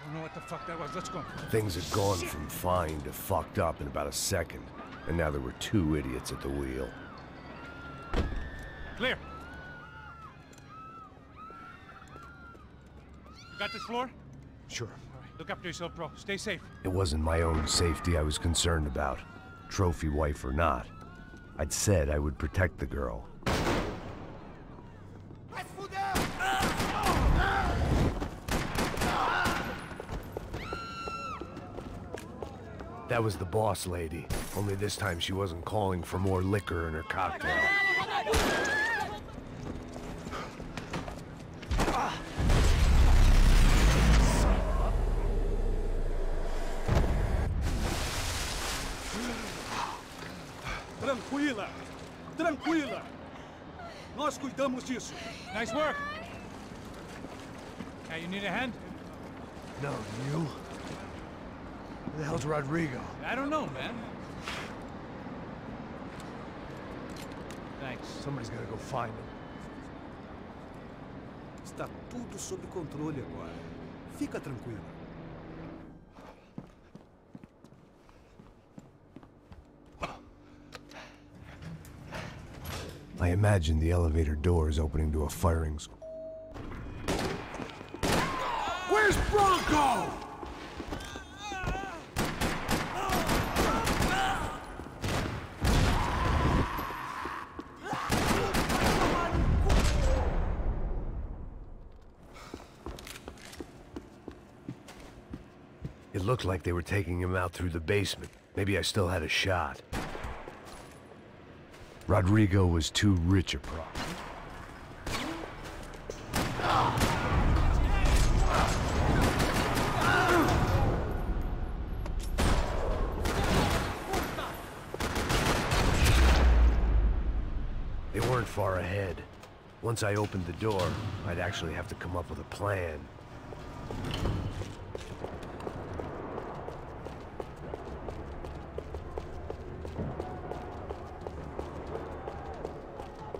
don't know what the fuck that was. Let's go. Things had gone from fine to fucked up in about a second, and now there were two idiots at the wheel. Clear. You got this floor? Sure. All right, look after yourself, bro. Stay safe. It wasn't my own safety I was concerned about, trophy wife or not. I'd said I would protect the girl. That was the boss lady, only this time she wasn't calling for more liquor in her cocktail. Tranquila! Tranquila! Nós cuidamos disso. Nice work. Hey, you need a hand? No, you? Who the hell's Rodrigo? I don't know, man. Thanks. Somebody's gotta go find him. Está tudo sob controle agora. Fica tranquilo. I imagine the elevator doors opening to a firing squad. Where's Bronco? It looked like they were taking him out through the basement. Maybe I still had a shot. Rodrigo was too rich a prop. They weren't far ahead. Once I opened the door, I'd actually have to come up with a plan.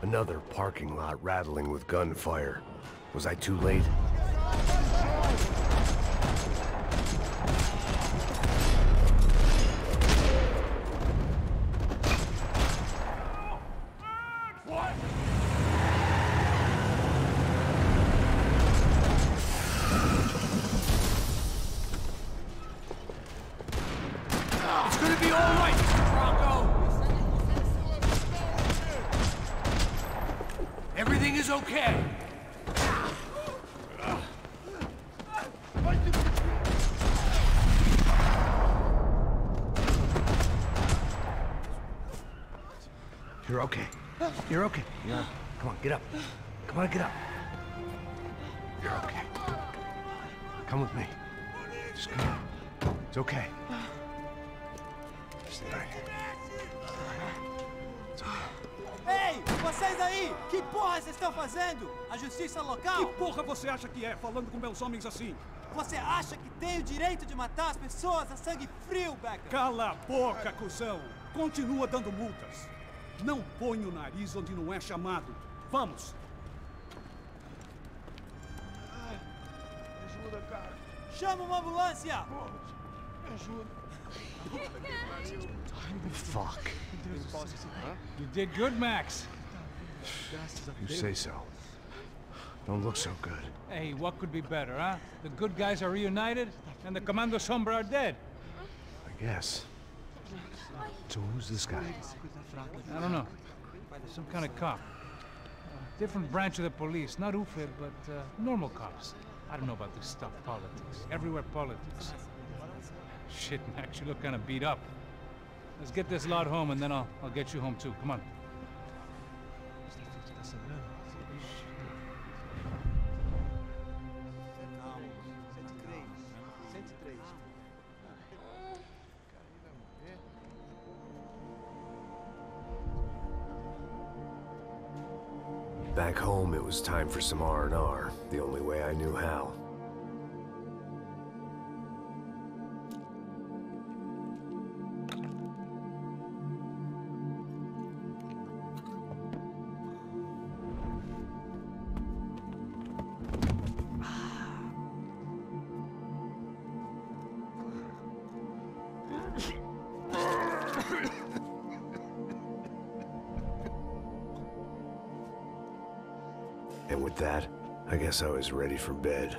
Another parking lot rattling with gunfire. Was I too late? What? It's gonna be all right, Bronco. Everything is okay. You're okay. You're okay. Yeah. Come on, get up. Come on, get up. You're okay. Come with me. Just come on. It's okay. Stay right here. Ei, vocês aí! Que porra vocês estão fazendo? A justiça local? Que porra você acha que é, falando com meus homens assim? Você acha que tem o direito de matar as pessoas a sangue frio, Becker? Cala a boca, cuzão! Continua dando multas. Não põe o nariz onde não é chamado. Vamos! Me ajuda, cara. Chama uma ambulância! Me ajuda. Fuck. You did good, Max. You say so. Don't look so good. Hey, what could be better, huh? The good guys are reunited, and the Commando Sombra are dead. I guess. So who's this guy? I don't know. Some kind of cop. Different branch of the police. Not UFE, but normal cops. I don't know about this stuff, politics. Everywhere politics. Shit, Max, you look kind of beat up. Let's get this lot home, and then I'll get you home too. Come on. Back home, it was time for some R&R, the only way I knew how. And with that, I guess I was ready for bed.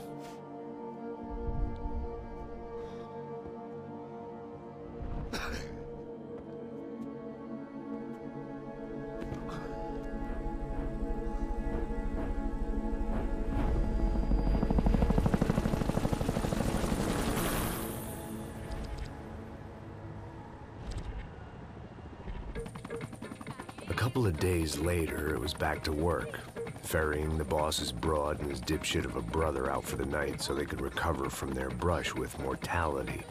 A couple of days later, it was back to work, ferrying the boss's broad and his dipshit of a brother out for the night so they could recover from their brush with mortality.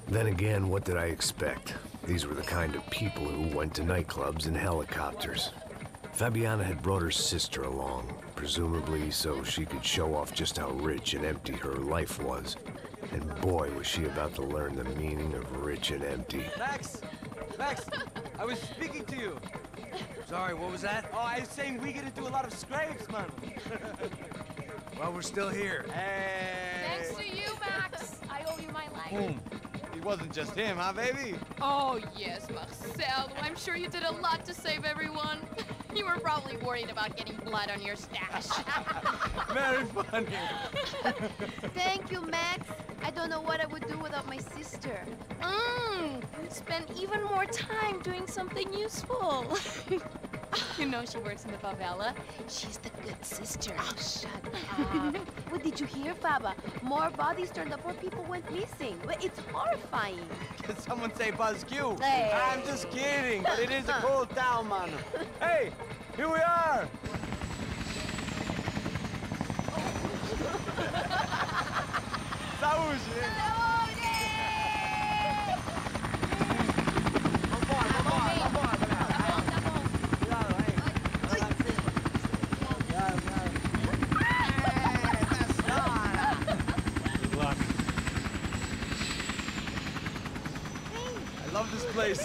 Then again, what did I expect? These were the kind of people who went to nightclubs in helicopters. Fabiana had brought her sister along, presumably so she could show off just how rich and empty her life was. And boy, was she about to learn the meaning of rich and empty. Max! Max! I was speaking to you. Sorry, what was that? Oh, I was saying we gotta do a lot of scrapes, man. Well, we're still here. Hey! Thanks to you, Max. I owe you my life. Boom. It wasn't just him, huh, baby? Oh, yes, Marcel. I'm sure you did a lot to save everyone. You were probably worried about getting blood on your stash. Very funny. Thank you, Max. I don't know what I would do without my sister. You'd spend even more time doing something useful. You know she works in the favela. She's the good sister. Oh, shut up. What did you hear, Baba? More bodies turned up where people went missing. Well, it's horrifying. Did someone say Buzz Q? Hey. I'm just kidding, but it is a cool town, man. Hey, here we are. Saúde! I love this place.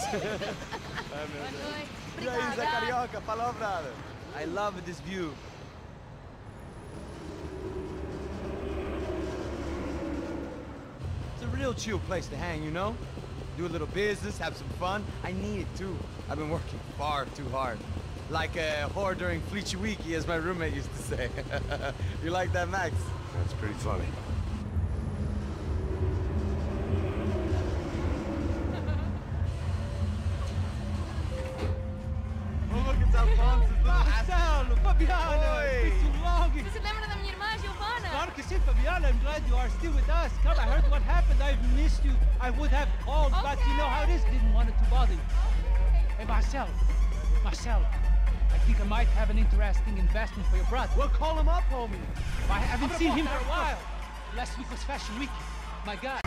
E aí, Zé Carioca, falou, brother. I love this view. It's a real chill place to hang, you know? Do a little business, have some fun. I need it too. I've been working far too hard. Like a whore during Fleechy Weeky, as my roommate used to say. You like that, Max? That's pretty funny. Oh, look, it's Alfonso's little Marcelo, Fabiana, Oi. it's been too long. Você lembra da minha irmã, Giovanna? Claro que sim, Fabiana. I'm glad you are still with us. Come, I heard what happened. I've missed you. I would have called, but you know how it is. Didn't want it to bother you. Hey, Marcel. Marcel, I think I might have an interesting investment for your brother. Well, call him up, homie. I haven't seen him for a while. Last week was Fashion Week. My God.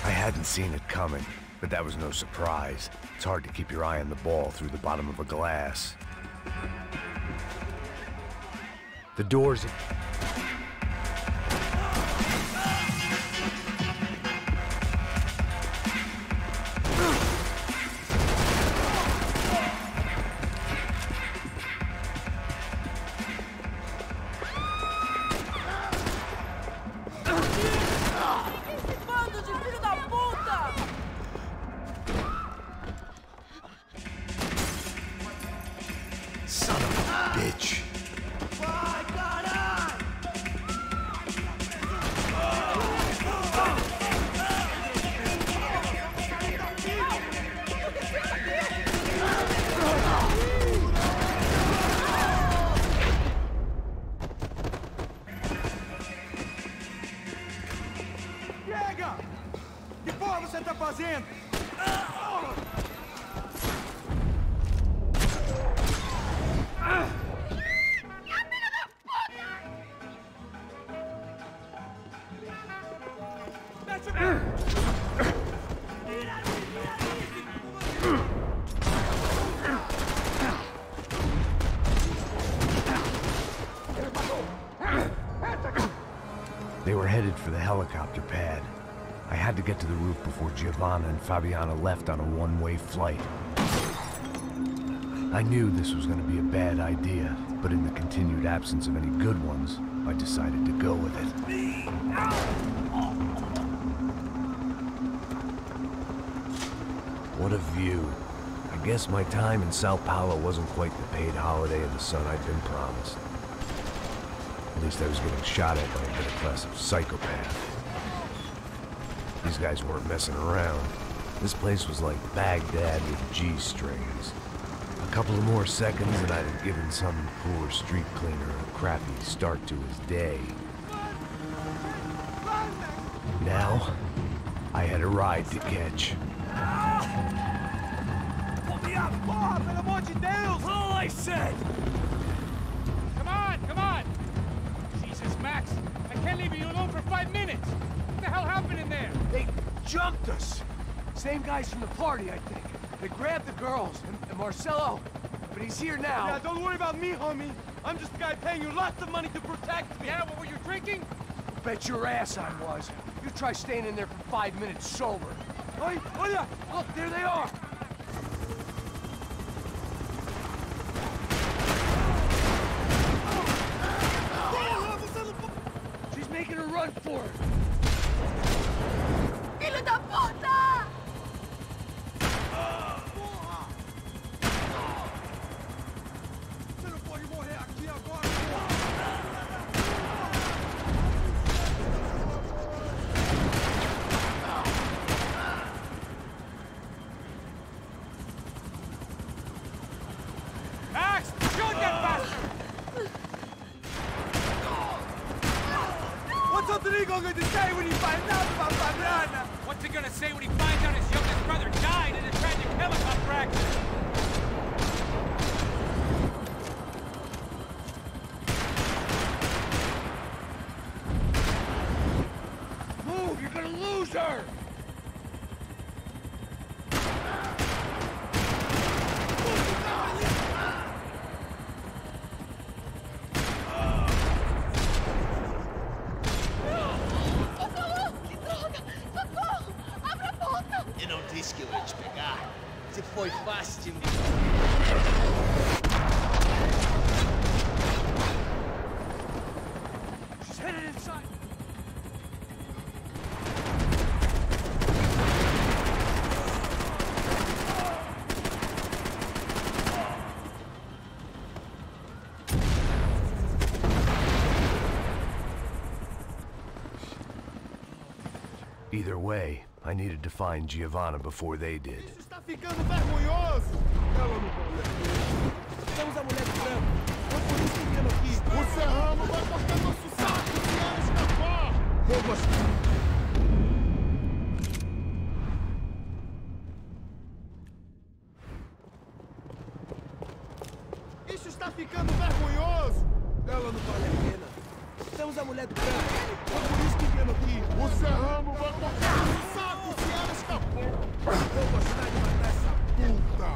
I hadn't seen it coming, but that was no surprise. It's hard to keep your eye on the ball through the bottom of a glass. The doors... Bando de filho da puta! Son of a bitch! Chega! Que porra você tá fazendo? They were headed for the helicopter pad. I had to get to the roof before Giovanna and Fabiana left on a one-way flight. I knew this was going to be a bad idea, but in the continued absence of any good ones, I decided to go with it. What a view. I guess my time in Sao Paulo wasn't quite the paid holiday of the sun I'd been promised. At least I was getting shot at by a middle-class psychopath. These guys weren't messing around. This place was like Baghdad with G-strings. A couple of more seconds and I'd have given some poor street cleaner a crappy start to his day. Now, I had a ride to catch. All I said! Come on, come on! Jesus, Max, I can't leave you alone for 5 minutes! What the hell happened in there? They jumped us! Same guys from the party, I think. They grabbed the girls, and Marcelo, but he's here now. Yeah, don't worry about me, homie. I'm just the guy paying you lots of money to protect me. Yeah, what were you drinking? Bet your ass I was. You try staying in there for 5 minutes sober. Hey, hola! Look, there they are! She's making a run for it. Filho da puta! Você não pode morrer aqui agora! Max, shoot that bastard! What's Rodrigo going to say when he finds out about Fabiana? What's he gonna say when he finds out his youngest brother died in a tragic helicopter accident? Move, you're gonna lose her! Eu não disse que eu ia te pegar. Se foi fácil de me... She's headed inside. Either way, I needed to find Giovanna before they did. Isso está ficando vergonhoso! Ela não pode. Temos a mulher de branco. Foi por isso que viemos aqui. O Serrano vai cortar nosso saco se ela escapar! Vou gostar. Isso está ficando vergonhoso! Ela não vale a pena. Temos a mulher do branco. Foi por isso que viemos aqui. O Serrano vai cortar nosso saco se ela escapou! Vou gostar de matar essa puta!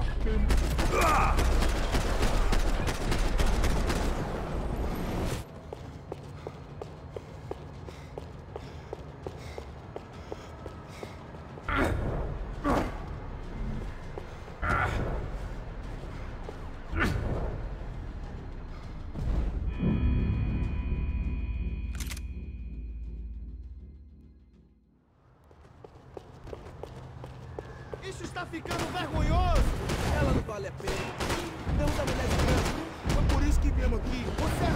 Isso está ficando vergonhoso! Ela não vale a pena. Temos a mulher de branco. Foi por isso que viemos aqui. Você é...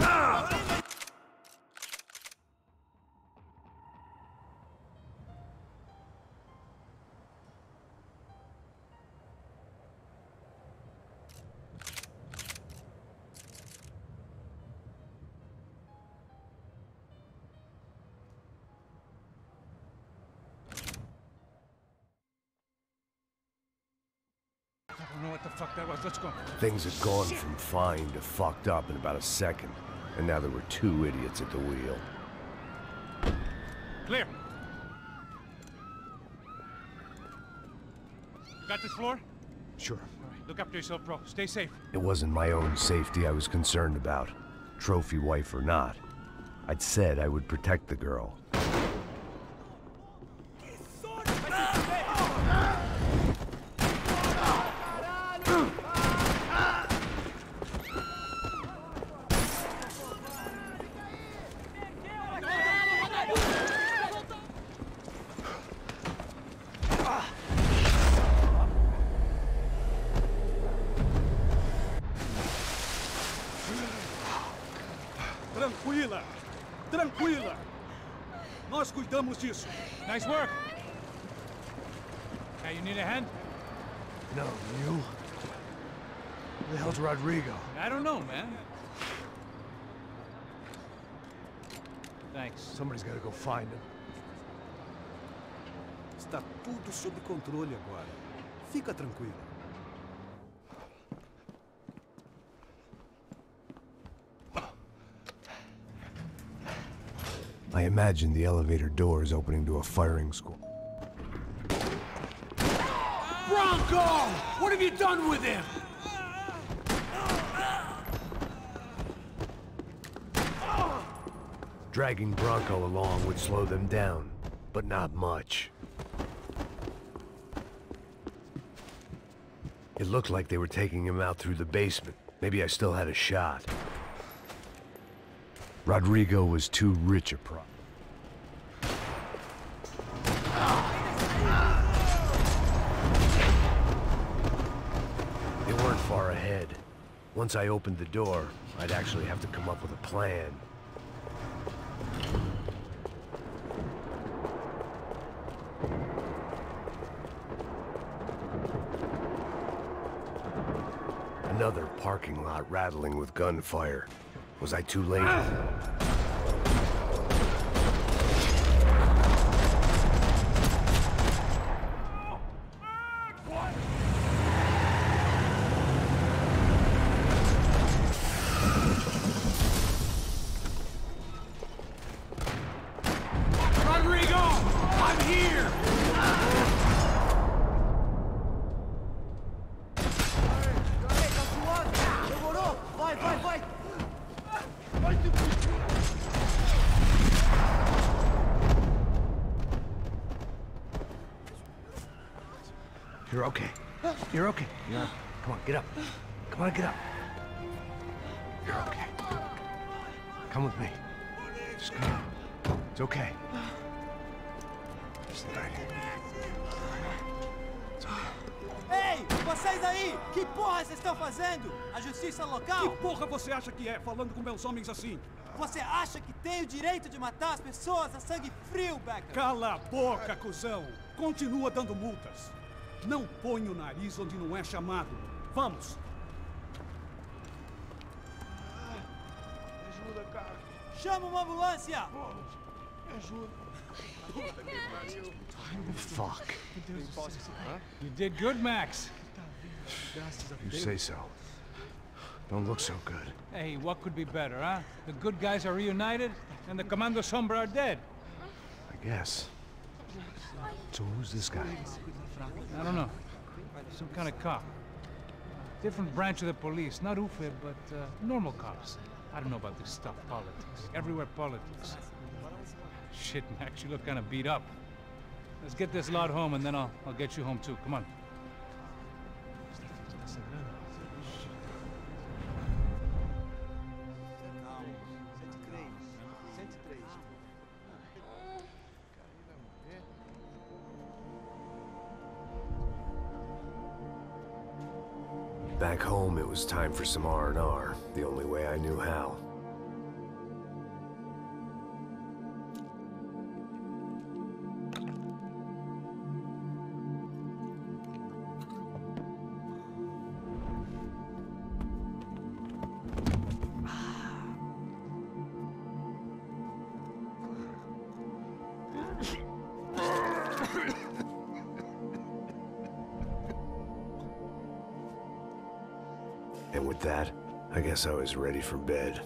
I don't know what the fuck that was. Let's go. Things had gone from fine to fucked up in about a second, and now there were 2 idiots at the wheel. Clear. You got this floor? Sure. All right, look after yourself, bro. Stay safe. It wasn't my own safety I was concerned about, trophy wife or not. I'd said I would protect the girl. Tranquila! Tranquila! Nós cuidamos disso. Nice work. Hey, you need a hand? No, you? Where the hell's Rodrigo? I don't know, man. Thanks. Somebody's gotta go find him. Está tudo sob controle agora. Fica tranquilo. I imagine the elevator door is opening to a firing squad. Bronco! What have you done with him? Dragging Bronco along would slow them down, but not much. It looked like they were taking him out through the basement. Maybe I still had a shot. Rodrigo was too rich a prop. They weren't far ahead. Once I opened the door, I'd actually have to come up with a plan. Another parking lot rattling with gunfire. Was I too late? Rodrigo! I'm here! You're okay. You're okay. Yeah. Come on, get up. Come on, get up. You're okay. Come with me. Just come. It's okay. Just lie here. It's okay. Ei, vocês aí! Que porra vocês estão fazendo? A justiça local? Que porra você acha que é, falando com meus homens assim? Você acha que tem o direito de matar as pessoas a sangue frio, Becker? Cala a boca, cuzão! Continua dando multas. Não põe o nariz onde não é chamado. Vamos! Ajuda, cara. Chama uma ambulância! Me ajuda. Fuck. You did good, Max. You say so. Don't look so good. Hey, what could be better, huh? The good guys are reunited, and the Commando Sombra are dead. I guess. So who's this guy? I don't know. Some kind of cop. Different branch of the police. Not UFE, but normal cops. I don't know about this stuff, politics. Everywhere politics. Shit, Max, you look kind of beat up. Let's get this lot home, and then I'll get you home too. Come on. Back home, it was time for some R&R, the only way I knew how. And with that, I guess I was ready for bed.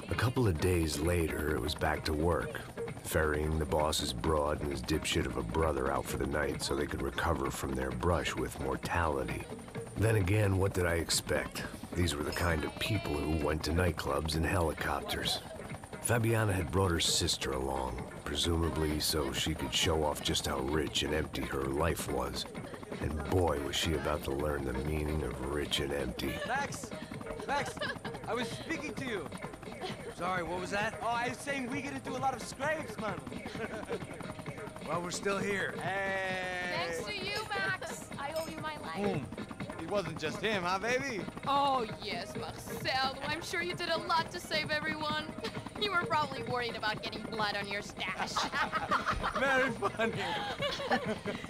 A couple of days later, it was back to work. Ferrying the boss's broad and his dipshit of a brother out for the night so they could recover from their brush with mortality. Then again, what did I expect? These were the kind of people who went to nightclubs in helicopters. Fabiana had brought her sister along, presumably so she could show off just how rich and empty her life was. And boy, was she about to learn the meaning of rich and empty. Max! Max! I was speaking to you. Sorry, what was that? Oh, I was saying we get to do a lot of scrapes, man. Well, we're still here. Hey! Thanks to you, Max. I owe you my life. Boom. It wasn't just him, huh, baby? Oh, yes, Marcel. I'm sure you did a lot to save everyone. You were probably worried about getting blood on your stash. Very funny.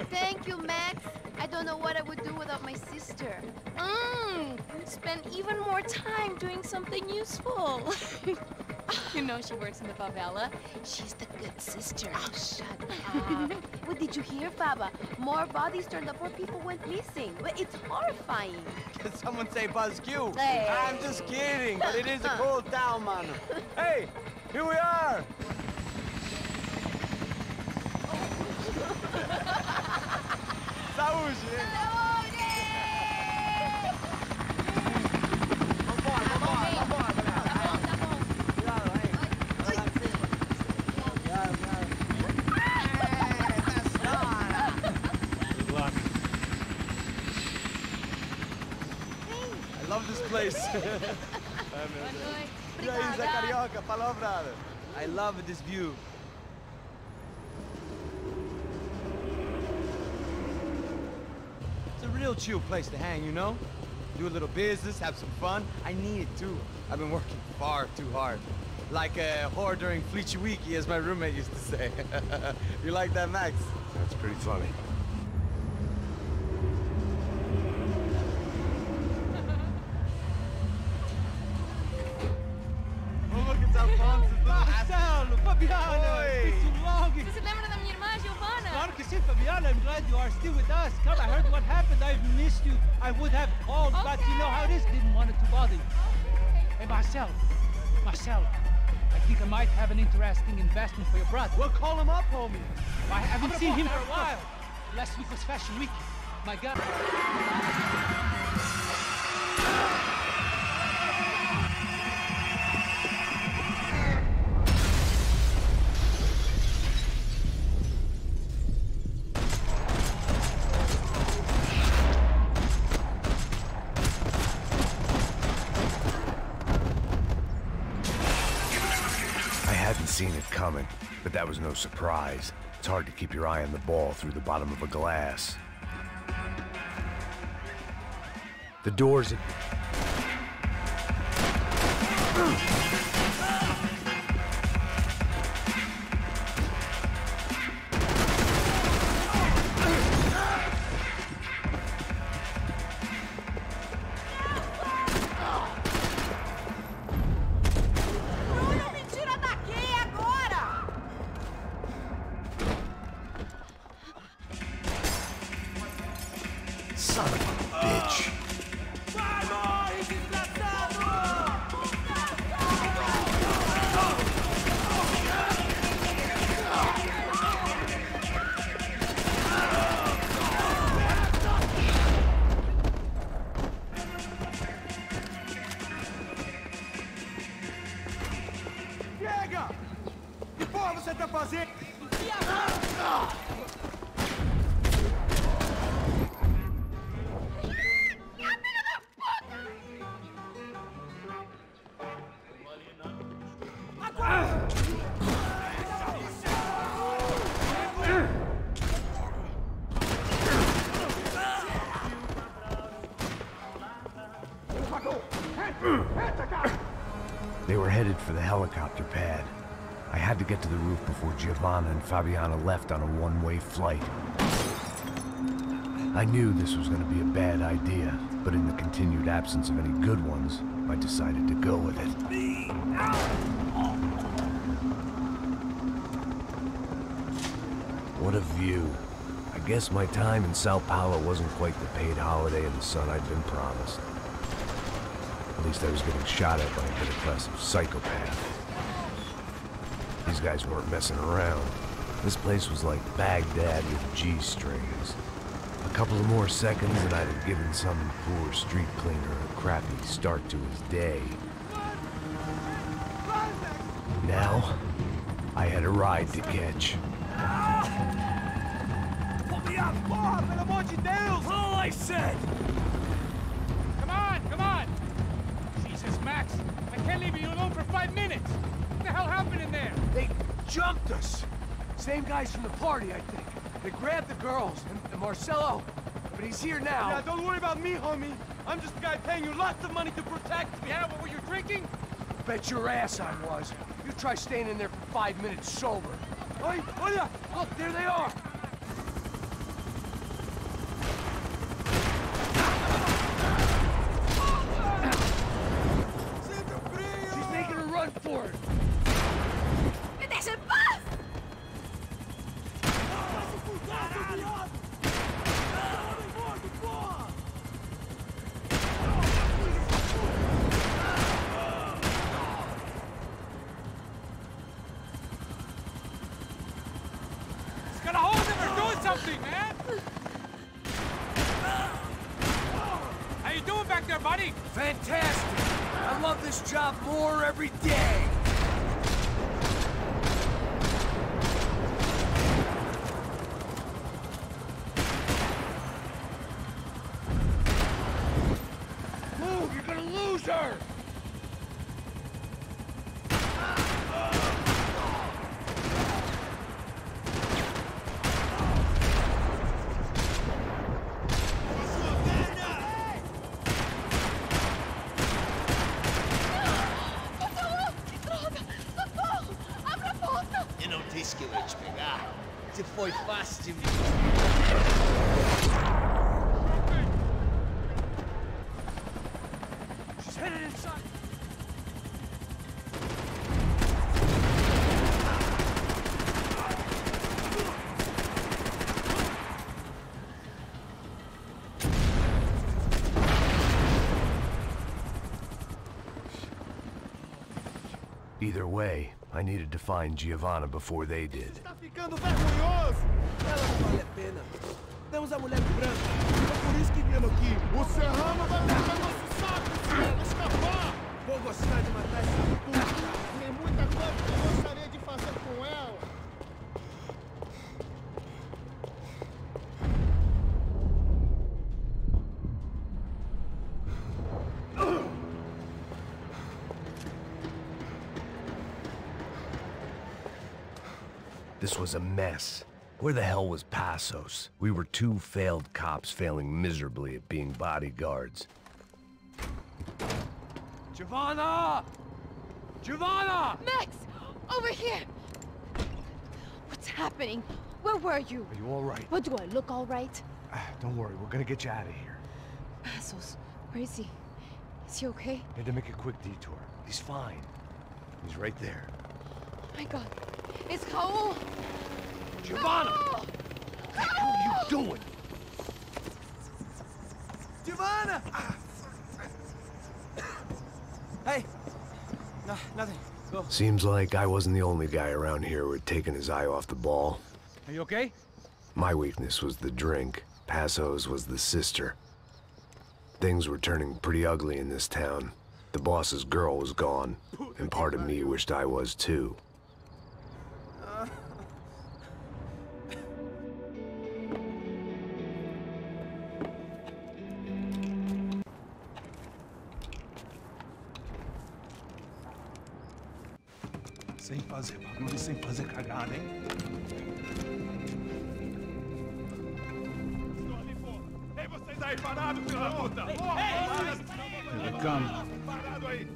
Thank you, Max. I don't know what I would do without my sister. Spend even more time doing something useful. You know she works in the favela. She's the good sister. Oh, shut up. What did you hear, Faba? More bodies turned up where people went missing. Well, it's horrifying. Did someone say Buzz Q? Hey. I'm just kidding, but it is a cool town, man. Hey, here we are. Saúde! I love this place. E aí, Zé Carioca, falou, brother. I love this view. It's a real chill place to hang, you know? Do a little business, have some fun. I need it too. I've been working far too hard. Like a whore during Fleechy Weeky, as my roommate used to say. You like that, Max? That's pretty funny. Marcelo, Fabiana, it's been too long. Você se lembra da minha irmã, Giovanna? Claro que sim, Fabiana. I'm glad you are still with us. Come, I heard what happened. I've missed you. I would have called, but you know how it is. Didn't want it to bother you. Hey, Marcel, I think I might have an interesting investment for your brother. Well, call him up, homie. I haven't seen him for a while. Last week was Fashion Week. My God. Seen it coming, but that was no surprise. It's hard to keep your eye on the ball through the bottom of a glass. The doors... Son of a bitch. Chega! Que porra você tá fazendo? They were headed for the helicopter pad. I had to get to the roof before Giovanna and Fabiana left on a one-way flight. I knew this was going to be a bad idea, but in the continued absence of any good ones, I decided to go with it. What a view. I guess my time in Sao Paulo wasn't quite the paid holiday in the sun I'd been promised. At least I was getting shot at by a middle-class psychopath. These guys weren't messing around. This place was like Baghdad with G-strings. A couple of more seconds and I'd have given some poor street cleaner a crappy start to his day. Now Well, I had a ride to catch. Pull me up! Porra, pelo amor de Deus! All I said! Come on, come on! Jesus, Max, I can't leave you alone for 5 minutes! What the hell happened in there? They jumped us! Same guys from the party, I think. They grabbed the girls, and Marcelo, but he's here now. Yeah, don't worry about me, homie. I'm just the guy paying you lots of money to protect me. Yeah, what were you drinking? Bet your ass I was. You try staying in there for 5 minutes sober. Oi, olha! Look, there they are! She's making a run for it! Me deixa em paz! Get a hold of her! Doing something, man! How you doing back there, buddy? Fantastic! I love this job more every day! Move! You're gonna lose her! Eu não disse que eu ia te pegar. Você foi fácil de me... She's headed inside! Either way, I needed to find Giovanna before they did. Tá ficando vergonhoso! Ela não vale a pena. Temos a mulher branca. É por isso que viemos aqui. O Serrano vai matar nosso saco se ela escapar! Vou gostar de matar essa puta! Tem muita coisa que eu gostaria de fazer com ela. This was a mess. Where the hell was Passos? We were two failed cops failing miserably at being bodyguards. Giovanna! Giovanna! Max! Over here! What's happening? Where were you? Are you all right? What, do I look all right? Don't worry, we're gonna get you out of here. Passos, where is he? Is he okay? Had to make a quick detour. He's fine. He's right there. Oh my god. It's Raul! Giovanna! Raul! What the hell are you doing? Giovanna! Hey! No, nothing. Go. Seems like I wasn't the only guy around here who had taken his eye off the ball. Are you okay? My weakness was the drink. Passos was the sister. Things were turning pretty ugly in this town. The boss's girl was gone, and part of me wished I was too. Sem fazer barulho, sem fazer cagada, hein? Ei, vocês aí parados, filha da puta! Here they come. Parado aí!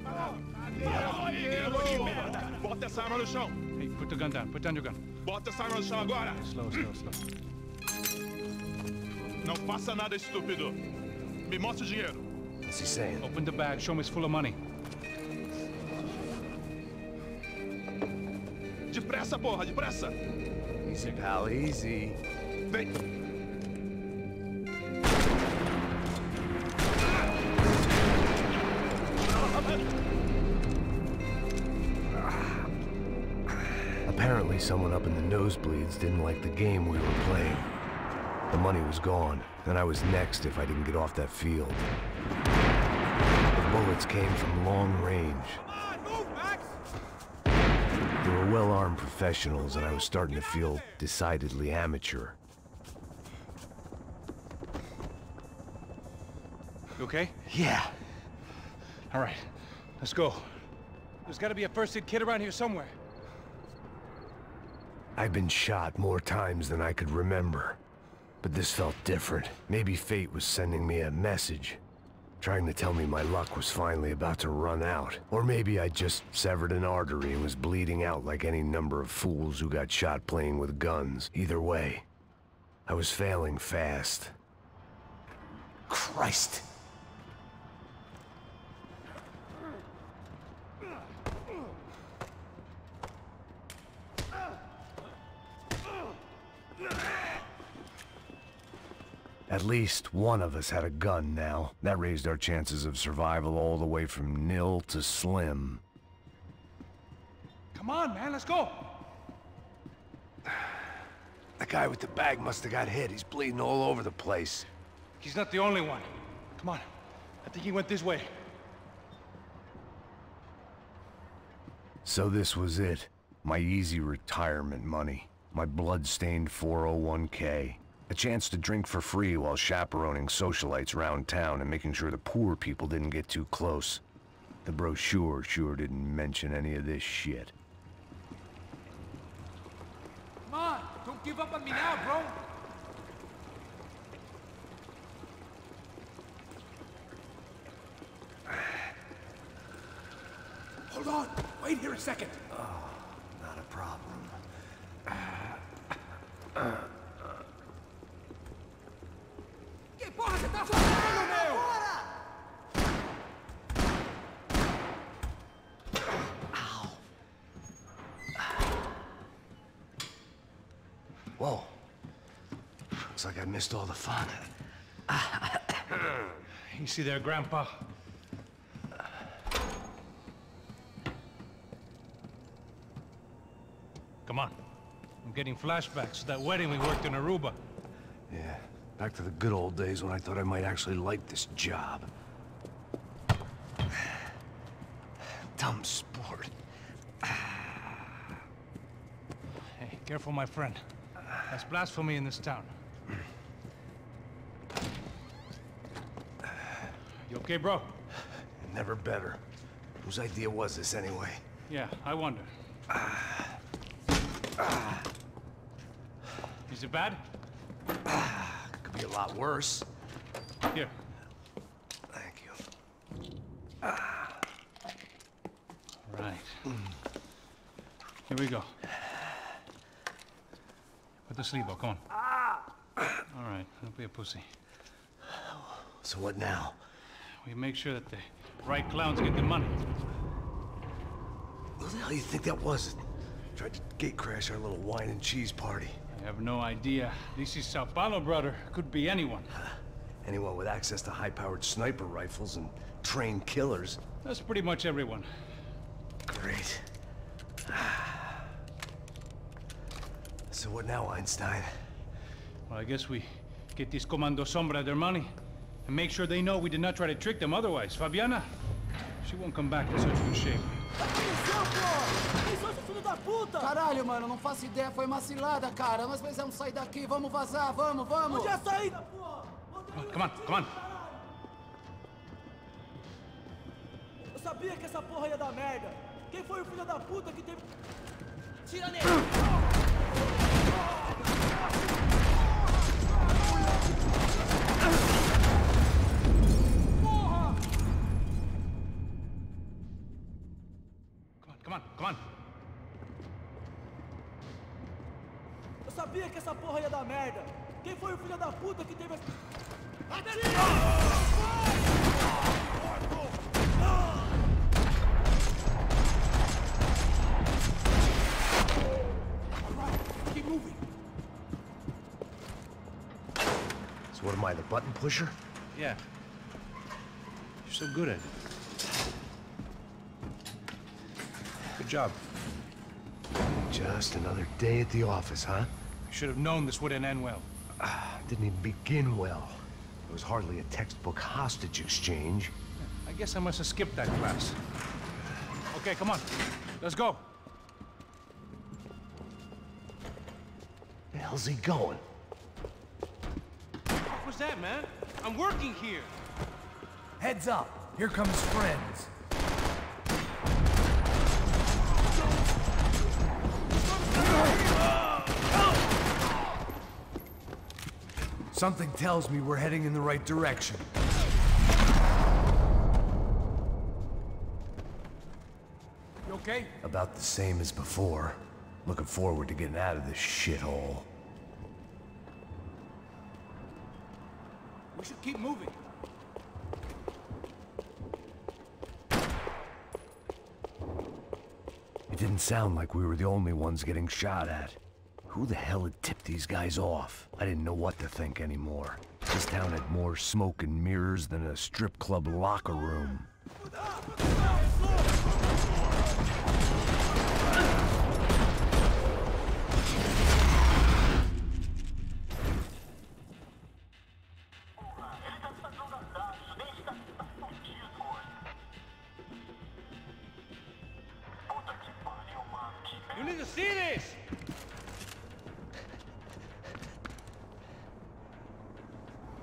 Bota essa arma no chão! Hey, put the gun down. Put down your gun. Bota essa arma no chão agora! Slow, slow, slow. Não faça nada estúpido! Me mostre o dinheiro! What's he saying? Open the bag. Show me it's full of money. Depressa, porra, depressa! Easy, pal, easy. Vem! Apparently someone up in the nosebleeds didn't like the game we were playing. The money was gone, and I was next if I didn't get off that field. The bullets came from long range. Come on, move, Max! There were well-armed professionals, and I was starting to feel decidedly amateur. You okay? Yeah. All right, let's go. There's gotta be a first aid kit around here somewhere. I've been shot more times than I could remember. But this felt different. Maybe fate was sending me a message, trying to tell me my luck was finally about to run out. Or maybe I just severed an artery and was bleeding out like any number of fools who got shot playing with guns. Either way, I was failing fast. Christ! At least one of us had a gun now. That raised our chances of survival all the way from nil to slim. Come on, man, let's go! The guy with the bag must have got hit. He's bleeding all over the place. He's not the only one. Come on. I think he went this way. So this was it. My easy retirement money. My blood-stained 401k. A chance to drink for free while chaperoning socialites around town and making sure the poor people didn't get too close. The brochure sure didn't mention any of this shit. Come on, don't give up on me now, bro. Hold on. Wait here a second. Oh, not a problem. Que porra você tá fazendo, meu? Whoa. Looks like I missed all the fun. Easy there, Grandpa. Come on. I'm getting flashbacks to that wedding we worked in Aruba. Yeah, back to the good old days when I thought I might actually like this job. Dumb sport. Hey, careful, my friend. That's blasphemy in this town. You okay, bro? Never better. Whose idea was this, anyway? Yeah, I wonder. Is it bad? Could be a lot worse. Here. Thank you. Right. Here we go. Put the sleeve on, come on. All right, don't be a pussy. So what now? We make sure that the right clowns get the money. What the hell do you think that was? Tried to gate crash our little wine and cheese party. I have no idea. This is Sao Paulo, brother. Could be anyone. Anyone with access to high-powered sniper rifles and trained killers. That's pretty much everyone. Great. So what now, Einstein? Well, I guess we get these Comando Sombra their money and make sure they know we did not try to trick them otherwise. Fabiana, she won't come back in such good shape. Caralho, mano, não faço ideia, foi uma cilada, cara. Nós precisamos sair daqui, vamos vazar, vamos, vamos! Onde é a saída, porra? Come on, come on. Eu sabia que essa porra ia dar merda. Quem foi o filho da puta que teve... Tira nele! Porra! Come on, come on. Eu sabia que essa porra ia dar merda. Quem foi o filho da puta que teve... Keep moving. So what am I, the button pusher? Yeah. You're so good at it. Good job. Just another day at the office, huh? You should have known this wouldn't end well. Didn't even begin well. It was hardly a textbook hostage exchange. I guess I must have skipped that class. Okay, come on. Let's go. hell's he going? What was that, man? I'm working here. Heads up. Here comes friends. Something tells me we're heading in the right direction. You okay? About the same as before. Looking forward to getting out of this shithole. We should keep moving. It didn't sound like we were the only ones getting shot at. Who the hell had tipped these guys off? I didn't know what to think anymore. This town had more smoke and mirrors than a strip club locker room. You need to see this!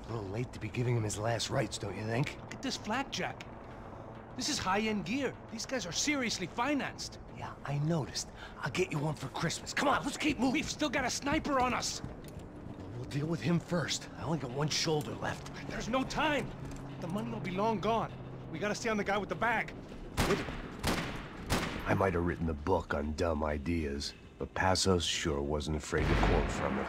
A little late to be giving him his last rites, don't you think? Look at this flakjack. This is high-end gear. These guys are seriously financed. Yeah, I noticed. I'll get you one for Christmas. Come on, let's keep moving. We've still got a sniper on us. We'll deal with him first. I only got one shoulder left. There's no time. The money will be long gone. We gotta stay on the guy with the bag. I might have written the book on dumb ideas, but Passos sure wasn't afraid to quote from it.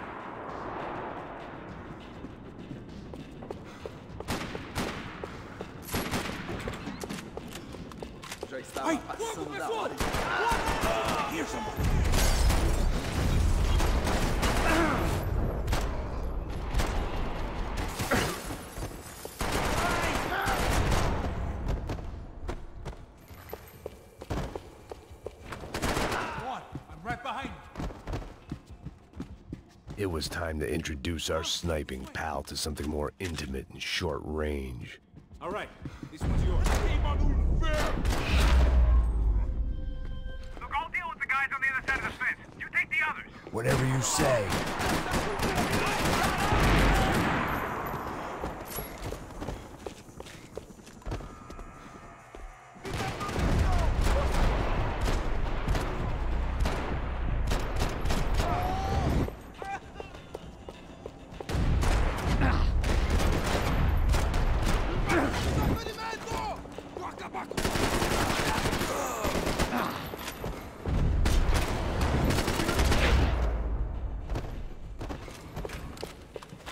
Ai, fogo, professores! Here, somebody! I'm right behind you. It was time to introduce our sniping pal to something more intimate and short range. All right, this one's yours. Look, I'll deal with the guys on the other side of the fence. You take the others. Whatever you say.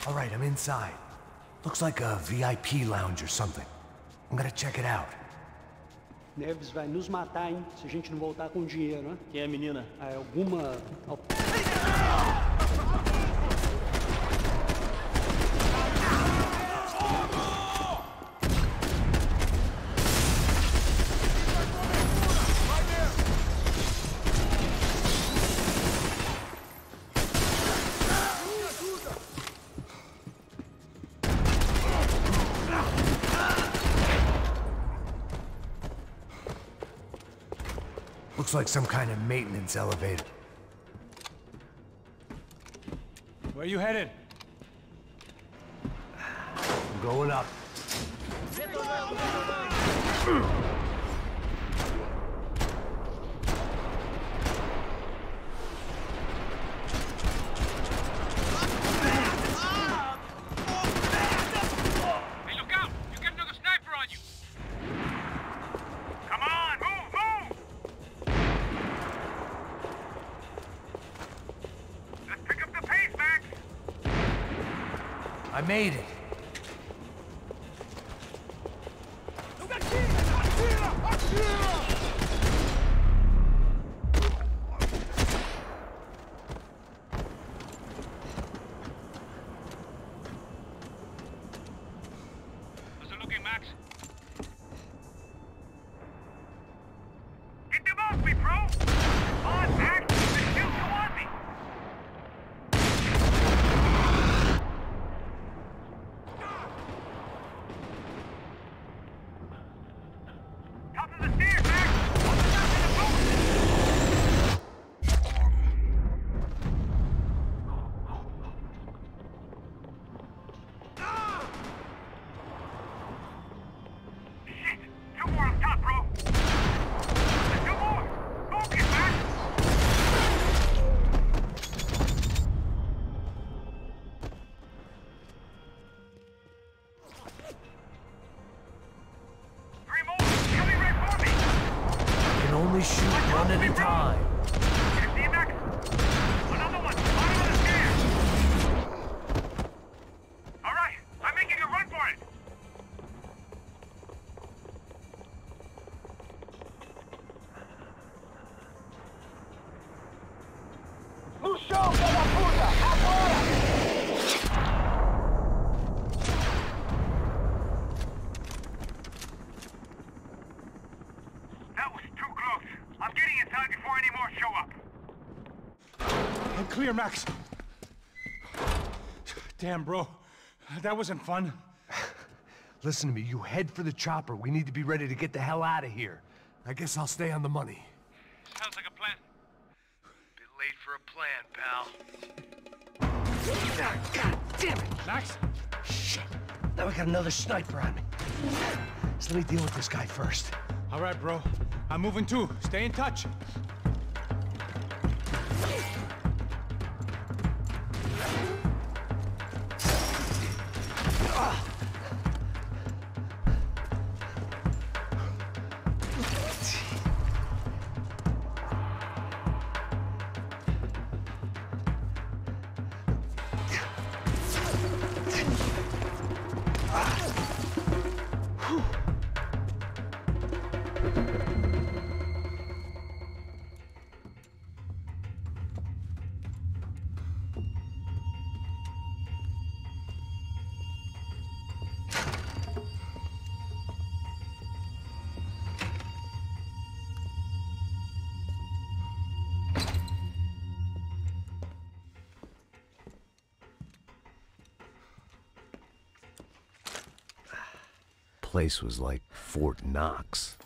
All right, I'm inside. Looks like a VIP lounge or something. I'm gonna check it out. Neves vai nos matar, hein? Se a gente não voltar com dinheiro, né? Quem é a menina? Ah, alguma... Looks like some kind of maintenance elevator. Where you headed? I'm going up. Hey, look out! You got another sniper on you! Come on, move! Let's pick up the pace, Max! I made it. How's it looking, Max? Get them off me, bro! On, Max! The shoot you on me! time. See you next. Another one. Bottom of the stairs. All right. I'm making a run for it. No chão, filha da puta! Agora! That was too close. I'm getting inside before any more show up. I'm clear, Max. Damn, bro. That wasn't fun. Listen to me, you head for the chopper. We need to be ready to get the hell out of here. I guess I'll stay on the money. Sounds like a plan. Bit late for a plan, pal. God damn it! Max? Shit. Now we got another sniper on me. So let me deal with this guy first. All right, bro. I'm moving too. Stay in touch. Place was like Fort Knox.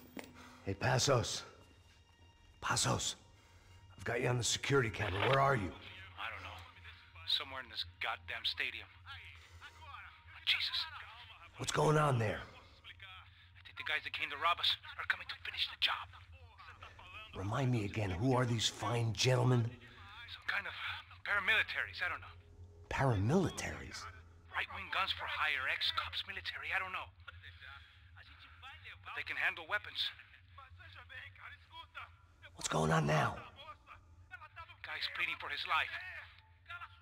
Hey, Passos. Passos. I've got you on the security camera. Where are you? I don't know. Somewhere in this goddamn stadium. Jesus. What's going on there? I think the guys that came to rob us are coming to finish the job. Remind me again, who are these fine gentlemen? Some kind of paramilitaries, I don't know. Paramilitaries? Right-wing guns for hire, ex-cops, military, I don't know. But they can handle weapons. What's going on now? Guy's pleading for his life.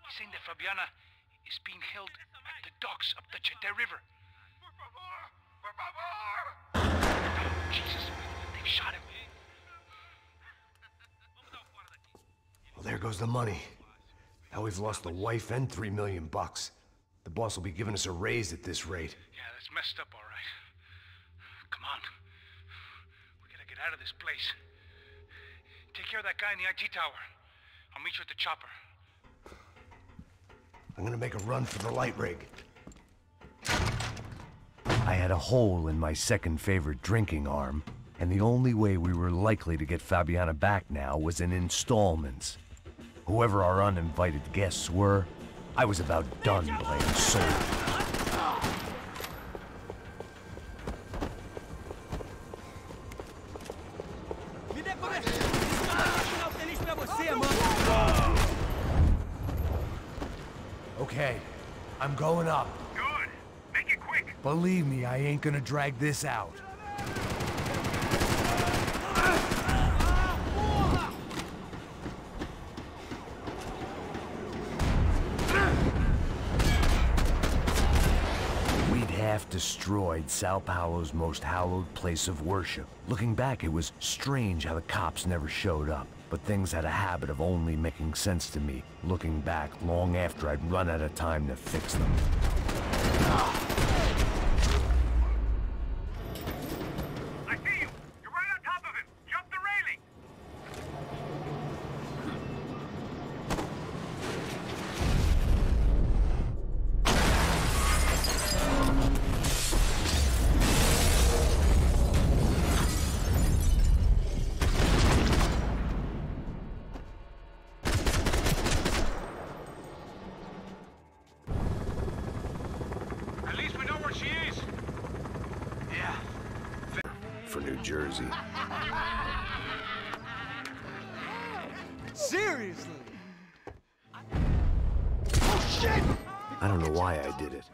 He's saying that Fabiana is being held at the docks up the Chete River. Jesus, they've shot him. Well, there goes the money. Now we've lost the wife and $3 million bucks. The boss will be giving us a raise at this rate. Yeah, that's messed up, all right. Come on. We gotta get out of this place. Take care of that guy in the IT tower. I'll meet you at the chopper. I'm gonna make a run for the light rig. I had a hole in my second favorite drinking arm, and the only way we were likely to get Fabiana back now was in installments. Whoever our uninvited guests were, I was about done playing soldier. Okay, I'm going up. Good. Make it quick. Believe me, I ain't gonna drag this out. We'd half destroyed Sao Paulo's most hallowed place of worship. Looking back, it was strange how the cops never showed up. But things had a habit of only making sense to me, looking back long after I'd run out of time to fix them. I see you. You're right on top of him. Jump the railing. For New Jersey. Seriously? Oh, shit! I don't know why I did it.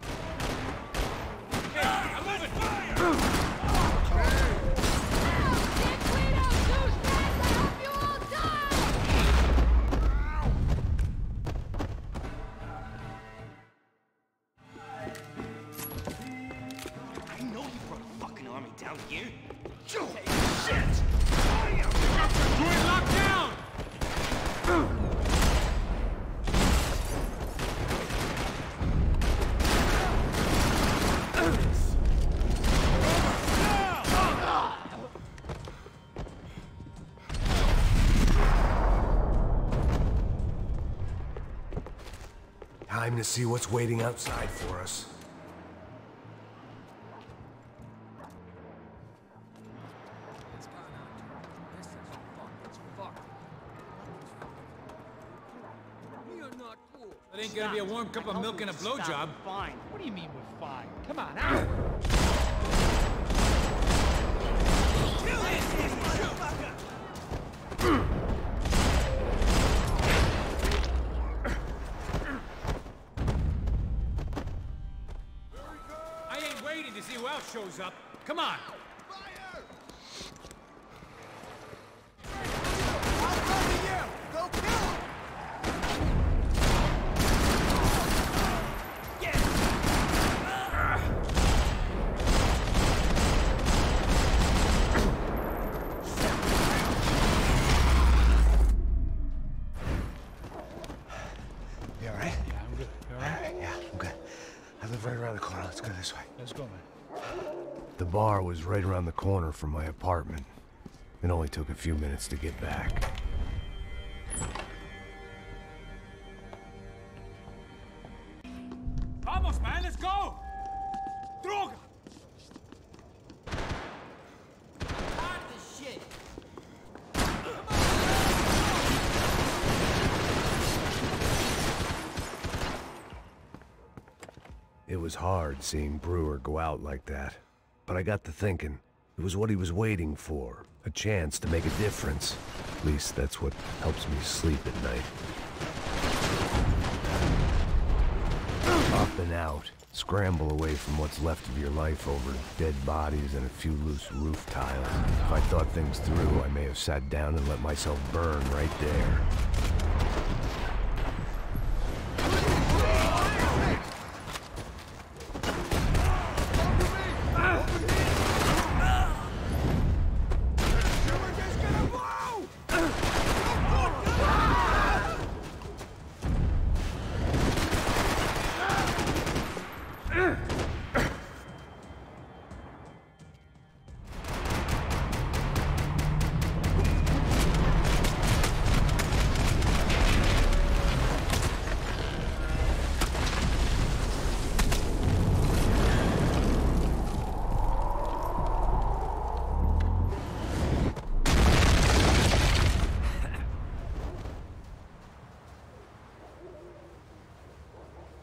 time to see what's waiting outside for us. That ain't gonna be a warm cup of milk and a blowjob. Fine. What do you mean we're fine? Come on, out. I ain't waiting to see who else shows up. Come on. Go kill him! You all right? Yeah, I'm good. You all right? Yeah, I'm good. I live right around the corner. Let's go this way. Let's go, man. The bar was right around the corner from my apartment. It only took a few minutes to get back. Vamos, man, let's go! Droga! It was hard seeing Brewer go out like that. But I got to thinking, it was what he was waiting for. A chance to make a difference. At least that's what helps me sleep at night. Up and out. Scramble away from what's left of your life over dead bodies and a few loose roof tiles. If I thought things through, I may have sat down and let myself burn right there.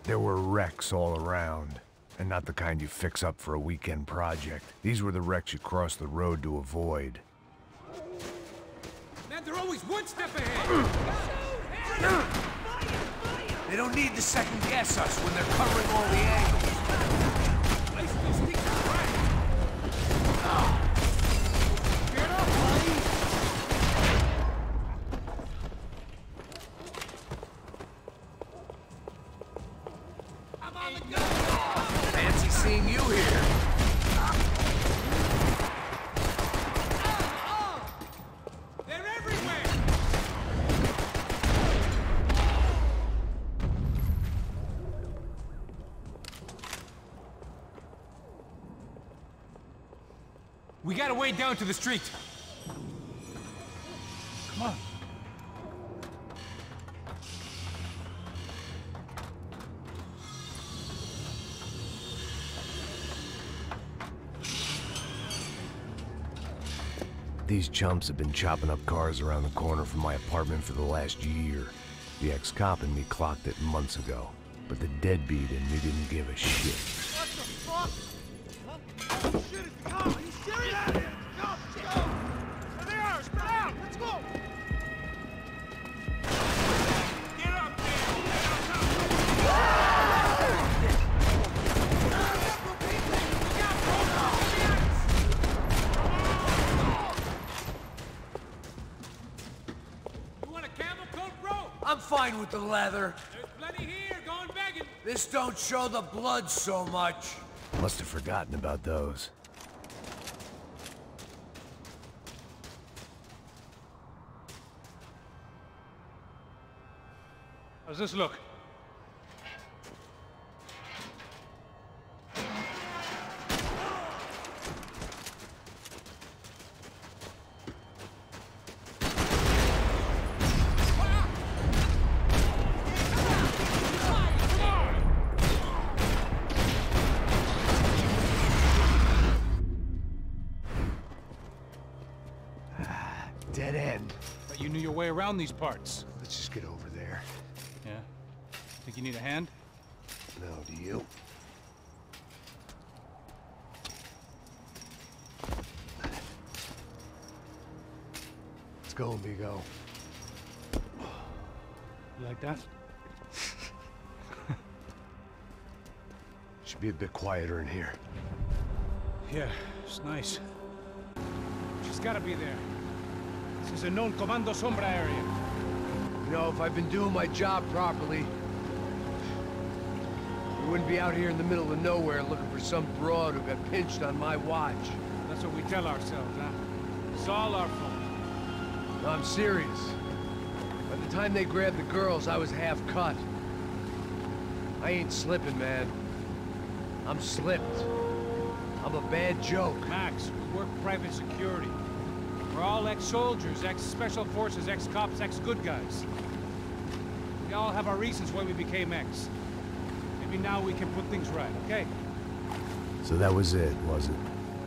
There were wrecks all around, and not the kind you fix up for a weekend project. These were the wrecks you cross the road to avoid. Man, they're always one step ahead! They don't need to second guess us when they're covering all the angles. Get up, buddy! I'm on the go! Fancy seeing you here. They're everywhere! We gotta wade down to the street. Come on. These chumps have been chopping up cars around the corner from my apartment for the last year. The ex-cop in me clocked it months ago, but the deadbeat in me didn't give a shit. What the fuck? Oh, shit, it's the cop! Are you serious? Get out of here! Cop, let's go! There they are! Spread out! Let's go! Get up You want a camel coat, bro? I'm fine with the leather. There's plenty here, going begging. This don't show the blood so much. Must have forgotten about those. How's this look? your way around these parts. Let's just get over there. Yeah? Think you need a hand? No, do you? Let's go, amigo. You like that? Should be a bit quieter in here. Yeah, it's nice. She's gotta be there. This is a known Comando Sombra area. You know, if I've been doing my job properly, we wouldn't be out here in the middle of nowhere looking for some broad who got pinched on my watch. That's what we tell ourselves, huh? It's all our fault. No, I'm serious. By the time they grabbed the girls, I was half cut. I ain't slipping, man. I'm slipped. I'm a bad joke. Max, we work private security. We're all ex-soldiers, ex-special forces, ex-cops, ex-good guys. We all have our reasons why we became ex. Maybe now we can put things right, okay? So that was it, was it?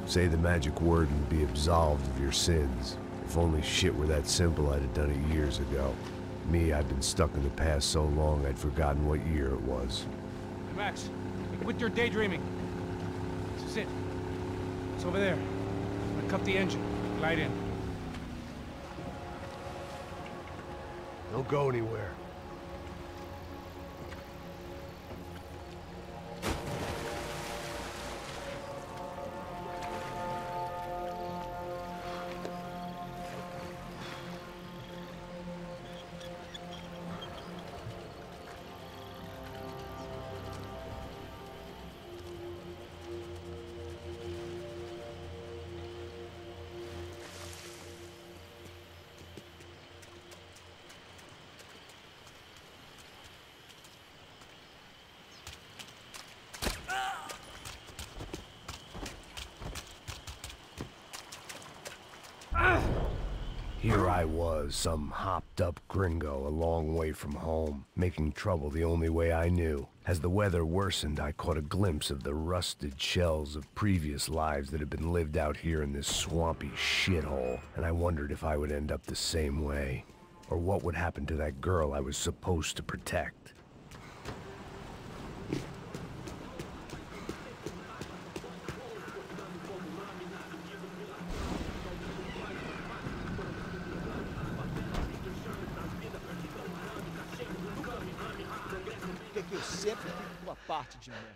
Say the magic word and be absolved of your sins. If only shit were that simple, I'd have done it years ago. Me, I've been stuck in the past so long, I'd forgotten what year it was. Hey, Max, quit your daydreaming. This is it. It's over there. I'm gonna cut the engine. Glide in. Don't go anywhere. Here I was, some hopped-up gringo a long way from home, making trouble the only way I knew. As the weather worsened, I caught a glimpse of the rusted shells of previous lives that had been lived out here in this swampy shithole, and I wondered if I would end up the same way, or what would happen to that girl I was supposed to protect. Que eu sempre fico uma parte de merda.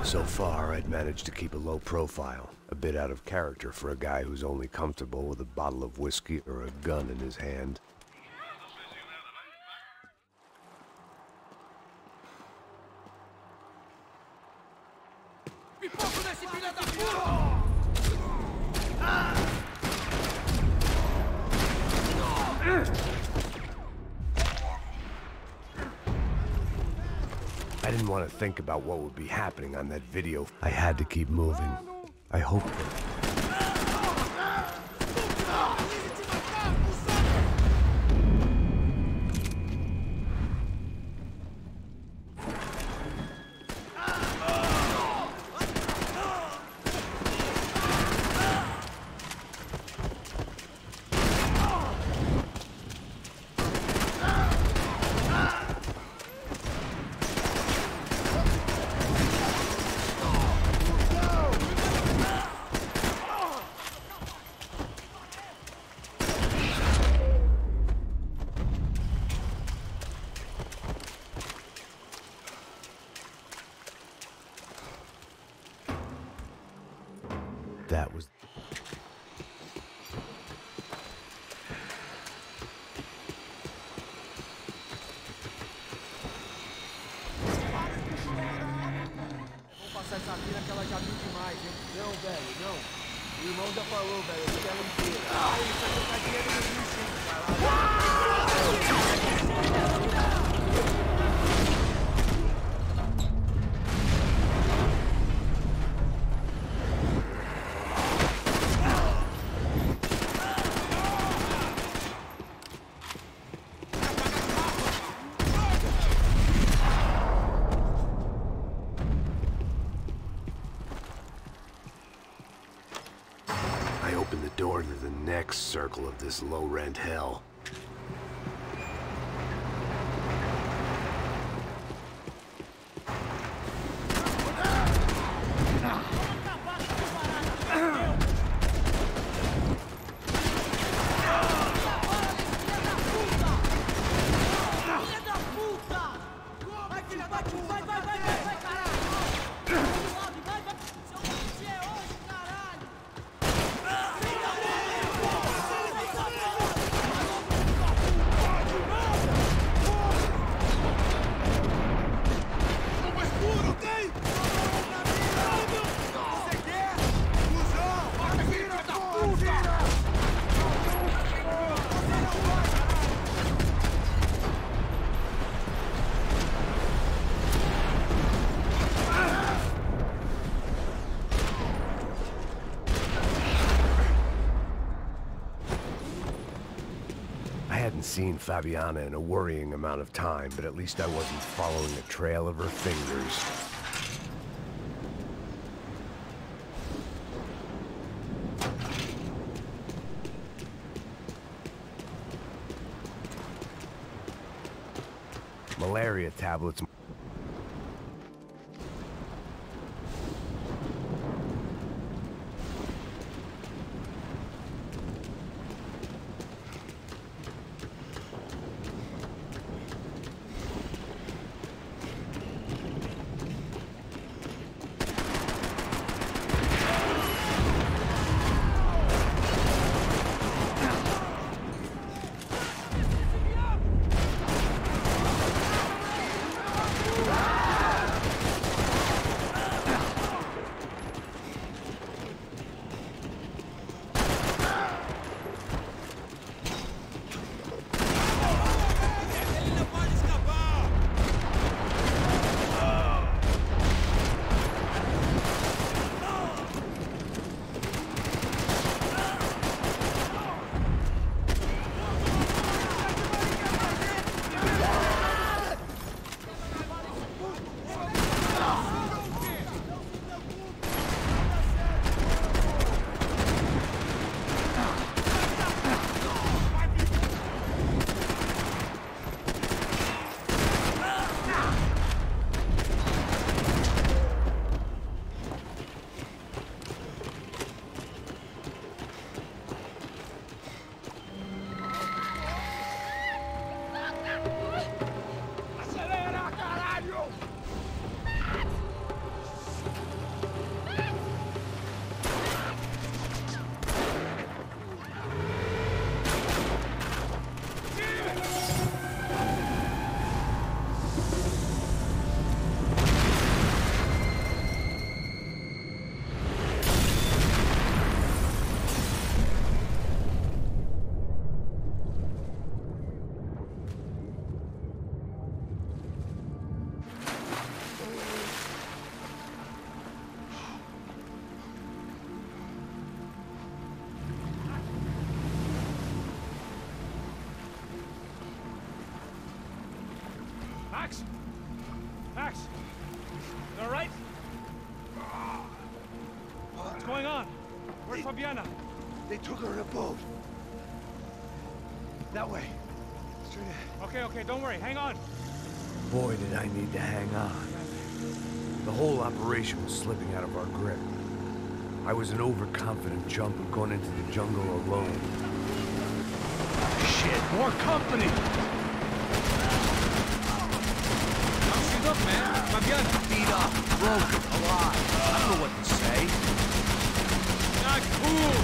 So far, I'd managed to keep a low profile, a bit out of character for a guy who's only comfortable with a bottle of whiskey or a gun in his hand. I didn't want to think about what would be happening on that video. I had to keep moving. I hoped that... That was... Vamos passar essa mina que ela já viu demais, hein? Não, velho, não. O irmão já falou, velho, eu quero ela inteira. Ah, isso é jogar dinheiro no lixo, caralho. door to the next circle of this low-rent hell. I hadn't seen Fabiana in a worrying amount of time, but at least I wasn't following a trail of her fingers. Malaria tablets. Max? Max? You all right? What's going on? Where's Fabiana? They took her in a boat. That way. Straight ahead. Okay, don't worry. Hang on. Boy, did I need to hang on. The whole operation was slipping out of our grip. I was an overconfident chump who'd gone into the jungle alone. Shit, more company! She's up, man. Fabiana. Beat up, broken, alive. I don't know what to say. Not cool.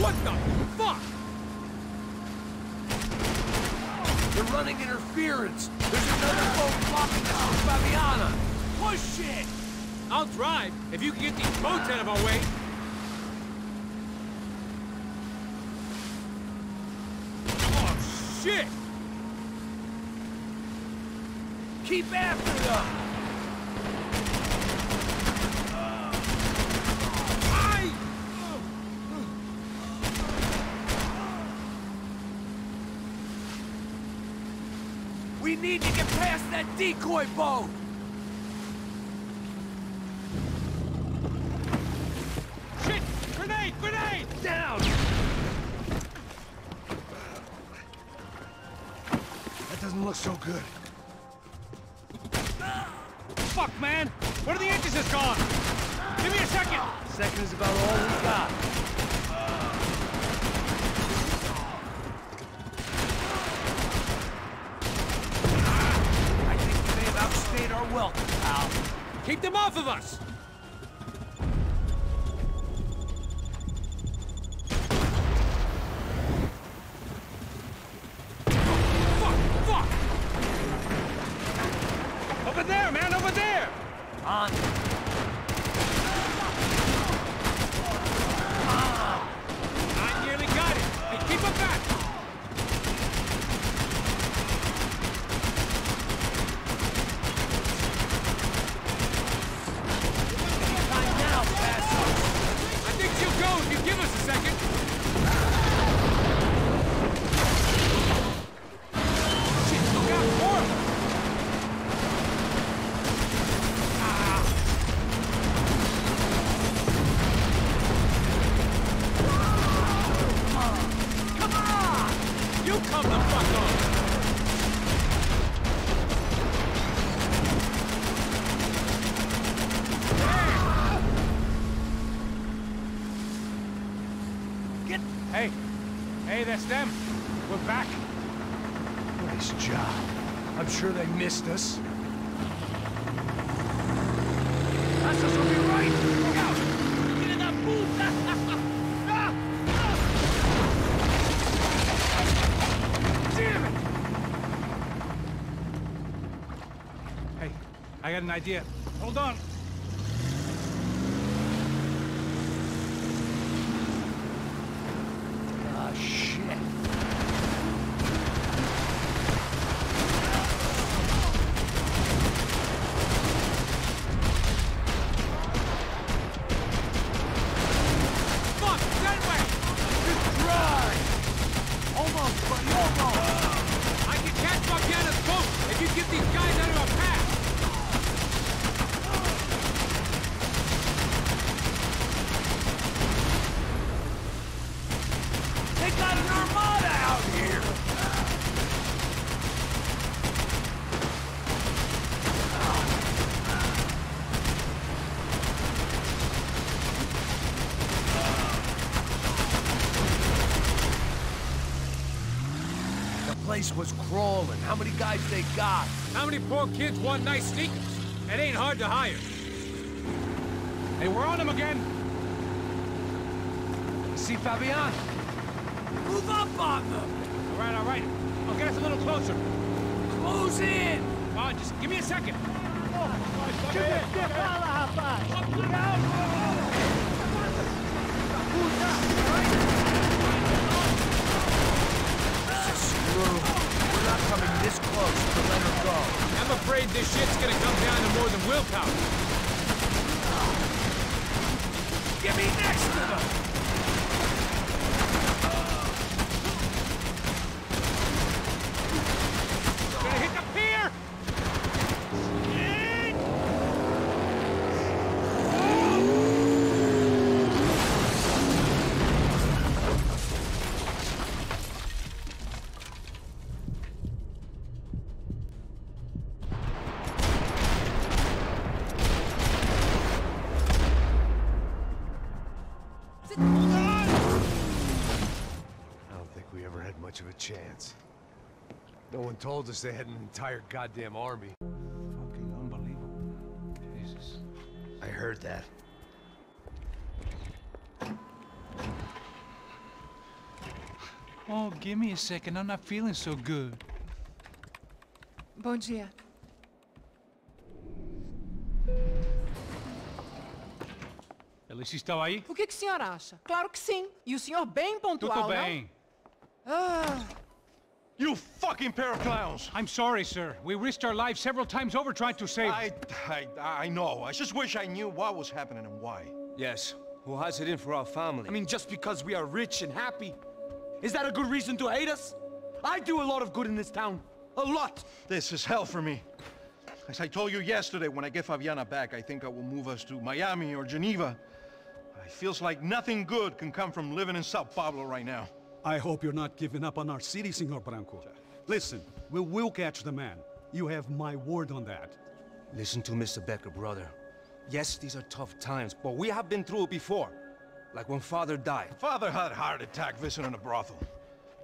What the fuck? They're running interference. There's another boat blocking us from Fabiana. Push it! I'll drive if you can get these boats out of our way. Oh, shit! Keep after them! We need to get past that decoy boat! Shit! Grenade! Grenade! Down! That doesn't look so good. Fuck, man! Where are the inches gone? Give me a second! Second is about all we got. I think we may have outstayed our welcome, pal. Keep them off of us! Fuck! Over there, man, over there! On. I nearly got it! Hey, keep them back! I think she'll go if you give us a second. Shit, look out for him. Come on! You come the fuck on! Hey! Hey, that's them! We're back! Nice job. I'm sure they missed us. That's us will be right! Look out! Get in that booth! Damn it! Hey, I got an idea. Hold on. Ah, shit. Fuck! That way! Good drive! Almost, buddy, almost! I can catch Fabiana's boat if you get these guys out of our path! They got an armada out here! The place was crawling. How many guys they got? How many poor kids want nice sneakers? It ain't hard to hire. Hey, we're on them again! See Fabian? Move up on them! All right. I'll get us a little closer. Close in! Come on, just give me a second. This is screwed. We're not coming this close to let her go. I'm afraid this shit's gonna come down to more than willpower. Get me next to them! Gonna hit the pier! I don't think we ever had much of a chance. No one told us they had an entire goddamn army. Fucking unbelievable. Jesus. I heard that. Oh, give me a second. I'm not feeling so good. Bom dia. Alice estava aí? O que o senhor acha? Claro que sim. E o senhor bem pontual, Tudo bem. não? Ah, You fucking pair of clowns! I'm sorry, sir. We risked our lives several times over trying to save... I know. I just wish I knew what was happening and why. Yes. Who has it in for our family? I mean, just because we are rich and happy. Is that a good reason to hate us? I do a lot of good in this town. A lot! This is hell for me. As I told you yesterday, when I get Fabiana back, I think I will move us to Miami or Geneva. It feels like nothing good can come from living in Sao Paulo right now. I hope you're not giving up on our city, Senor Branco. Listen, we will catch the man. You have my word on that. Listen to Mr. Becker, brother. Yes, these are tough times, but we have been through it before. Like when Father died. Father had a heart attack visiting a brothel.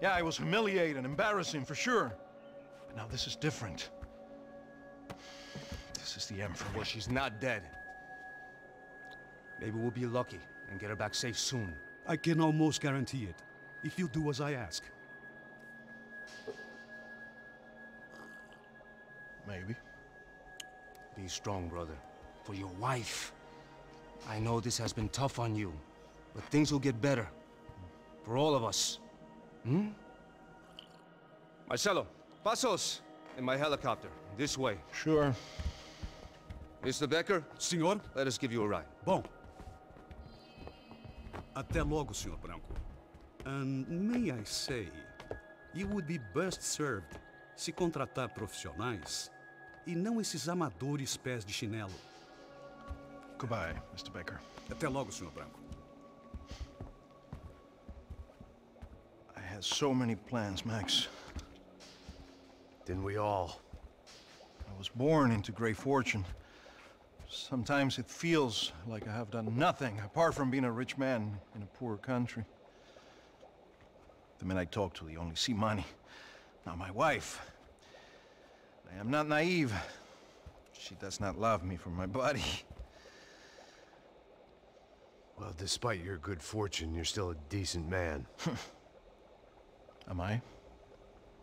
Yeah, it was humiliating, embarrassing, for sure. But now this is different. This is the end for me. Well, she's not dead. Maybe we'll be lucky and get her back safe soon. I can almost guarantee it, if you do as I ask. Maybe. Be strong, brother. For your wife. I know this has been tough on you, but things will get better. For all of us. Hmm? Marcelo, pasos in my helicopter. This way. Sure. Mr. Becker? Senhor? Let us give you a ride. Bom. Até logo, Senhor Branco. And may I say, you would be best served se contratar profissionais e não esses amadores pés de chinelo. Goodbye, Mr. Becker. Até logo, Senhor Branco. I had so many plans, Max. Didn't we all? I was born into great fortune. Sometimes it feels like I have done nothing apart from being a rich man in a poor country. The men I talk to, they only see money. Not my wife. I am not naive. She does not love me for my body. Well, despite your good fortune, you're still a decent man. Am I?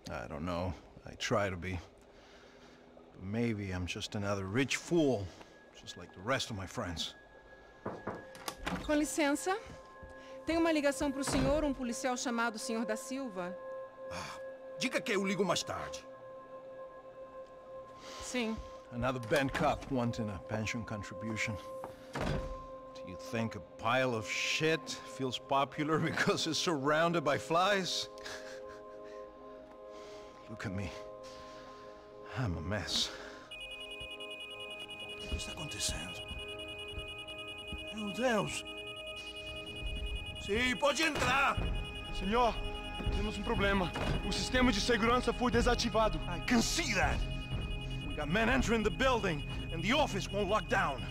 I don't know. I try to be. But maybe I'm just another rich fool, just like the rest of my friends. Com licença. Tem uma ligação para o senhor, um policial chamado Senhor da Silva. Diga que eu ligo mais tarde. Sim. Another band cop wanting a pension contribution. Do you think a pile of shit feels popular because it's surrounded by flies? Look at me. I'm a mess. O que está acontecendo? Meu Deus! Sim, pode entrar! Senhor, temos um problema. O sistema de segurança foi desativado. I can see that! We got men entering the building, and the office won't lock down.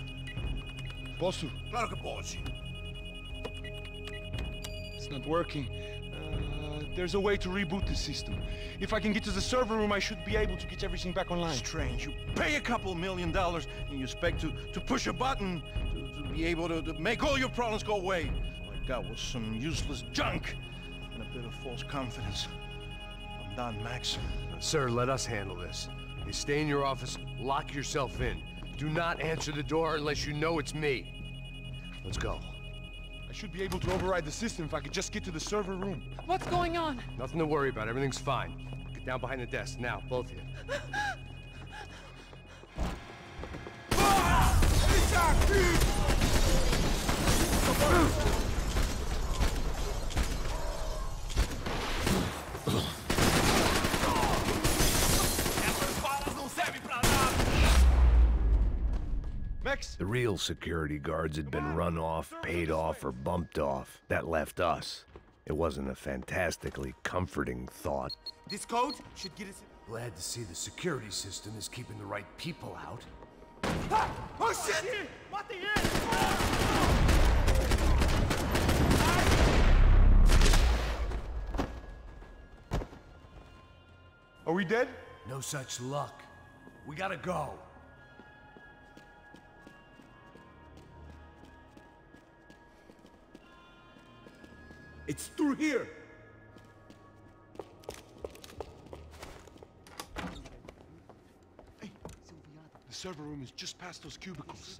Posso? Claro que pode. It's not working. There's a way to reboot the system. If I can get to the server room, I should be able to get everything back online. Strange. You pay a couple $1 million, and you expect to push a button to be able to make all your problems go away. All I got was some useless junk and a bit of false confidence. I'm done, Max. Sir, let us handle this. You stay in your office, lock yourself in. Do not answer the door unless you know it's me. Let's go. I should be able to override the system if I could just get to the server room. What's going on? Nothing to worry about. Everything's fine. Get down behind the desk. Now, both of you. Max? The real security guards had been run off, paid off, or bumped off. That left us. It wasn't a fantastically comforting thought. This code should get us... Glad to see the security system is keeping the right people out. Ah! Oh, shit! Are we dead? No such luck. We gotta go. It's through here! Hey, the server room is just past those cubicles.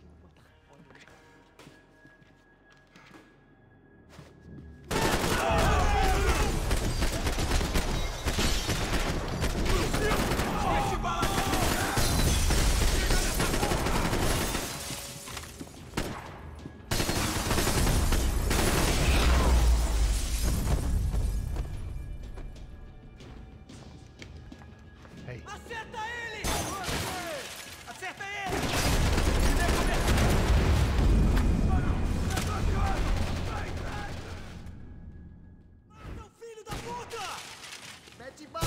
Hey. Acerta ele! Acerta ele! Mata o filho da puta! Mete bala!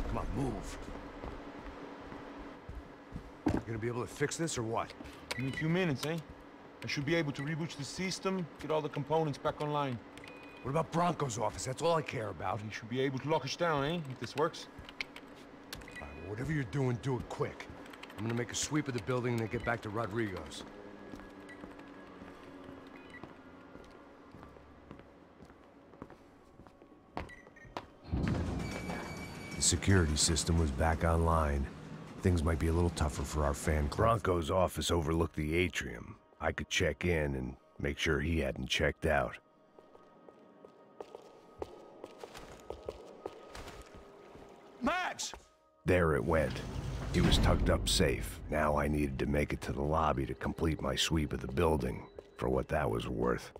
Come on, move. You gonna be able to fix this or what? In a few minutes, eh? I should be able to reboot the system, get all the components back online. What about Bronco's office? That's all I care about. He should be able to lock us down, eh? If this works. All right, well, whatever you're doing, do it quick. I'm gonna make a sweep of the building and then get back to Rodrigo's. The security system was back online. Things might be a little tougher for our fan club. Bronco's office overlooked the atrium. I could check in and make sure he hadn't checked out. Max! There it went. He was tucked up safe. Now I needed to make it to the lobby to complete my sweep of the building, for what that was worth.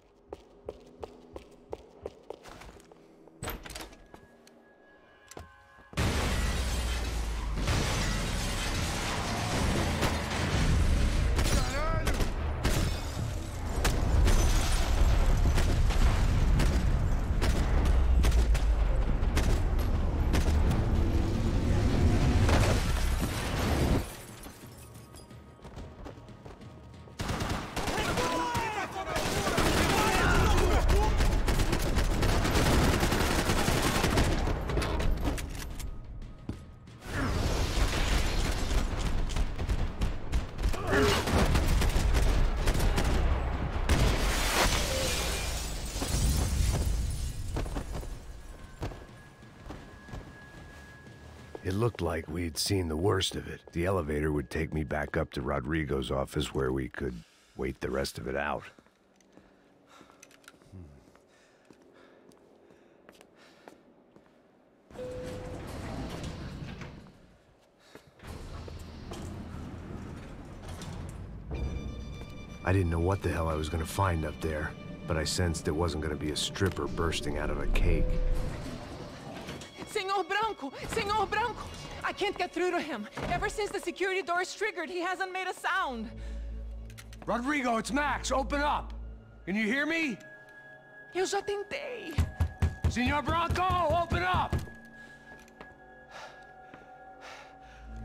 It looked like we'd seen the worst of it. The elevator would take me back up to Rodrigo's office where we could wait the rest of it out. I didn't know what the hell I was gonna find up there, but I sensed it wasn't gonna be a stripper bursting out of a cake. Senor Branco! I can't get through to him. Ever since the security door is triggered, he hasn't made a sound. Rodrigo, it's Max. Open up. Can you hear me? Eu já tentei. Senor Branco, open up!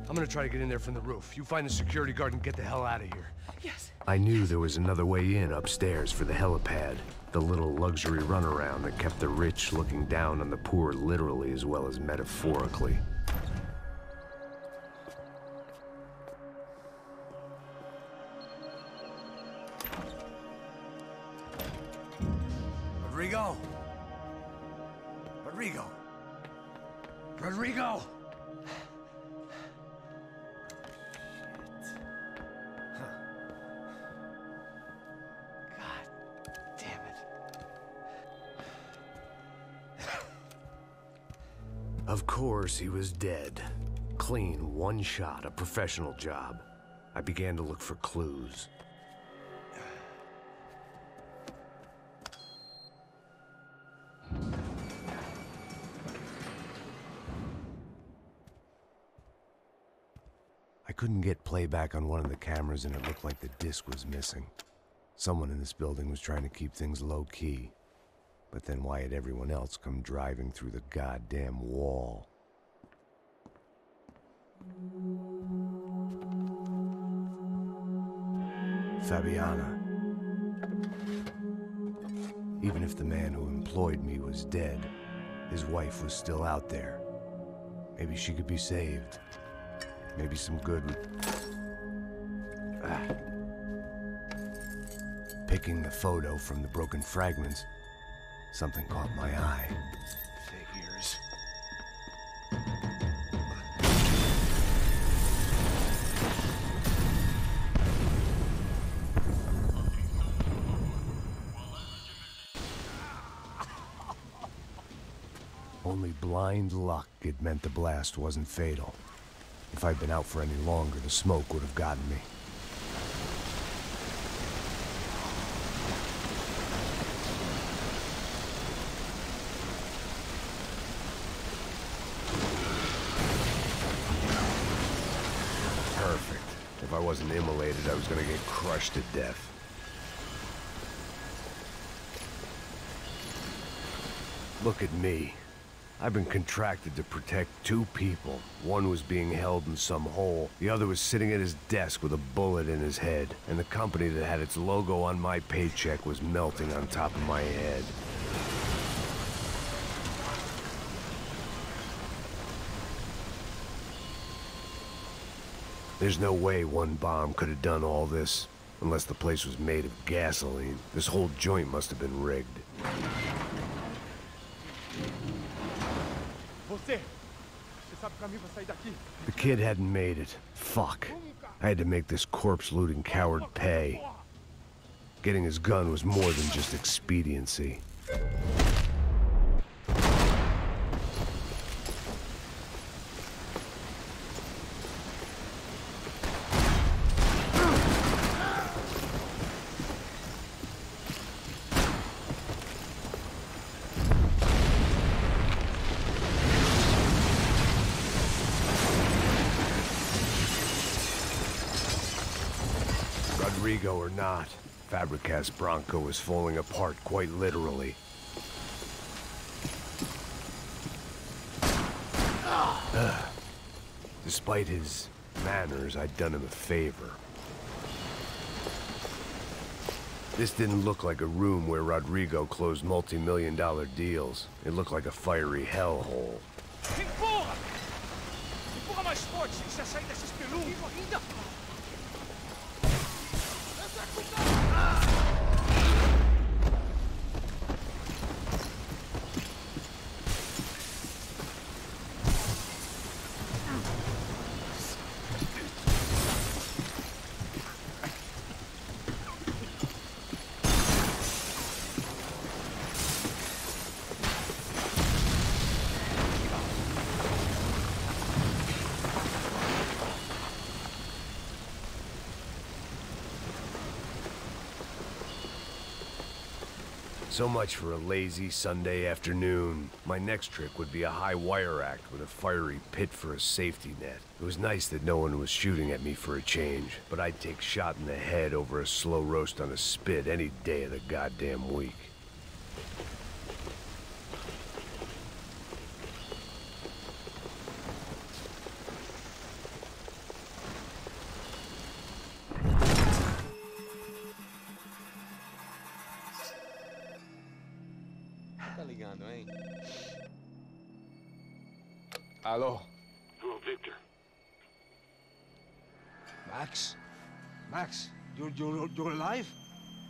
I'm gonna try to get in there from the roof. You find the security guard and get the hell out of here. Yes. I knew there was another way in upstairs for the helipad. The little luxury runaround that kept the rich looking down on the poor literally as well as metaphorically. Rodrigo! Rodrigo! Rodrigo! Of course, he was dead. Clean, one shot, a professional job. I began to look for clues. I couldn't get playback on one of the cameras and it looked like the disc was missing. Someone in this building was trying to keep things low-key. But then why had everyone else come driving through the goddamn wall? Fabiana. Even if the man who employed me was dead, his wife was still out there. Maybe she could be saved. Maybe some good would... Picking the photo from the broken fragments, something caught my eye. Figures. only blind luck it meant the blast wasn't fatal. If I'd been out for any longer, the smoke would have gotten me. Perfect. If I wasn't immolated, I was gonna get crushed to death. Look at me. I've been contracted to protect two people. One was being held in some hole. The other was sitting at his desk with a bullet in his head. And the company that had its logo on my paycheck was melting on top of my head. There's no way one bomb could have done all this. Unless the place was made of gasoline. This whole joint must have been rigged. The kid hadn't made it. Fuck. I had to make this corpse-looting coward pay. Getting his gun was more than just expediency. Rodrigo or not, Fabricas Bronco is falling apart quite literally. Despite his manners, I'd done him a favor. This didn't look like a room where Rodrigo closed multi-million-dollar deals. It looked like a fiery hellhole. Empurra! Empurra mais forte, sem se sair dessa espelunca! So much for a lazy Sunday afternoon. My next trick would be a high wire act with a fiery pit for a safety net. It was nice that no one was shooting at me for a change, but I'd take shot in the head over a slow roast on a spit any day of the goddamn week. Hello. Hello, Victor. Max? Max, you're alive?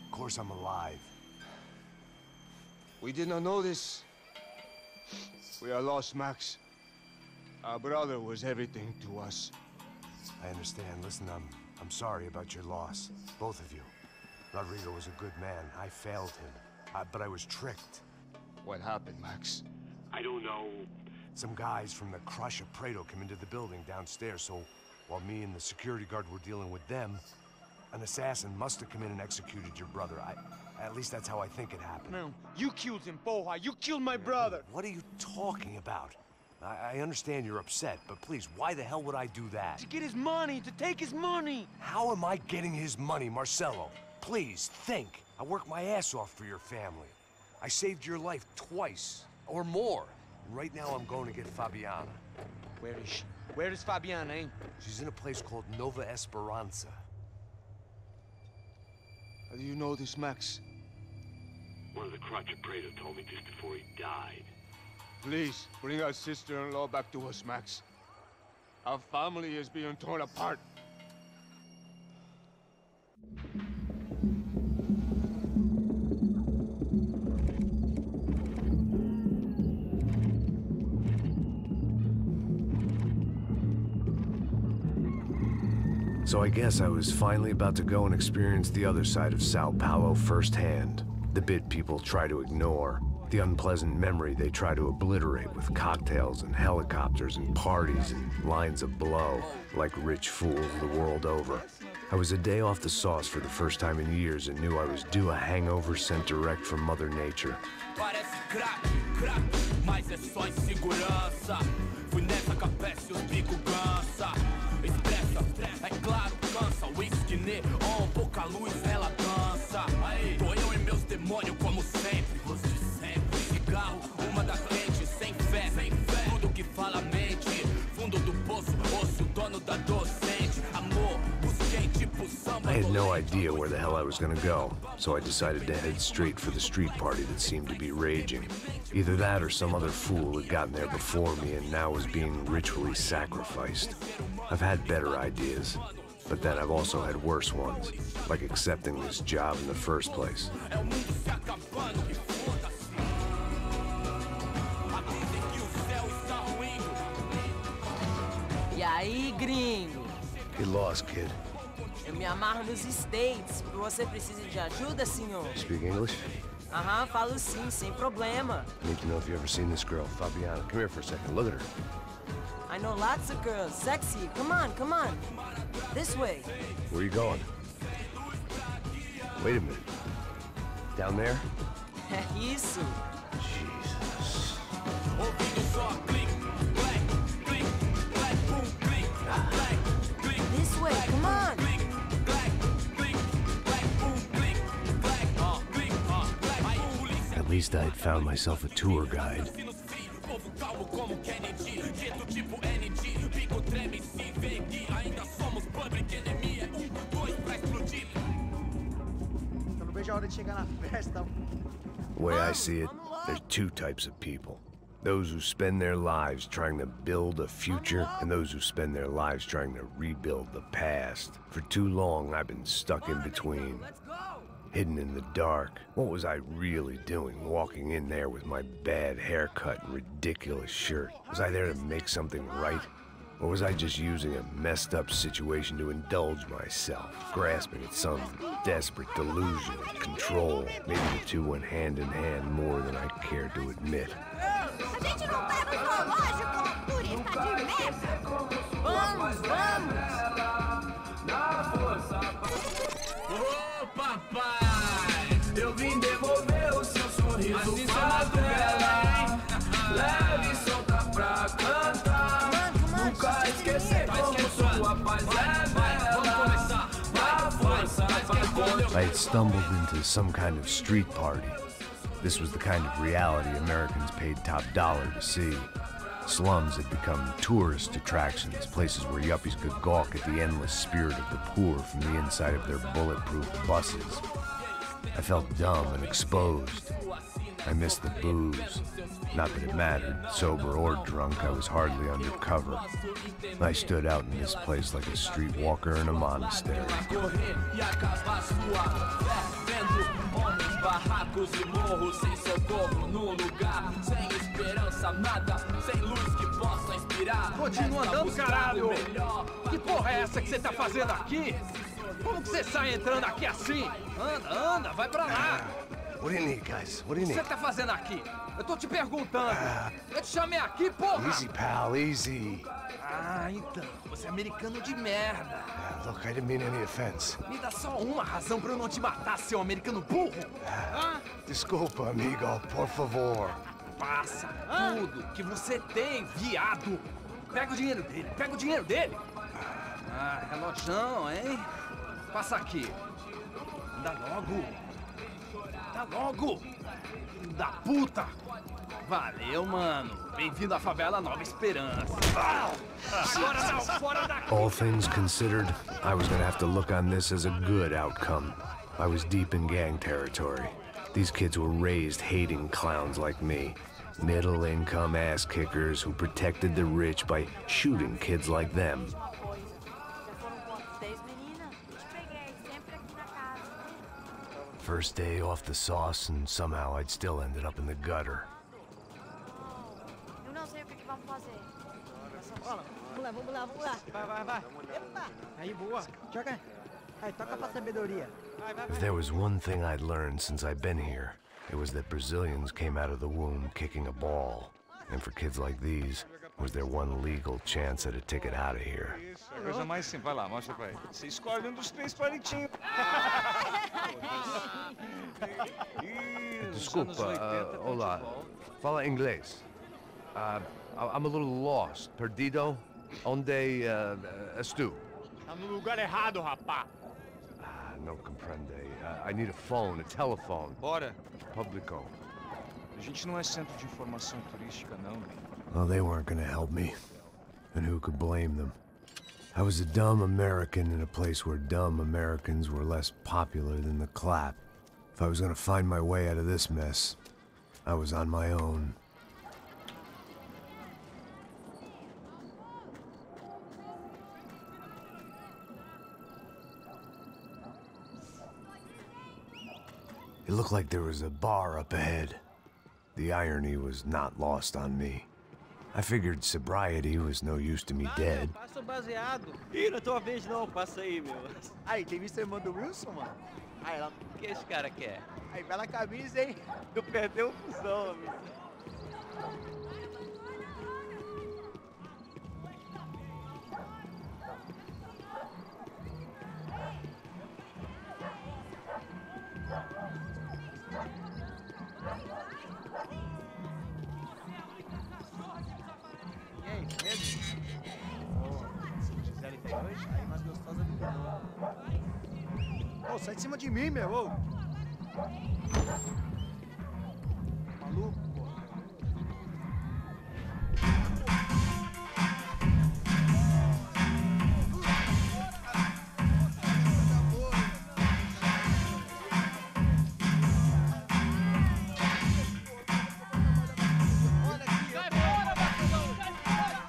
Of course I'm alive. We did not know this. We are lost, Max. Our brother was everything to us. I understand. Listen, I'm sorry about your loss. Both of you. Rodrigo was a good man. I failed him. But I was tricked. What happened, Max? I don't know. Some guys from the Crush of Prado came into the building downstairs, so while me and the security guard were dealing with them, an assassin must have come in and executed your brother. At least that's how I think it happened. No, you killed him, Porra. You killed my brother. What are you talking about? I understand you're upset, but please, why the hell would I do that? To get his money, to take his money. How am I getting his money, Marcelo? Please, think. I worked my ass off for your family. I saved your life twice, or more. Right now, I'm going to get Fabiana. Where is she? Where is Fabiana, eh? She's in a place called Nova Esperanza. How do you know this, Max? One of the Crotch of Prado told me just before he died. Please, bring our sister-in-law back to us, Max. Our family is being torn apart. So I guess I was finally about to go and experience the other side of Sao Paulo firsthand. The bit people try to ignore. The unpleasant memory they try to obliterate with cocktails and helicopters and parties and lines of blow, like rich fools the world over. I was a day off the sauce for the first time in years and knew I was due a hangover sent direct from Mother Nature. I had no idea where the hell I was gonna go, so I decided to head straight for the street party that seemed to be raging. Either that or some other fool had gotten there before me and now was being ritually sacrificed. I've had better ideas, but then I've also had worse ones, like accepting this job in the first place. E aí, gringo? Get lost, kid. Eu me amarro nos States. Você precisa de ajuda, senhor? Speak English? Aham, falo sim, sem problema. I need to know if you've ever seen this girl, Fabiana. Come here for a second. Look at her. I know lots of girls. Sexy. Come on, come on. This way. Where are you going? Wait a minute. Down there? Isso. Jesus. This way, come on. At least I had found myself a tour guide. The way I see it, there's two types of people. Those who spend their lives trying to build a future, and those who spend their lives trying to rebuild the past. For too long, I've been stuck in between. Hidden in the dark. What was I really doing, walking in there with my bad haircut and ridiculous shirt? Was I there to make something right? Or was I just using a messed up situation to indulge myself, grasping at some desperate delusion of control? Maybe the two went hand in hand more than I cared to admit. A gente não tá no zoológico, turista de merda! Vamos, vamos! Ô, papai, eu vim devolver o seu sorriso favela. Leve e solta pra cantar. Nunca esquecer como sua paz é bela. Na força pra I had stumbled into some kind of street party. This was the kind of reality Americans paid top dollar to see. Slums had become tourist attractions, places where yuppies could gawk at the endless spirit of the poor from the inside of their bulletproof buses. I felt dumb and exposed. I missed the booze. Not that it mattered. Sober or drunk, I was hardly undercover. I stood out in this place like a streetwalker in a monastery. barracos e morros sem socorro no lugar, sem esperança, nada, sem luz que possa inspirar. Continua andando, caralho! Que porra é essa que você tá fazendo aqui? Como que você sai entrando aqui assim? Anda, anda, vai pra lá! What do you need, guys? What do you need? O que você tá fazendo aqui? Eu tô te perguntando. Eu te chamei aqui, porra! Easy, pal, easy. Ah, então. Você é americano de merda. Look, I didn't mean any offense. Me dá só uma razão pra eu não te matar, seu americano burro. Desculpa, amigo, por favor. Passa tudo que você tem, viado. Pega o dinheiro dele, pega o dinheiro dele. Ah, relojão, hein? Passa aqui. Dá logo. Dá logo. Filho da puta. Valeu, mano. Bem-vindo à favela Nova Esperança. Agora não, fora daqui. All things considered, I was gonna have to look on this as a good outcome. I was deep in gang territory. These kids were raised hating clowns like me. Middle-income ass-kickers who protected the rich by shooting kids like them. First day off the sauce, and somehow I'd still ended up in the gutter. Eu não sei o que vamos fazer. Vamos lá. Vai. Epa! Aí, boa. Joga. Aí, toca pra sabedoria. If there was one thing I'd learned since I've been here, It was that Brazilians came out of the womb kicking a ball. And for kids like these, was their one legal chance at a ticket out of here. Isso, é a coisa mais simples. Vai lá, mostra pra ele. Você escolhe dos 3 palitinhos. Desculpa, olá. Fala inglês. I'm a little lost. Perdido? Onde estou? Tá no lugar errado, rapá. No comprende. I need a phone, a telephone. Bora. Publico. A gente não é centro de informação turística, não. Well, they weren't gonna help me. And who could blame them? I was a dumb American in a place where dumb Americans were less popular than the clap. If I was gonna find my way out of this mess, I was on my own. It looked like there was a bar up ahead. The irony was not lost on me. I figured sobriety was no use to me dead. Passa o baseado. Ih, não é tua vez não, passa aí, meu. Aí, tem visto a irmã do Wilson, mano? Aí, ela... O que esse cara quer? Aí, bela camisa, hein? Tu perdeu o fusão, amigo. Aí, mais gostosa do que não. Ô, sai de cima de mim, meu, ô. Maluco, pô.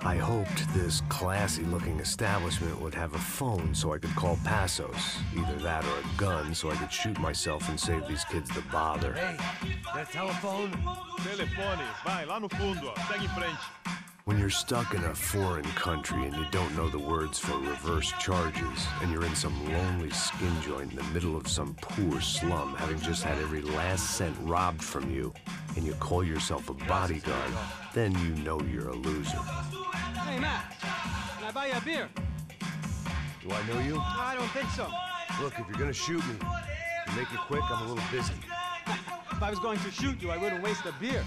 I hoped this classy-looking establishment would have a phone so I could call Passos. Either that or a gun so I could shoot myself and save these kids the bother. Hey, that telephone? Telefone, vai, lá no fundo, ó. Segue em frente. When you're stuck in a foreign country and you don't know the words for reverse charges, and you're in some lonely skin joint in the middle of some poor slum, having just had every last cent robbed from you, and you call yourself a bodyguard, then you know you're a loser. Hey, Matt, can I buy you a beer? Do I know you? I don't think so. Look, if you're gonna shoot me, make it quick, I'm a little busy. If I was going to shoot you, I wouldn't waste a beer.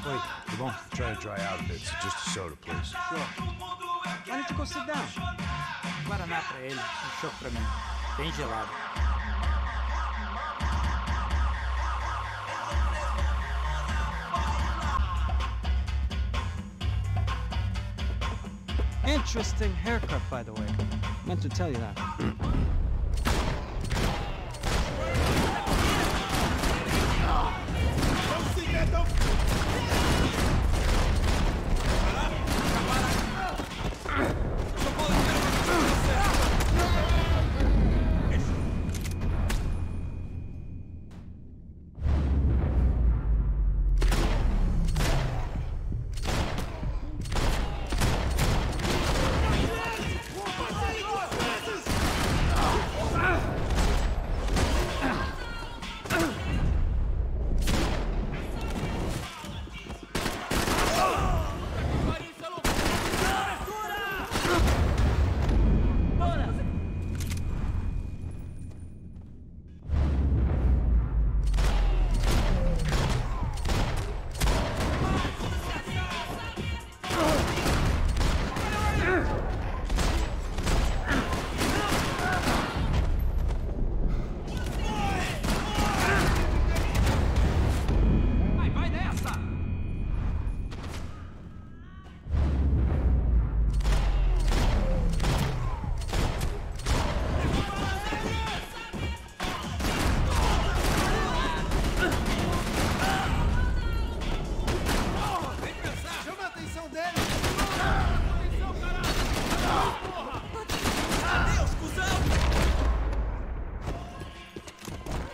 Wait, come on. I'm trying to dry out a bit, so just a soda, please. Sure. Why don't you go sit down? Guaraná pra ele, choco pra mim. Bem gelado. Interesting haircut, by the way. Meant to tell you that.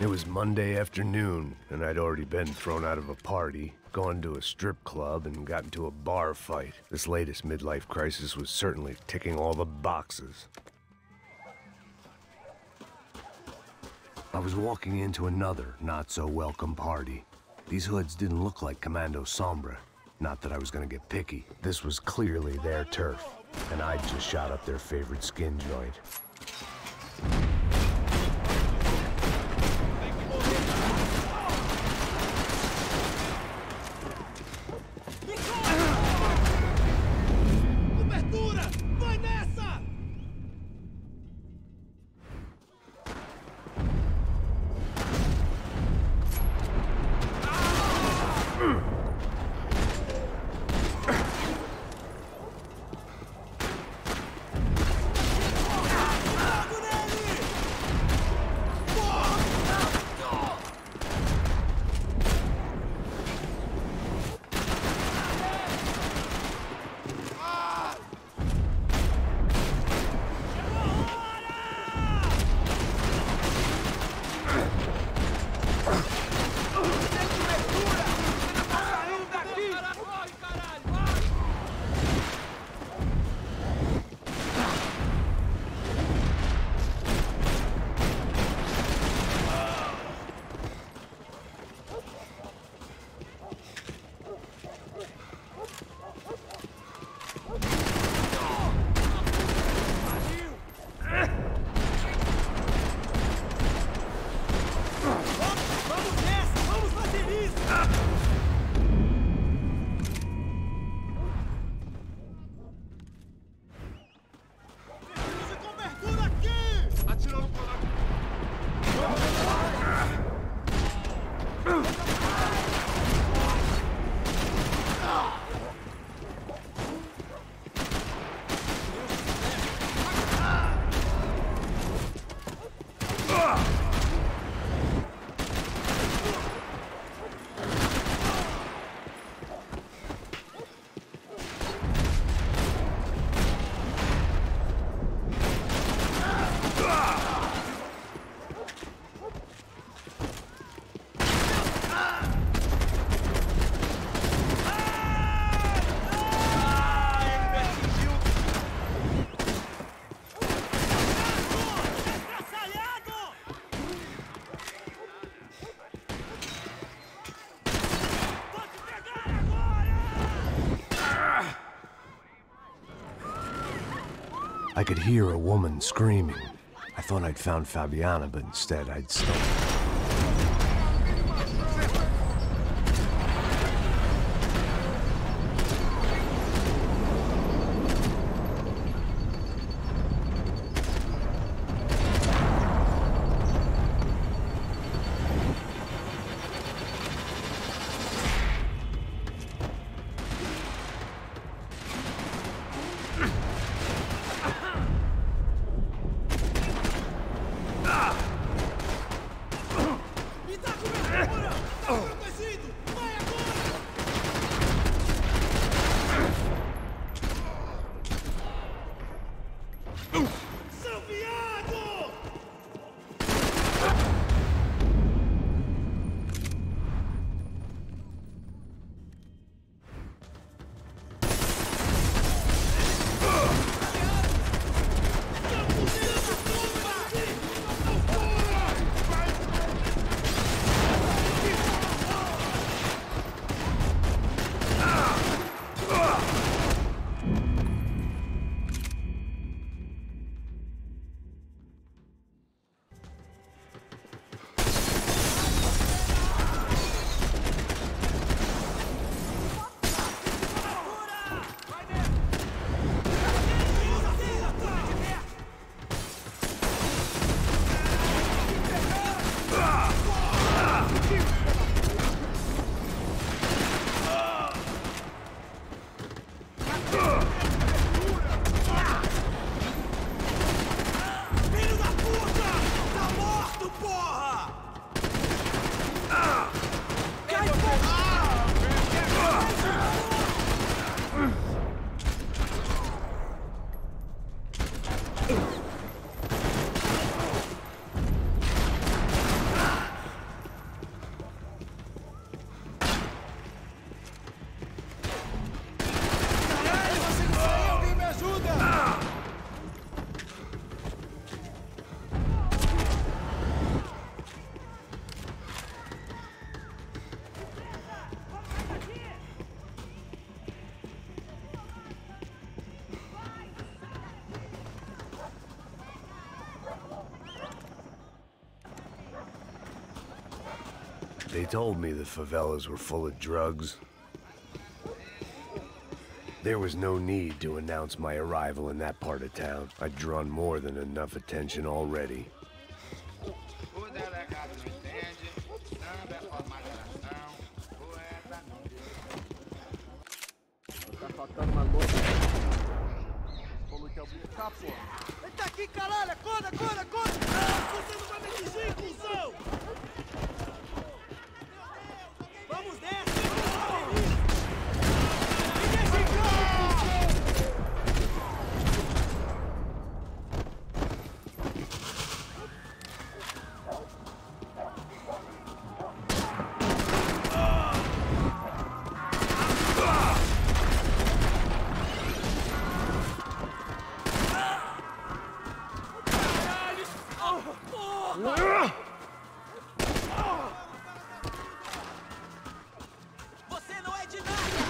It was Monday afternoon, and I'd already been thrown out of a party, gone to a strip club, and got into a bar fight. This latest midlife crisis was certainly ticking all the boxes. I was walking into another not-so-welcome party. These hoods didn't look like Commando Sombra. Not that I was gonna get picky. This was clearly their turf, and I'd just shot up their favorite skin joint. I could hear a woman screaming. I thought I'd found Fabiana, but instead I'd stumbled. They told me the favelas were full of drugs. There was no need to announce my arrival in that part of town. I'd drawn more than enough attention already. Tá faltando uma louca. Falou que ia buscar, pô. Ele tá aqui, caralho! Acorda, acorda, acorda! Você não vai me dirigir, cuzão! Vamos nessa! Me deixa em Você não é de nada!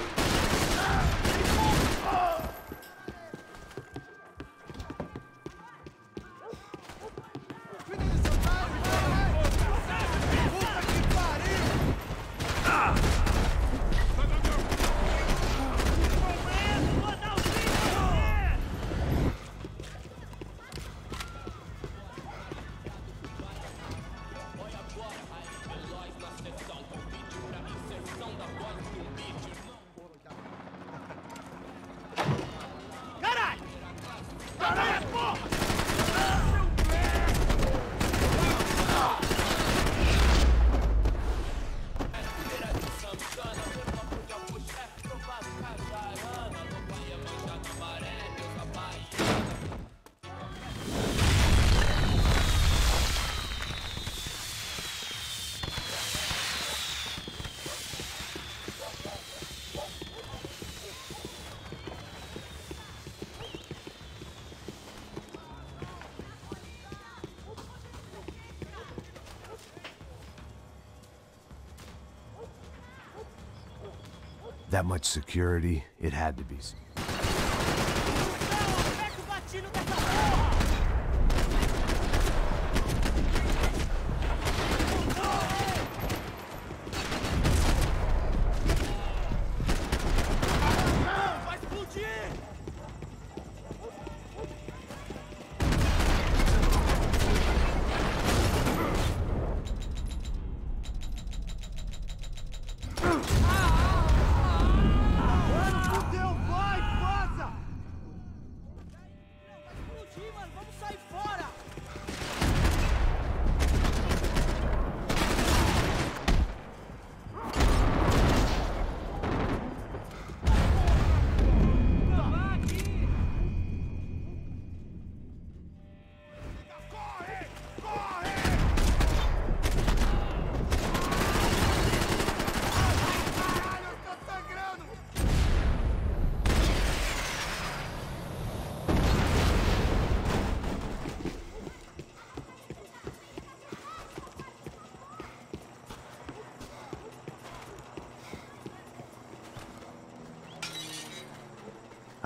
That much security, it had to be.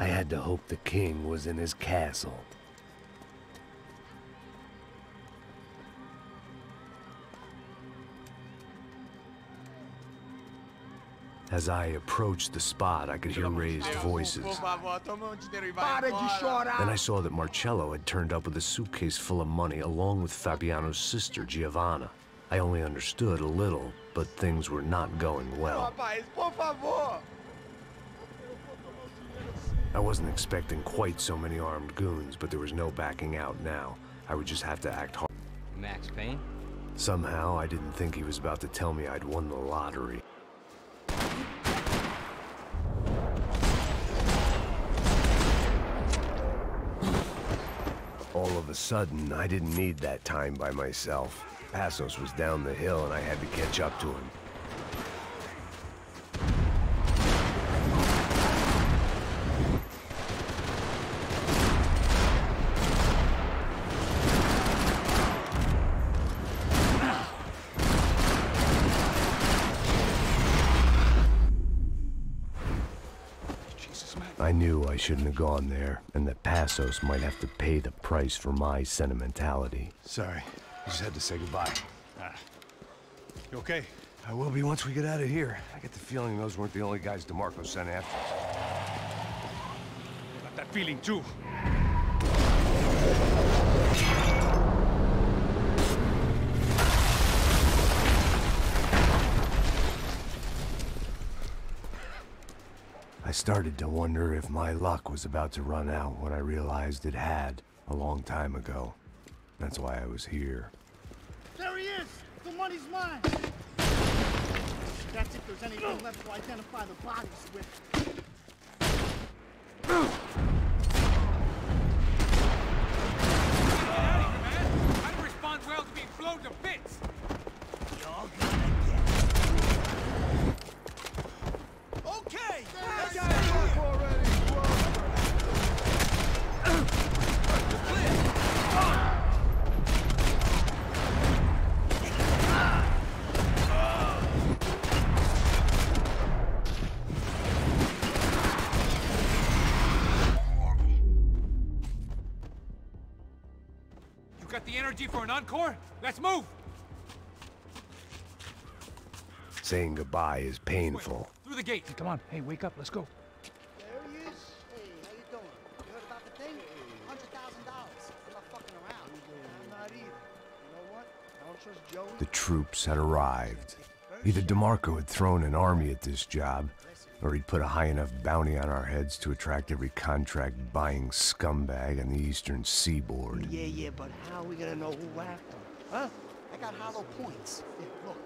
I had to hope the king was in his castle. As I approached the spot, I could hear raised voices. Then I saw that Marcello had turned up with a suitcase full of money along with Fabiano's sister, Giovanna. I only understood a little, but things were not going well. I wasn't expecting quite so many armed goons, but there was no backing out now. I would just have to act hard. Max Payne? Somehow, I didn't think he was about to tell me I'd won the lottery. All of a sudden, I didn't need that time by myself. Passos was down the hill and I had to catch up to him. I knew I shouldn't have gone there, and that Passos might have to pay the price for my sentimentality. Sorry, I just had to say goodbye. You okay? I will be once we get out of here. I get the feeling those weren't the only guys DeMarco sent after us. I got that feeling too. I started to wonder if my luck was about to run out when I realized it had a long time ago. That's why I was here. There he is! The money's mine! That's if there's anything left to identify the bodies with. I don't respond well to being blown to bits! Y'all gonna get it. Okay! Let's go already! Got the energy for an encore? Let's move! Saying goodbye is painful. Through the gate. Hey, come on. Hey, wake up. Let's go. There he is. Hey, how you doing? You heard about the thing? $100,000. I'm not fucking around. I'm not either. You know what? I don't trust Joey. The troops had arrived. Either DeMarco had thrown an army at this job, or he'd put a high enough bounty on our heads to attract every contract-buying scumbag on the eastern seaboard. Yeah, but how are we gonna know who whacked him? Huh? I got hollow points. Yeah, look,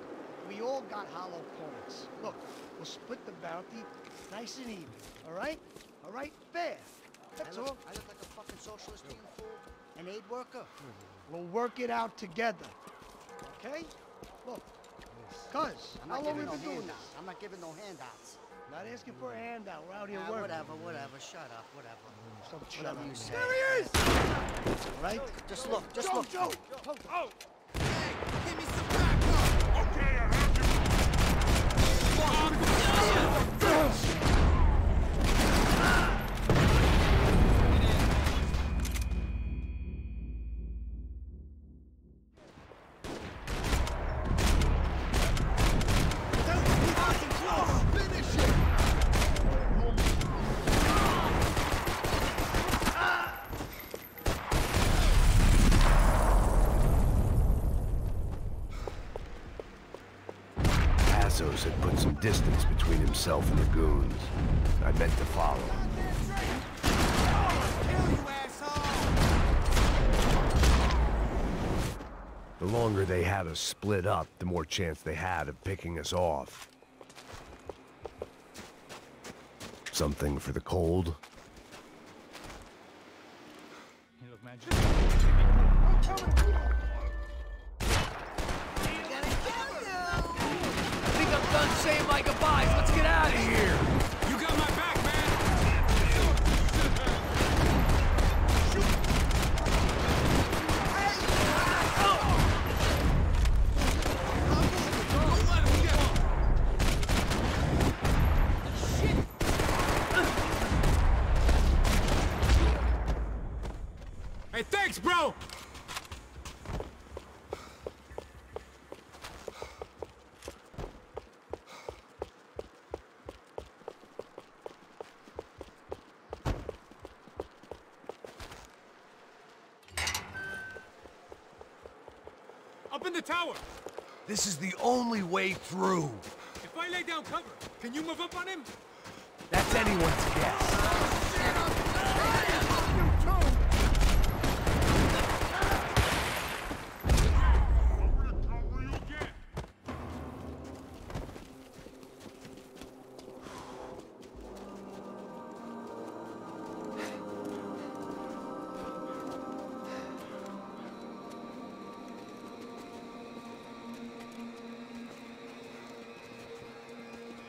we all got hollow points. Look, we'll split the bounty nice and even, all right? All right? Fair. That's all. I look like a fucking socialist to you, fool? An aid worker? We'll work it out together, okay? Look, cuz, how long we been doing this? I'm not giving no handouts. Not asking for a handout. We're out here working. Whatever. Shut up. Whatever. Whatever you say. There he is! All right? Just look. Joe! Oh! Hey, give me some backup! Okay, I have you. Had put some distance between himself and the goons. I meant to follow. The longer they had us split up, the more chance they had of picking us off. Something for the cold? Hey, look, man, I'm done saying my goodbyes. Let's get out of here. You got my back, man. Hey, thanks, bro. Up in the tower! This is the only way through. If I lay down cover, can you move up on him? That's anyone's guess.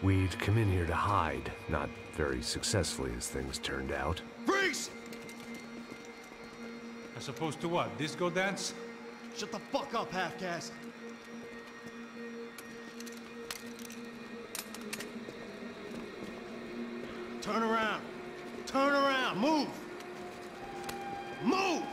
We'd come in here to hide, not very successfully as things turned out. Freeze! As opposed to what? Disco dance? Shut the fuck up, half-caste. Turn around. Turn around. Move. Move!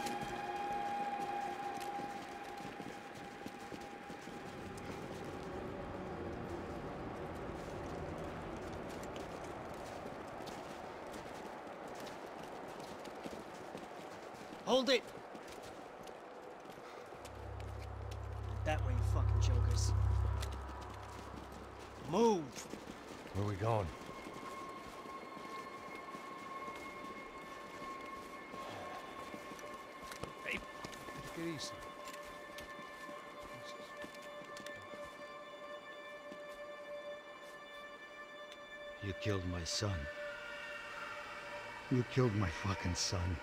Hold it! That way, you fucking jokers. Move! Where are we going? Hey, take it easy. You killed my son. You killed my fucking son.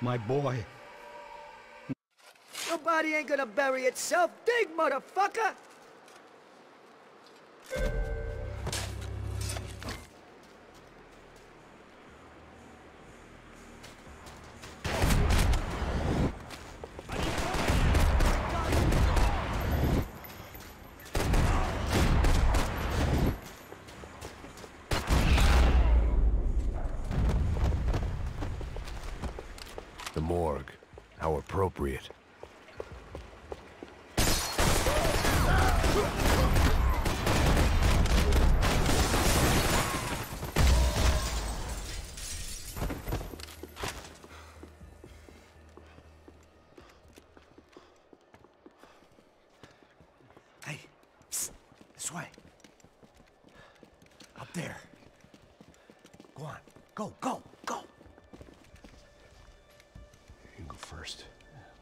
My boy. Your body ain't gonna bury itself. Dig, motherfucker! The morgue. How appropriate. Hey, psst, this way. Up there. Go on. Go, go, go. You can go first.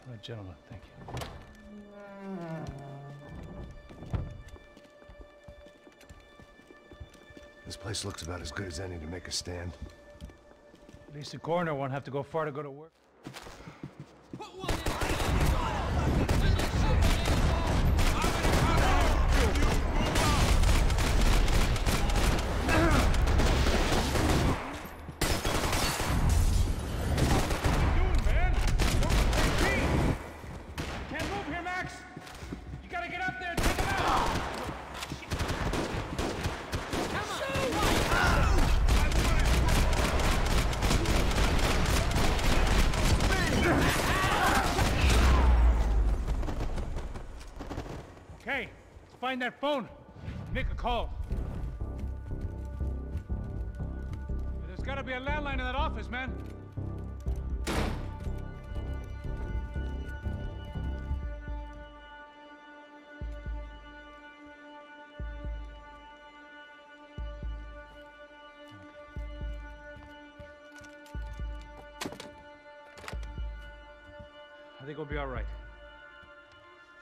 All right, gentlemen, thank you. This place looks about as good as any to make a stand. At least the coroner won't have to go far to go to work. Okay, let's find that phone. Make a call. There's gotta be a landline in that office, man. I think we'll be all right.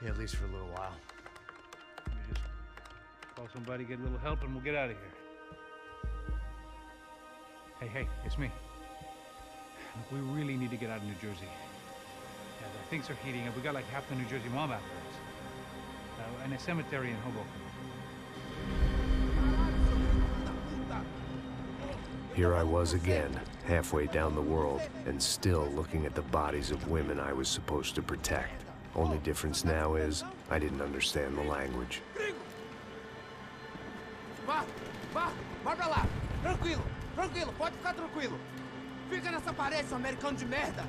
Yeah, at least for a little while. Let me just call somebody, get a little help, and we'll get out of here. Hey, it's me. Look, we really need to get out of New Jersey. Yeah, things are heating up. We got like half the New Jersey mob after us. And a cemetery in Hoboken. Here I was again, halfway down the world, and still looking at the bodies of women I was supposed to protect. Only difference now is, I didn't understand the language. Vai pra lá. Tranquilo, pode ficar tranquilo. Fica nessa parede, seu americano de merda.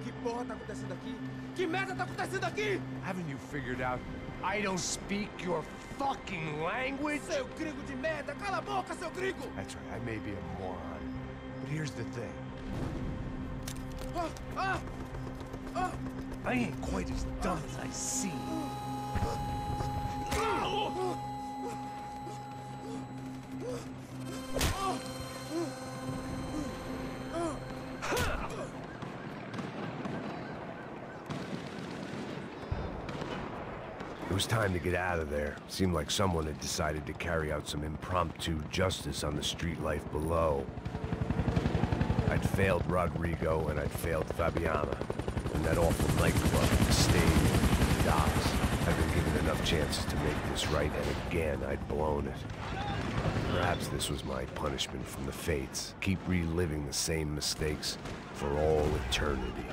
Que porra tá acontecendo aqui? Que merda tá acontecendo aqui? Haven't you figured out I don't speak your fucking language? Seu gringo de merda, cala a boca, seu gringo! That's right, I may be a moron, but here's the thing. I ain't quite as dumb as I seem. It was time to get out of there. Seemed like someone had decided to carry out some impromptu justice on the street life below. I'd failed Rodrigo and I'd failed Fabiana. And that awful nightclub, the stadium, the docks. I'd been given enough chances to make this right, and again, I'd blown it. Perhaps this was my punishment from the fates. Keep reliving the same mistakes for all eternity.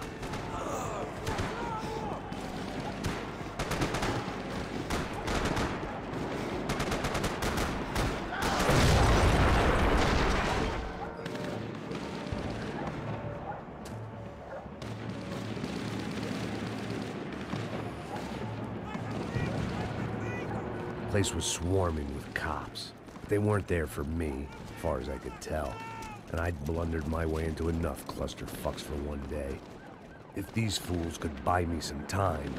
The place was swarming with cops. They weren't there for me, as far as I could tell. and I'd blundered my way into enough clusterfucks for one day. If these fools could buy me some time,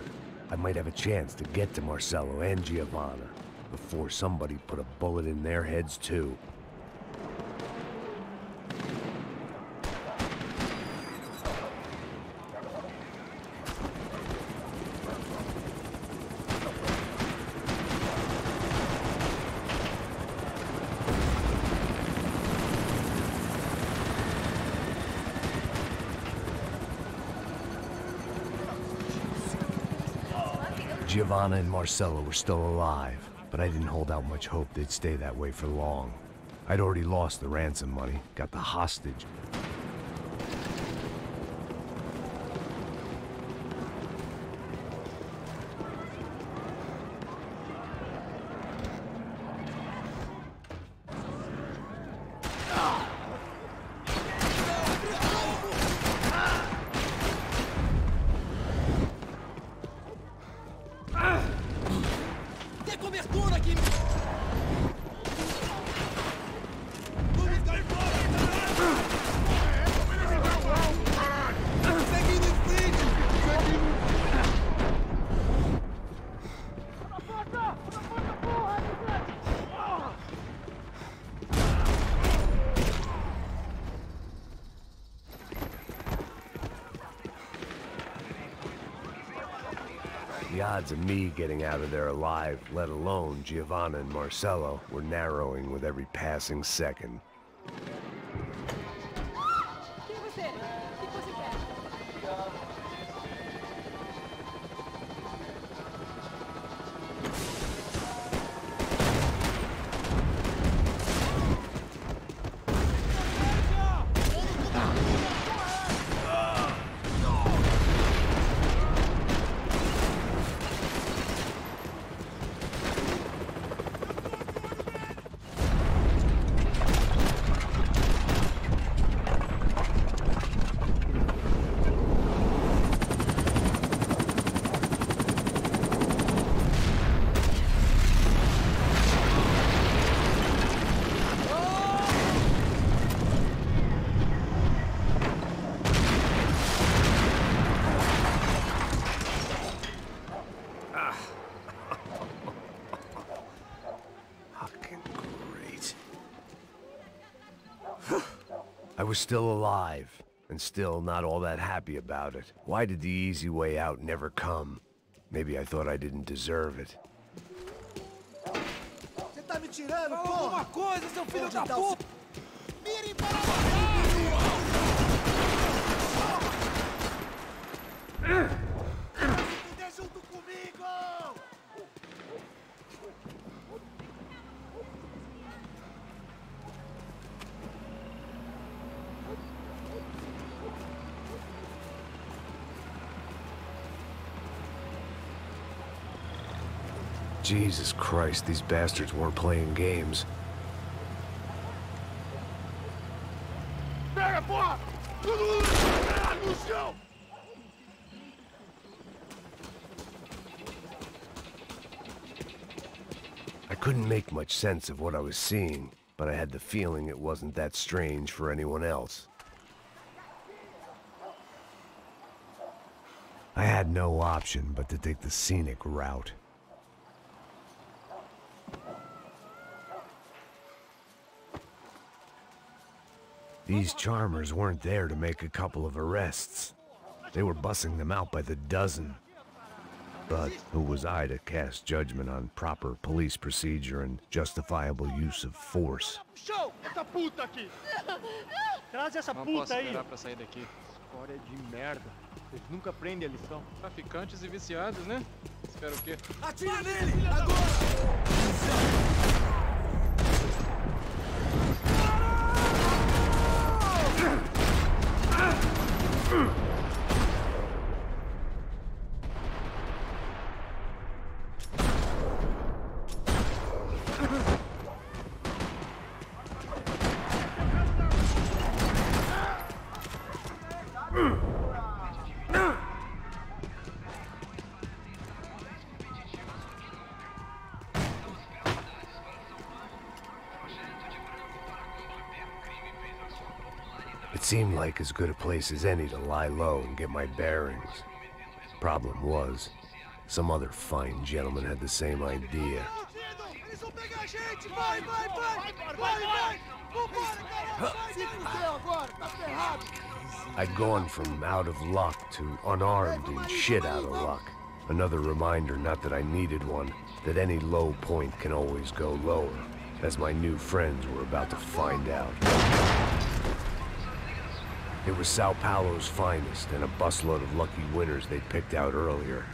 I might have a chance to get to Marcello and Giovanna before somebody put a bullet in their heads too. Giovanna and Marcello were still alive, but I didn't hold out much hope they'd stay that way for long. I'd already lost the ransom money, got the hostage. The odds of me getting out of there alive, let alone Giovanna and Marcello, were narrowing with every passing second. I was still alive, and still not all that happy about it. Why did the easy way out never come? Maybe I thought I didn't deserve it. Você tá me tirando, Fala porra! alguma coisa, seu filho da puta! Mirem para me junto comigo! Jesus Christ, these bastards weren't playing games. Pega, porra! Todo mundo no chão! I couldn't make much sense of what I was seeing, but I had the feeling it wasn't that strange for anyone else. I had no option but to take the scenic route. These charmers weren't there to make a couple of arrests. They were bussing them out by the dozen. But who was I to cast judgment on proper police procedure and justifiable use of force? Show! Essa puta aqui! Traz essa Não puta posso aí! esperar pra sair daqui. História de merda. Eles nunca aprendem a lição. Traficantes e viciados, né? Espera o quê? Atira nele! Agora! seemed like as good a place as any to lie low and get my bearings. Problem was, some other fine gentleman had the same idea. I'd gone from out of luck to unarmed and shit out of luck. Another reminder, not that I needed one, that any low point can always go lower, as my new friends were about to find out. It was Sao Paulo's finest, and a busload of lucky winners they'd picked out earlier.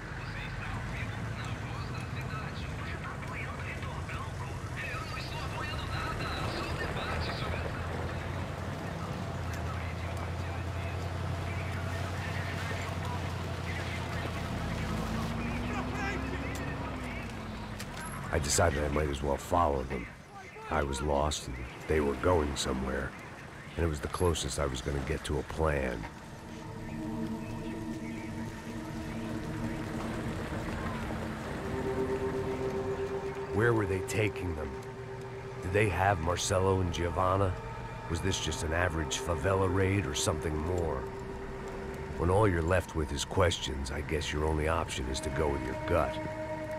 I decided I might as well follow them. I was lost, and they were going somewhere, and it was the closest I was going to get to a plan. Where were they taking them? Did they have Marcelo and Giovanna? Was this just an average favela raid or something more? When all you're left with is questions, I guess your only option is to go with your gut.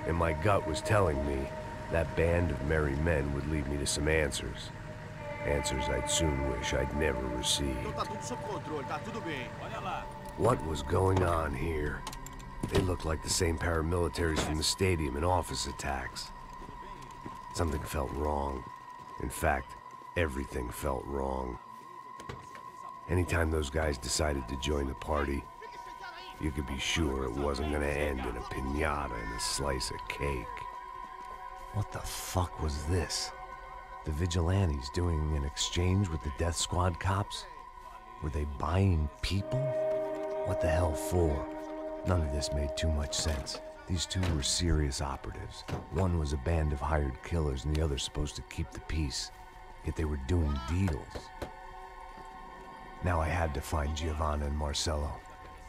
And my gut was telling me that band of merry men would lead me to some answers. Answers I'd soon wish I'd never received. What was going on here? They looked like the same paramilitaries from the stadium in office attacks. Something felt wrong. In fact, everything felt wrong. Anytime those guys decided to join the party, you could be sure it wasn't gonna end in a piñata and a slice of cake. What the fuck was this? The vigilantes doing an exchange with the death squad cops? Were they buying people? What the hell for? None of this made too much sense. These two were serious operatives. One was a band of hired killers and the other supposed to keep the peace. Yet they were doing deals. Now I had to find Giovanna and Marcelo.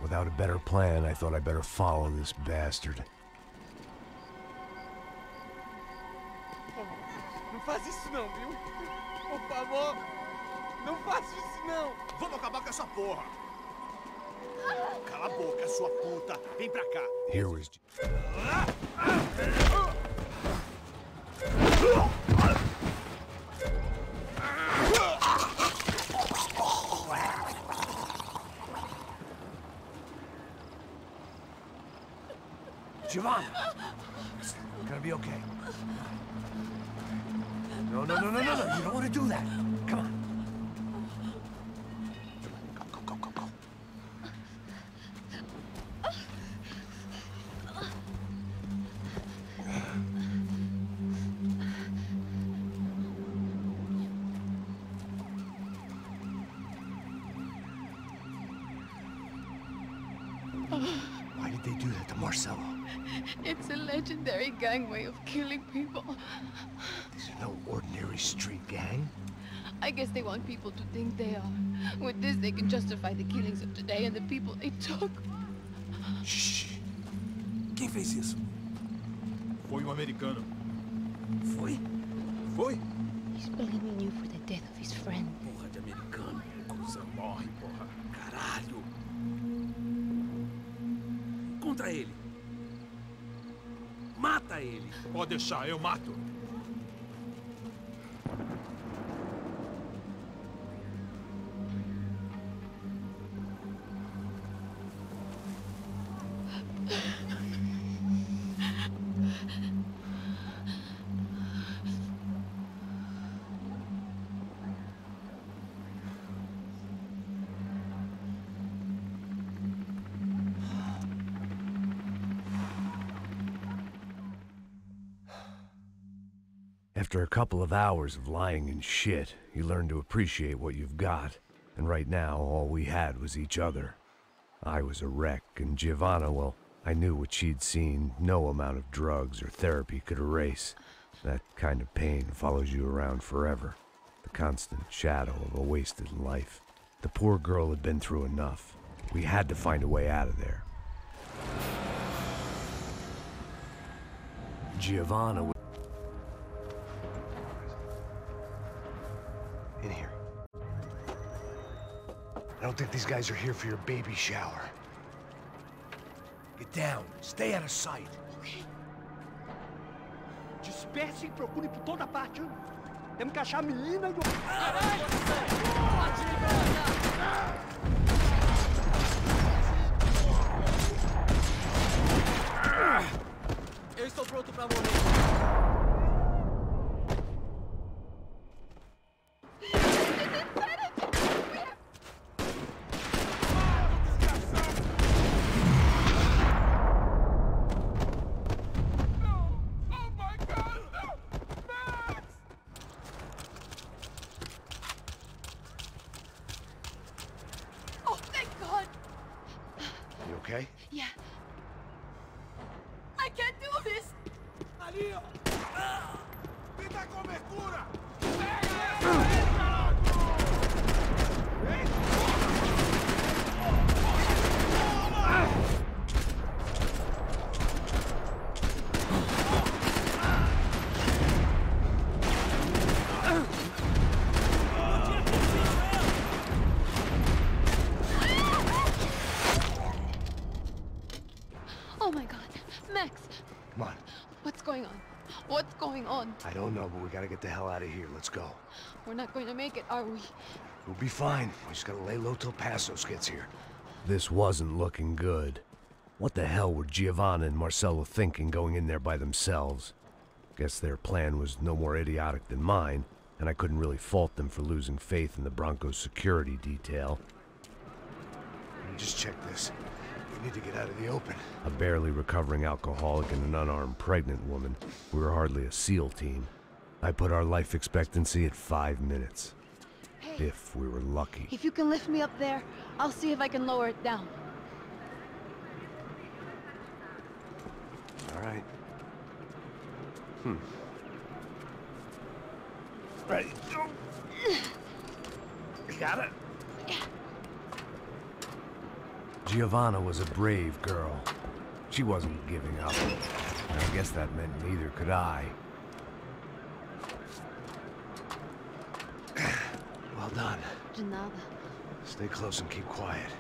Without a better plan, I thought I'd better follow this bastard. Não faz isso não, viu? Por favor, não faça isso não. Vamos acabar com essa porra. Cala a boca, sua puta. Vem pra cá. Here was... Giovanna! It's gonna be okay. No, no, no, no, no, no. You don't want to do that. Come on. Go, go, go, go, go. Why did they do that to Marcelo? It's a legendary gang way of killing people. These are no ordinary street gang. I guess they want people to think they are. With this, they can justify the killings of today and the people they took. Shh. Quem fez isso? Foi americano. Foi? Foi? He's blaming you for the death of his friend. Porra de americano. Coisa morre, porra. Caralho. Contra ele. Mata ele. Pode deixar, eu mato. After a couple of hours of lying and shit, you learn to appreciate what you've got. And right now, all we had was each other. I was a wreck, and Giovanna, well, I knew what she'd seen no amount of drugs or therapy could erase. That kind of pain follows you around forever. The constant shadow of a wasted life. The poor girl had been through enough. We had to find a way out of there. Giovanna was... In here. don't think these guys are here for your baby shower. Get down. Stay out of sight. Ok. Disperse e procure por toda parte. Temos que achar a menina e o... Eu estou pronto pra morrer. Okay? Yeah. I can't do this. Ali, ó. Me dá cobertura. Oh my God. Max, Come on. what's going on? What's going on? I don't know, but we gotta get the hell out of here. Let's go. We're not going to make it, are we? We'll be fine. We just gotta lay low till Passos gets here. This wasn't looking good. What the hell were Giovanna and Marcello thinking going in there by themselves? Guess their plan was no more idiotic than mine, and I couldn't really fault them for losing faith in the Broncos security detail. Let me just check this. We need to get out of the open. A barely recovering alcoholic and an unarmed pregnant woman. We were hardly a SEAL team. I put our life expectancy at 5 minutes. Hey. If we were lucky. If you can lift me up there, I'll see if I can lower it down. All right. Ready? Go. You got it? Yeah. Giovanna was a brave girl. She wasn't giving up. And I guess that meant neither could I. Well done. De nada. Stay close and keep quiet.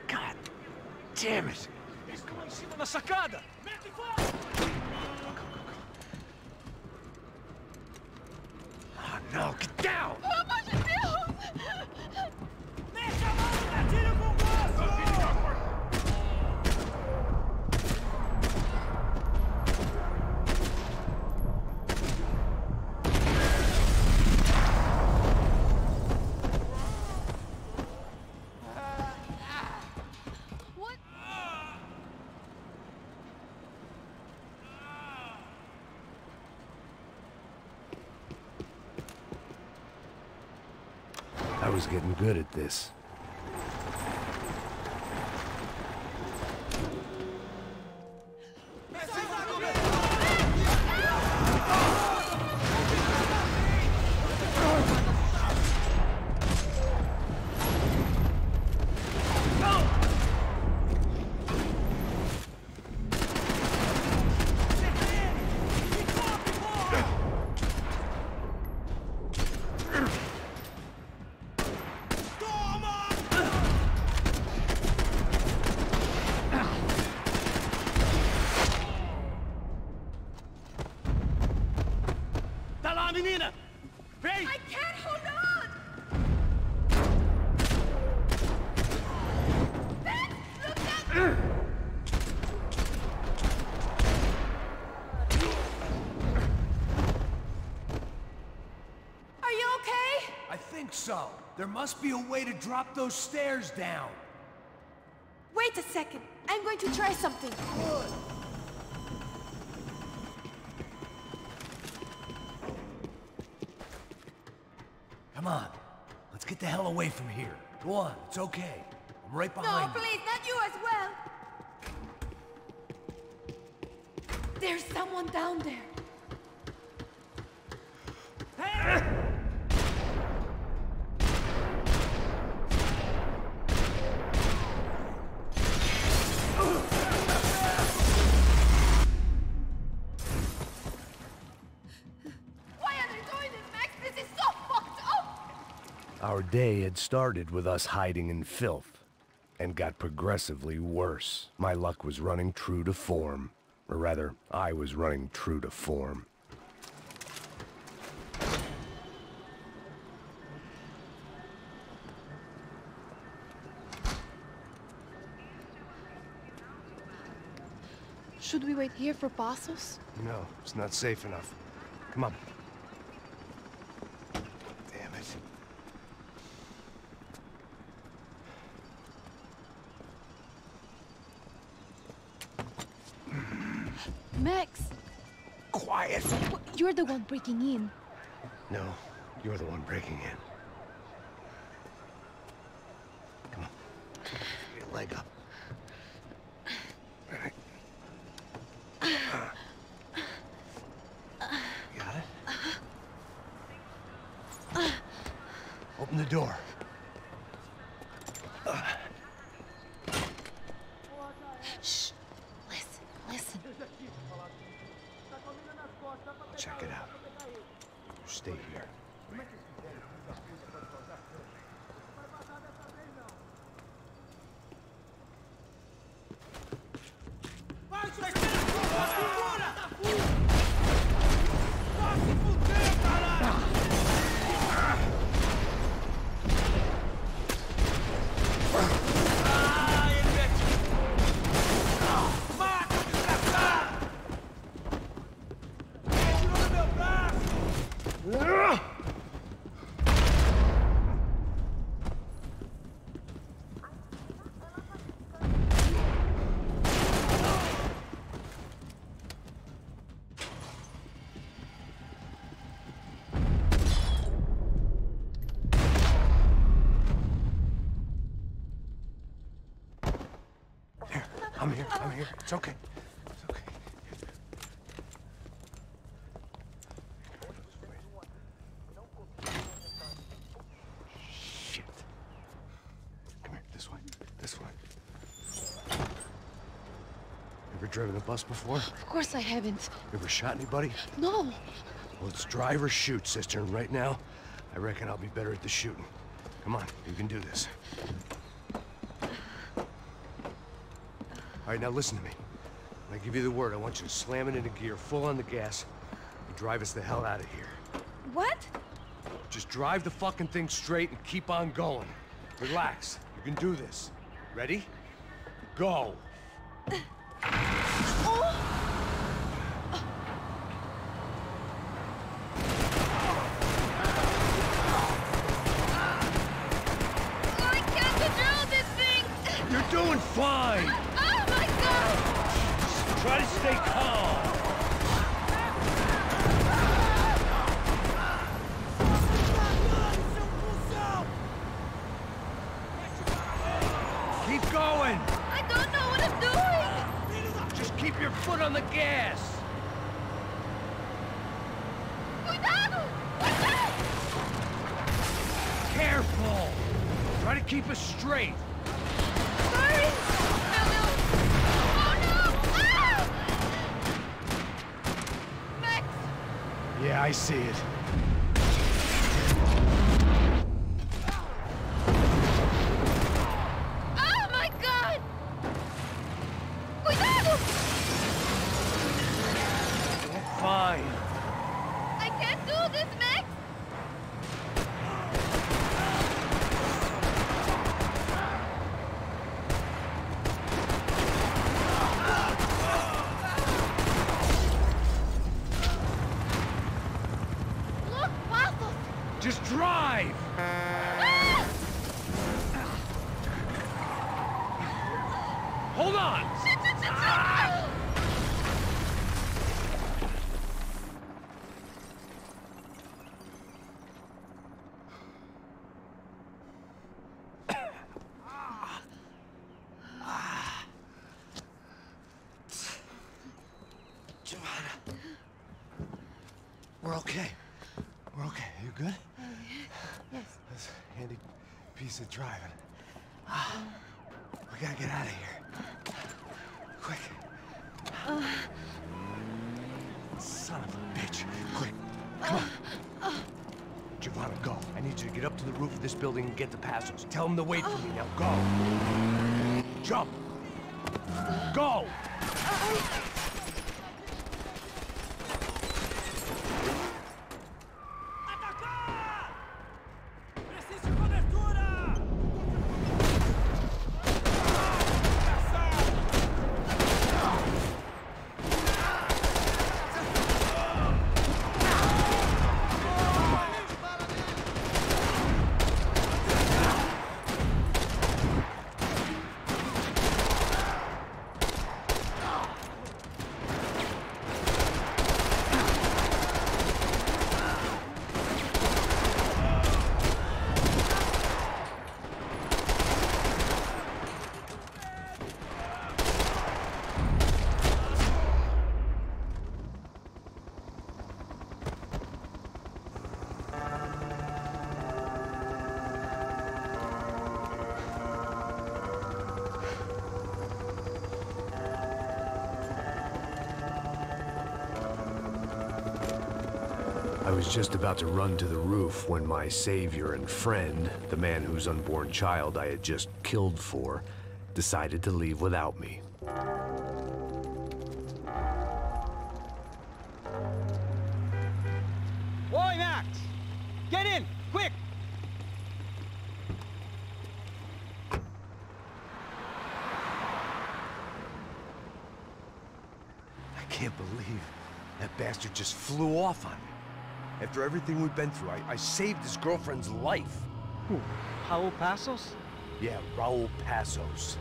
God damn it! Estou em cima da sacada. Oh no, get down! Pelo amor de Deus! Mexa a mão e atira com gosto! What? I was getting good at this. Tá lá, menina! Vem! I can't hold on! Ben, look at... Are you okay? I think so. There must be a way to drop those stairs down. Wait a second. I'm going to try something. Come on. Let's get the hell away from here. Go on. It's okay. I'm right No, behind you. please, not you as well. There's someone down there. Why are they doing this, Max? This is so fucked up! day had started with us hiding in filth, and got progressively worse. My luck was running true to form. Or rather, I was running true to form. Should we wait here for Passos? No, it's not safe enough. Come on. Damn it. Max! Quiet! You're the one breaking in. No, you're the one breaking in. Come on. Get your leg up. All right. Got it? Open the door. Shh. Listen. Check it out. Stay here. I'm here. It's okay. It's okay. Shit. Come here, this way. This way. Ever driven a bus before? Of course I haven't. Ever shot anybody? No. Well, it's drive or shoot, sister, and right now, I reckon I'll be better at the shooting. Come on, you can do this. All right, now listen to me. When I give you the word, I want you to slam it into gear, full on the gas, and drive us the hell out of here. What? Just drive the fucking thing straight and keep on going. Relax. You can do this. Ready? Go. I can't control this thing! You're doing fine! Oh my god! Try to stay calm. Keep going! I don't know what I'm doing! Just keep your foot on the gas! Cuidado! Cuidado! Careful! Try to keep us straight! Sorry! No! Oh no! Ah! Max! Yeah, I see it. Oh my god! Cuidado! You're fine. I can't do this, Max! Look, Passos! Just drive! Ah! Hold on! Shit! We're okay. We're okay. You good? Yes. That's a handy piece of driving. We gotta get out of here. Quick. Son of a bitch. Quick. Come on. Giovanna, go. I need you to you get up to the roof of this building and get the Passos. Tell them to wait for me. Now go. Jump. Go! I was just about to run to the roof when my savior and friend, the man whose unborn child I had just killed for, decided to leave without me. Boy, Max! Get in! Quick! I can't believe that bastard just flew off on me. After everything we've been through, I saved his girlfriend's life. Who? Raul Passos? Yeah, Raul Passos.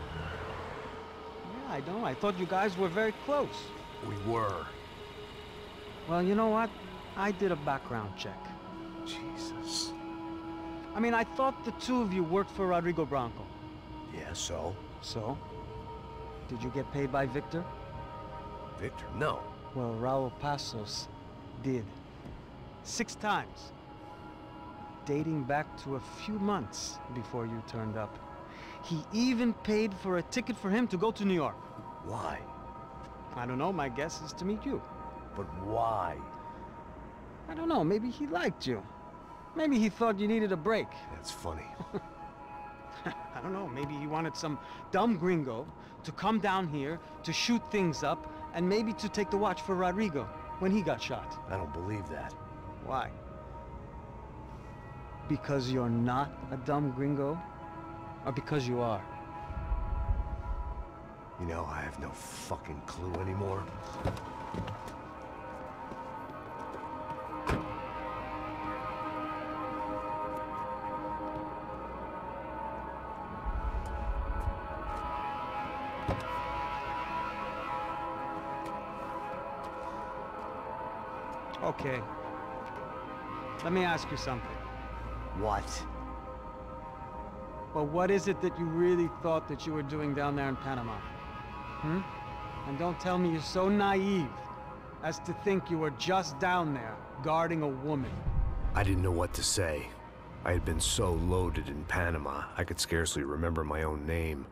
Yeah, I know. I thought you guys were very close. We were. Well, you know what? I did a background check. Jesus. I mean, I thought the two of you worked for Rodrigo Branco. Yeah, so? So? Did you get paid by Victor? Victor? No. Well, Raul Passos did. 6 times. Dating back to a few months before you turned up. He even paid for a ticket for him to go to New York. Why? I don't know, my guess is to meet you. But why? I don't know, maybe he liked you. Maybe he thought you needed a break. That's funny. I don't know, maybe he wanted some dumb gringo to come down here to shoot things up and maybe to take the watch for Rodrigo when he got shot. I don't believe that. Why? Because you're not a dumb gringo? Or because you are? You know, I have no fucking clue anymore. Okay. Let me ask you something. What? Well, what is it that you really thought that you were doing down there in Panama? Hmm? And don't tell me you're so naive as to think you were just down there guarding a woman. I didn't know what to say. I had been so loaded in Panama, I could scarcely remember my own name.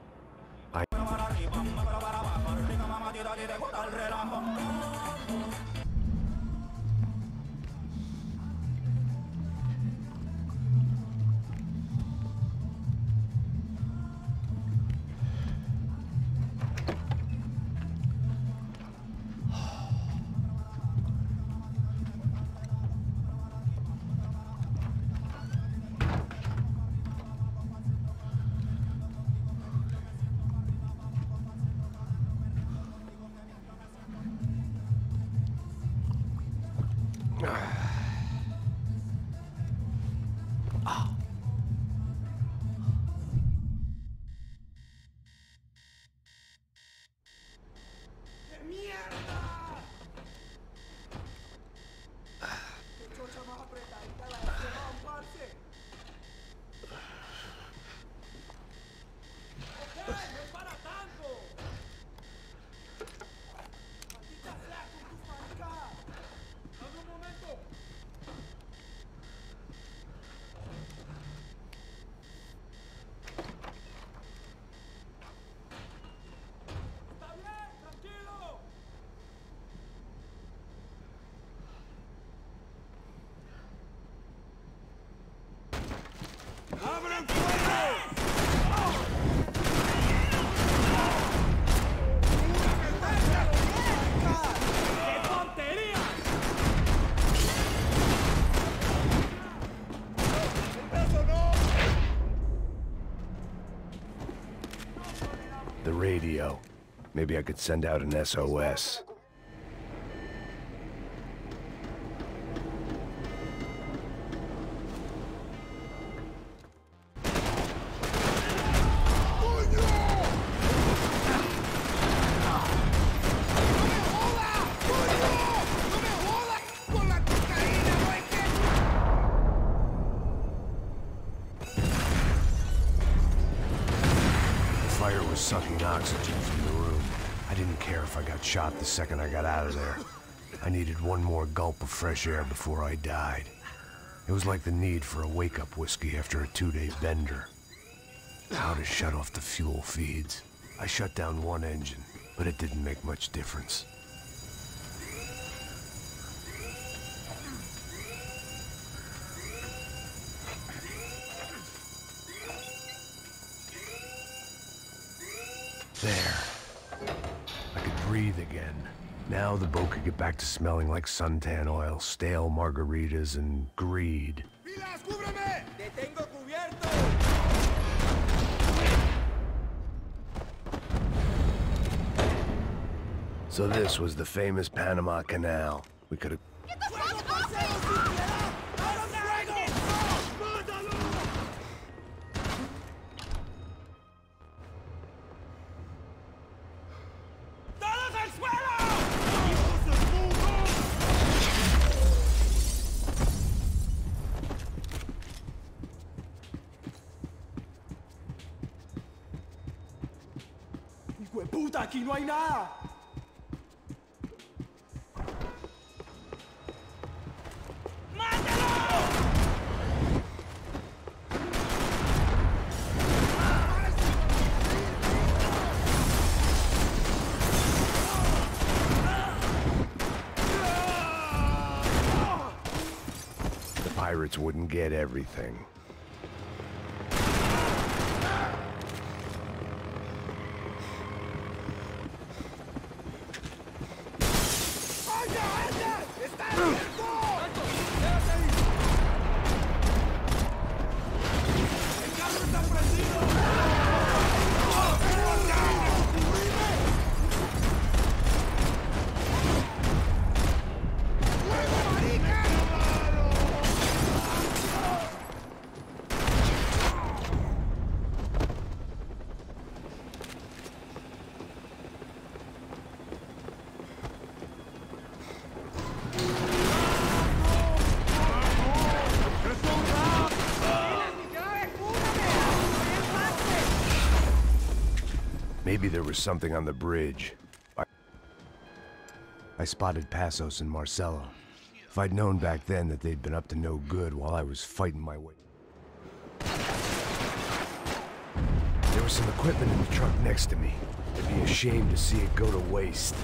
The radio. Maybe I could send out an SOS. Sucking oxygen from the room. I didn't care if I got shot the second I got out of there. I needed one more gulp of fresh air before I died. It was like the need for a wake-up whiskey after a 2-day bender. How to shut off the fuel feeds. I shut down one engine, but it didn't make much difference. There. I could breathe again. Now the boat could get back to smelling like suntan oil, stale margaritas, and greed. So this was the famous Panama Canal. We could have... ¡Puta, aquí no hay nada! The pirates wouldn't get everything. Maybe there was something on the bridge. I spotted Passos and Marcelo. If I'd known back then that they'd been up to no good while I was fighting my way... There was some equipment in the truck next to me. It'd be a shame to see it go to waste.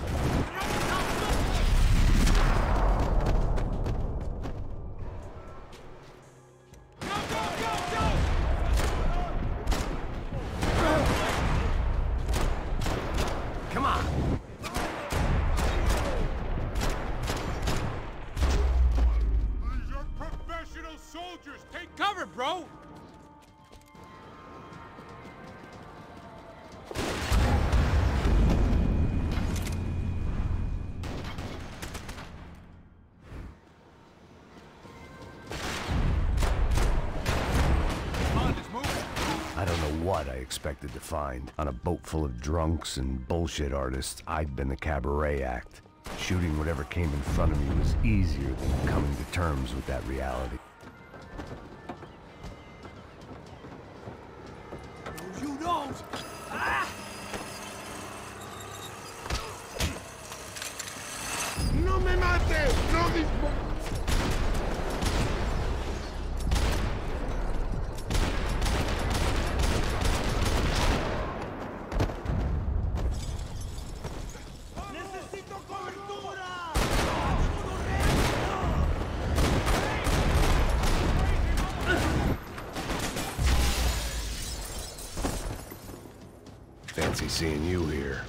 I don't know what I expected to find. On a boat full of drunks and bullshit artists, I'd been the cabaret act. Shooting whatever came in front of me was easier than coming to terms with that reality. You don't! Ah! No me mate! No disparo! Fancy seeing you here.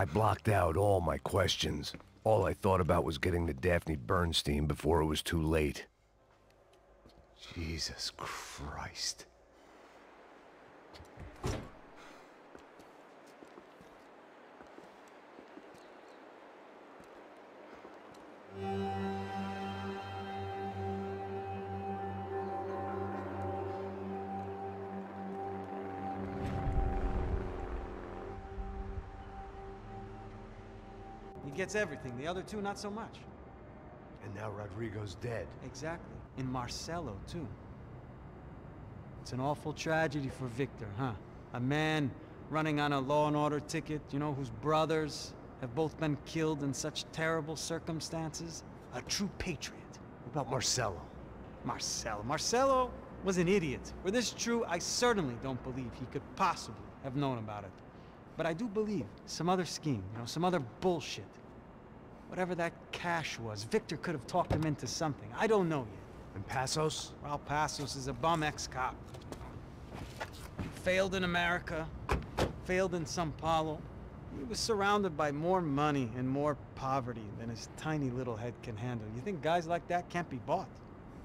I blocked out all my questions. All I thought about was getting to Daphne Bernstein before it was too late. Jesus Christ. He gets everything, the other two not so much. And now Rodrigo's dead. Exactly. And Marcelo, too. It's an awful tragedy for Victor, huh? A man running on a law and order ticket, you know, whose brothers have both been killed in such terrible circumstances. A true patriot. What about Marcelo? Marcelo was an idiot. Were this true, I certainly don't believe he could possibly have known about it. But I do believe some other scheme, you know, some other bullshit. Whatever that cash was, Victor could have talked him into something. I don't know yet. And Passos? Well, Passos is a bum ex-cop. Failed in America, failed in São Paulo. He was surrounded by more money and more poverty than his tiny little head can handle. You think guys like that can't be bought?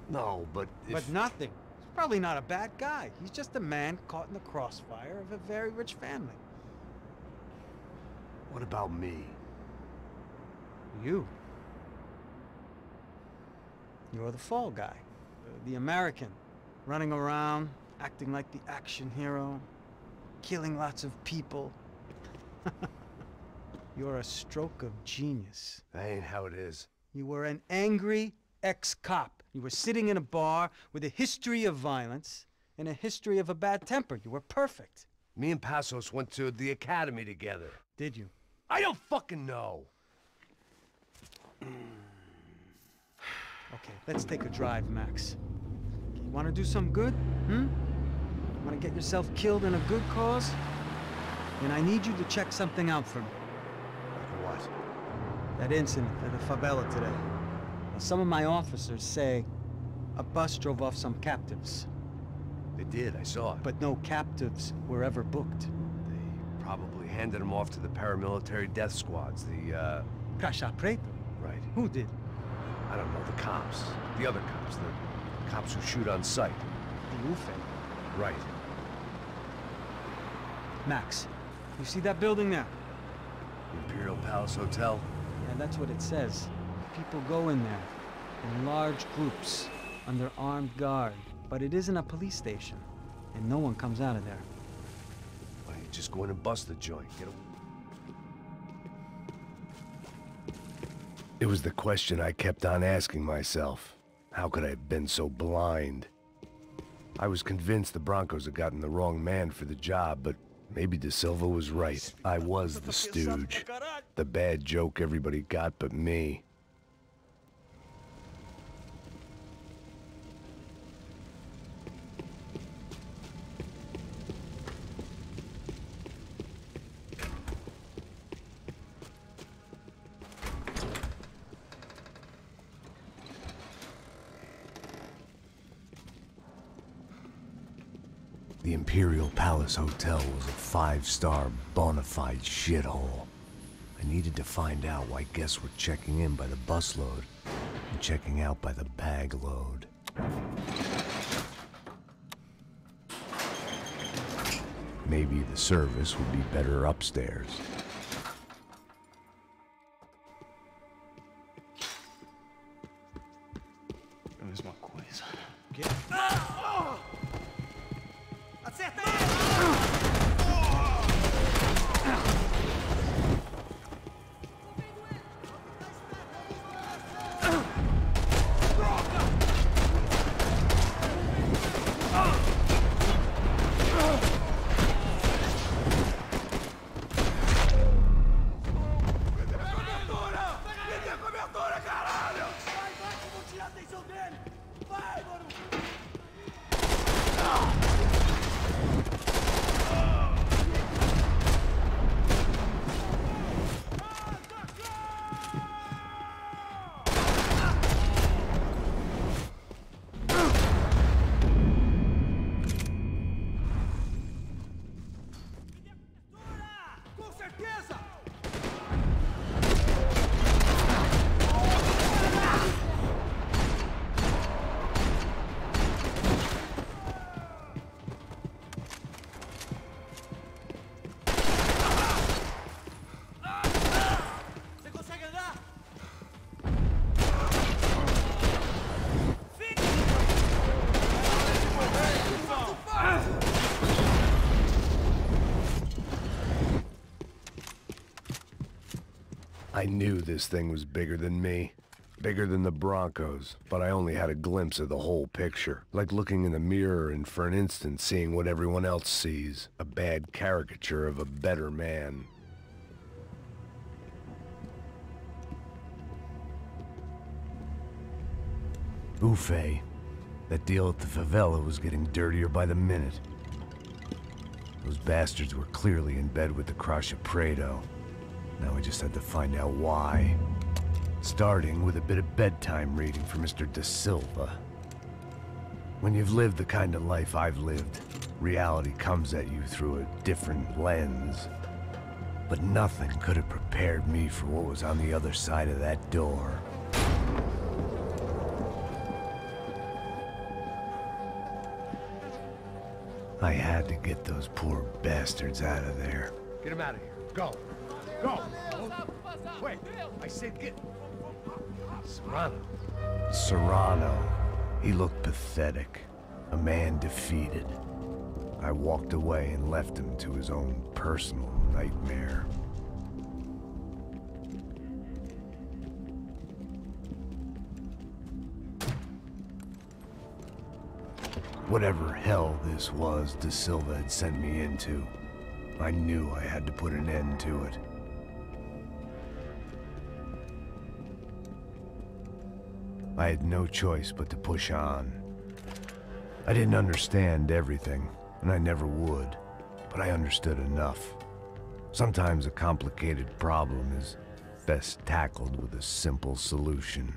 No, but But nothing. He's probably not a bad guy. He's just a man caught in the crossfire of a very rich family. What about me? You. You're the fall guy. The American. Running around, acting like the action hero. Killing lots of people. You're a stroke of genius. That ain't how it is. You were an angry ex-cop. You were sitting in a bar with a history of violence and a history of a bad temper. You were perfect. Me and Passos went to the academy together. Did you? I don't fucking know. Okay, let's take a drive, Max. You want to do some good? Want to get yourself killed in a good cause? Then I need you to check something out for me. Like what? That incident at the favela today. Now, some of my officers say a bus drove off some captives. They did, I saw it. But no captives were ever booked. They probably handed them off to the paramilitary death squads, the, Caixa Preto? Right. Who did? I don't know, the cops. The other cops, the cops who shoot on sight. The UFE. Right. Max, you see that building there? The Imperial Palace Hotel? Yeah, that's what it says. People go in there, in large groups, under armed guard. But it isn't a police station, and no one comes out of there. Why don't you just go in and bust the joint? Get 'em. It was the question I kept on asking myself. How could I have been so blind? I was convinced the Broncos had gotten the wrong man for the job, but maybe De Silva was right. I was the stooge. The bad joke everybody got but me. The Imperial Palace Hotel was a five-star, bona fide shithole. I needed to find out why guests were checking in by the busload and checking out by the bag load. Maybe the service would be better upstairs. Mesma coisa. Acerta I knew this thing was bigger than me. Bigger than the Broncos, but I only had a glimpse of the whole picture. Like looking in the mirror and for an instant seeing what everyone else sees. A bad caricature of a better man. Ufe. That deal at the favela was getting dirtier by the minute. Those bastards were clearly in bed with the Crusher Prado. Now I just had to find out why. Starting with a bit of bedtime reading for Mr. Da Silva. When you've lived the kind of life I've lived, reality comes at you through a different lens. But nothing could have prepared me for what was on the other side of that door. I had to get those poor bastards out of there. Get him out of here. Go. Go. Wait, I said get... Serrano. Serrano. He looked pathetic. A man defeated. I walked away and left him to his own personal nightmare. Whatever hell this was Da Silva had sent me into, I knew I had to put an end to it. I had no choice but to push on. I didn't understand everything, and I never would, but I understood enough. Sometimes a complicated problem is best tackled with a simple solution.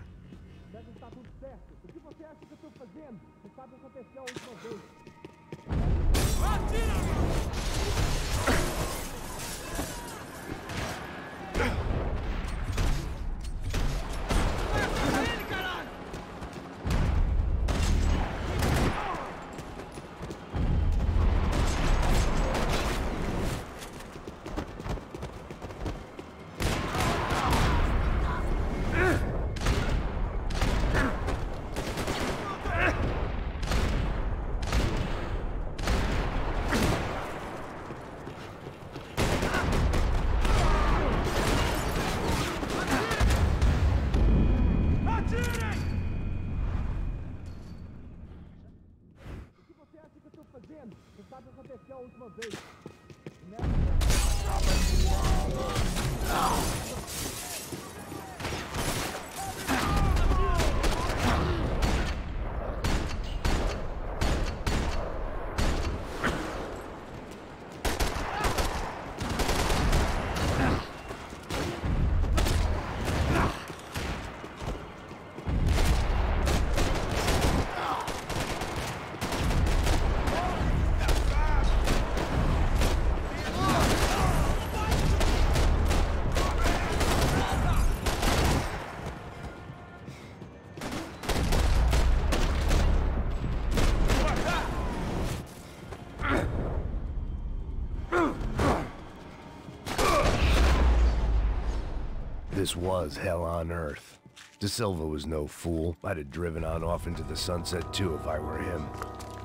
This was hell on earth. Da Silva was no fool. I'd have driven on off into the sunset too if I were him.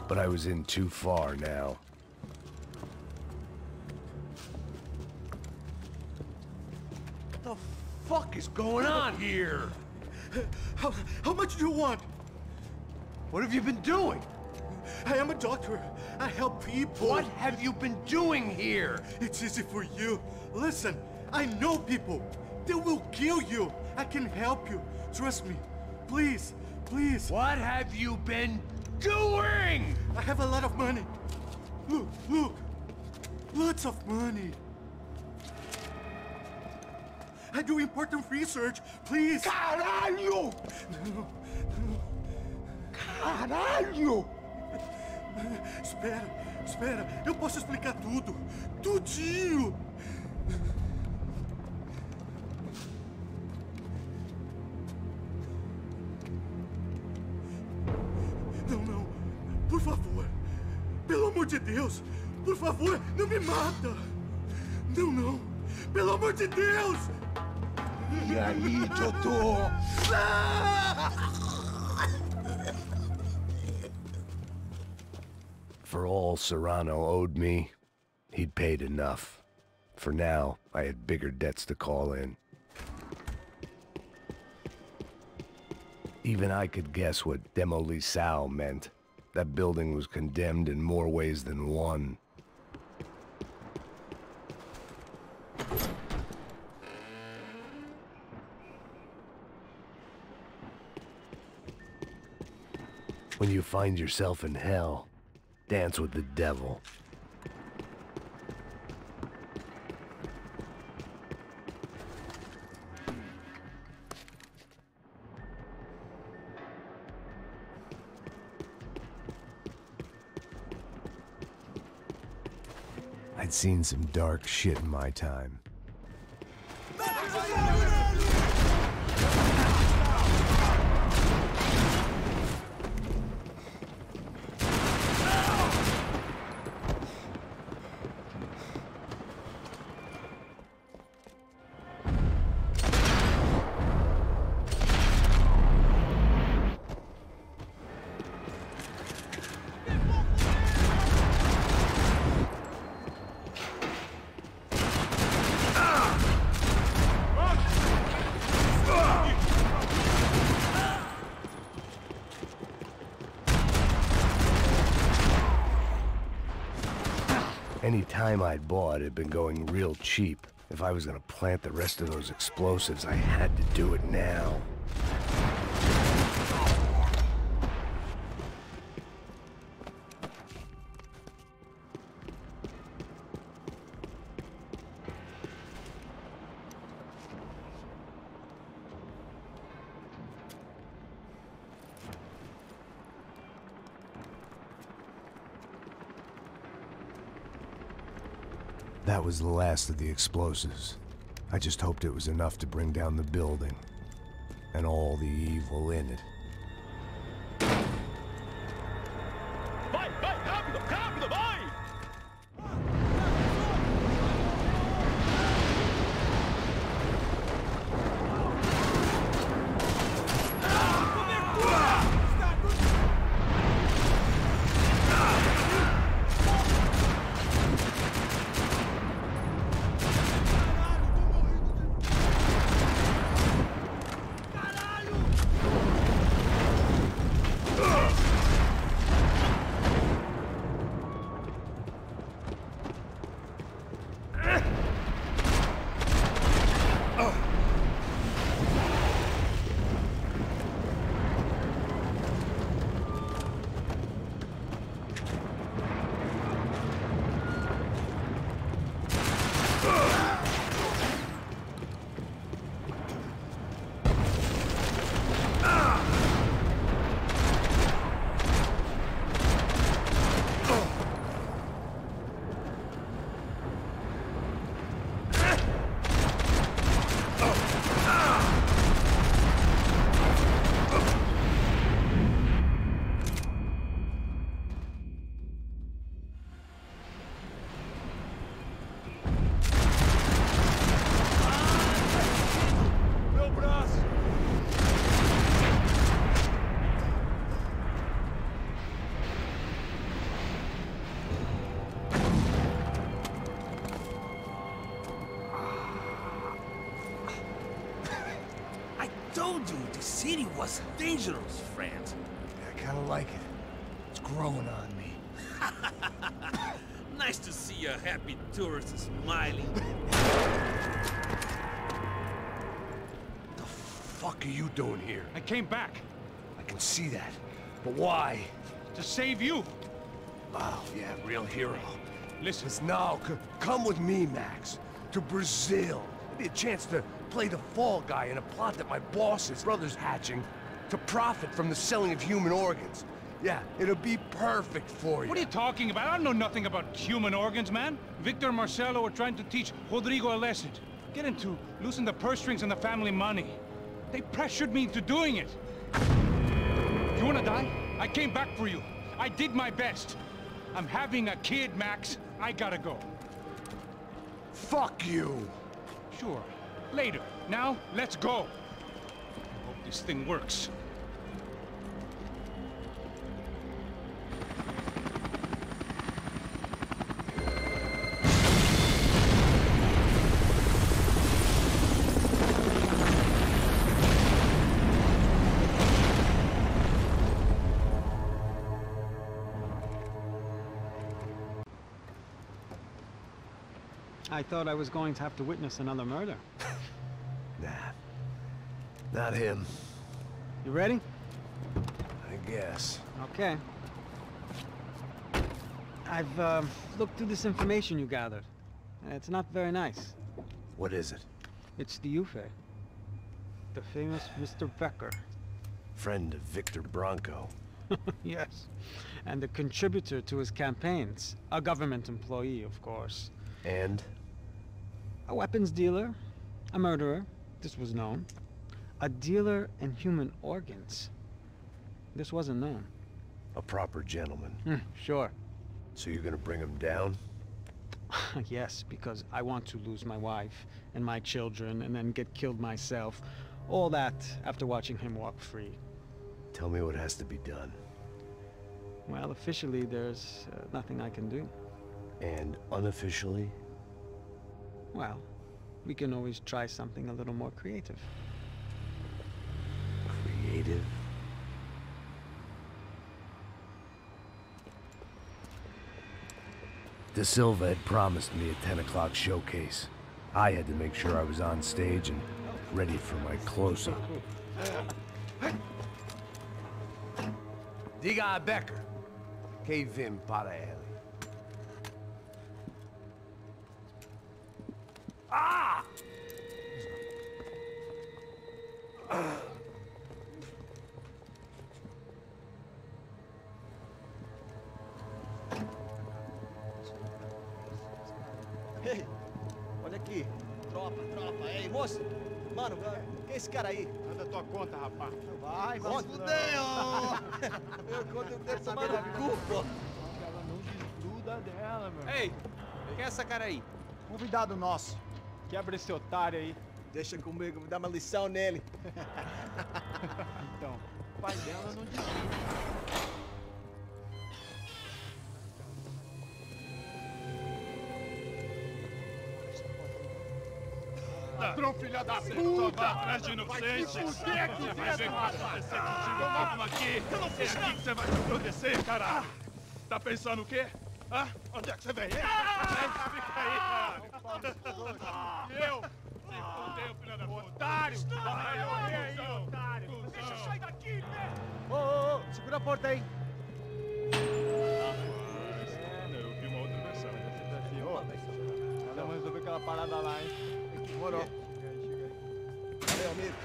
But I was in too far now. What the fuck is going on here? How much do you want? What have you been doing? I am a doctor. I help people. What have you been doing here? It's easy for you. Listen, I know people. They will kill you. I can help you. Trust me. Please, please. What have you been doing? I have a lot of money. Look, look. Lots of money. I do important research. Please. Caralho! No, no. Caralho! Espera, espera. Eu posso explicar tudo. Tudinho. Não, não. Por favor. Pelo amor de Deus. Por favor, não me mata. Não, não. Pelo amor de Deus. E aí, doutor? For all Serrano owed me, he'd paid enough. For now, I had bigger debts to call in. Even I could guess what Demolisal meant. That building was condemned in more ways than one. When you find yourself in hell, dance with the devil. I'd seen some dark shit in my time. Any time I'd bought had been going real cheap. If I was gonna plant the rest of those explosives, I had to do it now. That was the last of the explosives. I just hoped it was enough to bring down the building, and all the evil in it. Vai, vai, rápido, rápido, vai! Told you the city was dangerous, friend. I kinda like it. It's growing on me. Nice to see a happy tourist smiling. The fuck are you doing here? I came back. I can see that. But why? To save you. Wow, yeah, real hero. Listen. Now, come with me, Max. To Brazil. Maybe a chance to play the fall guy in a plot that my boss's brother's hatching to profit from the selling of human organs. Yeah, it'll be perfect for you. What are you talking about? I don't know nothing about human organs, man. Victor and Marcelo are trying to teach Rodrigo a lesson. Get him to loosen the purse strings and the family money. They pressured me into doing it. You wanna die? I came back for you. I did my best. I'm having a kid, Max. I gotta go. Fuck you. Sure. Later. Now, let's go. I hope this thing works. I thought I was going to have to witness another murder. Nah. Not him. You ready? I guess. Okay. I've looked through this information you gathered. It's not very nice. What is it? It's the Ufe. The famous Mr. Becker. Friend of Victor Bronco. Yes. And a contributor to his campaigns. A government employee, of course. And? A weapons dealer. A murderer. This was known. A dealer in human organs. This wasn't known. A proper gentleman. Sure. So you're gonna bring him down? Yes, because I want to lose my wife and my children and then get killed myself. All that after watching him walk free. Tell me what has to be done. Well, officially there's nothing I can do. And unofficially? Well, we can always try something a little more creative. Creative? De Silva had promised me a 10 o'clock showcase. I had to make sure I was on stage and ready for my close-up. Diga a Becker. Que vim para ele. Ah! Ei, olha aqui. Tropa. Ei, moço. Mano, quem é esse cara aí? Anda tua conta, rapaz. Vai, se fudeu! Eu conto dele tomar no cu, pô. Ela não desgruda dela, meu. Ei, quem é essa cara aí? Convidado nosso. Quebra esse otário aí. Deixa comigo, vou dar uma lição nele. Então, o pai dela não desgruda. Ladrão, filha da puta! Vai atrás de inocente! Vai ver o que vai acontecer contigo! Vamos aqui! Eu não fiz aqui que você vai se proteger, caralho! Tá pensando o quê? Hã? Onde é que você vem? Fica aí, caralho! Eu? Se fodeu, filha da puta! Otário! Vai aí, otário! Deixa eu sair daqui, né? Ô, segura a porta aí! Eu vi uma outra versão. Vamos resolver aquela parada lá, hein? Demorou. Chega aí. Valeu, amigo.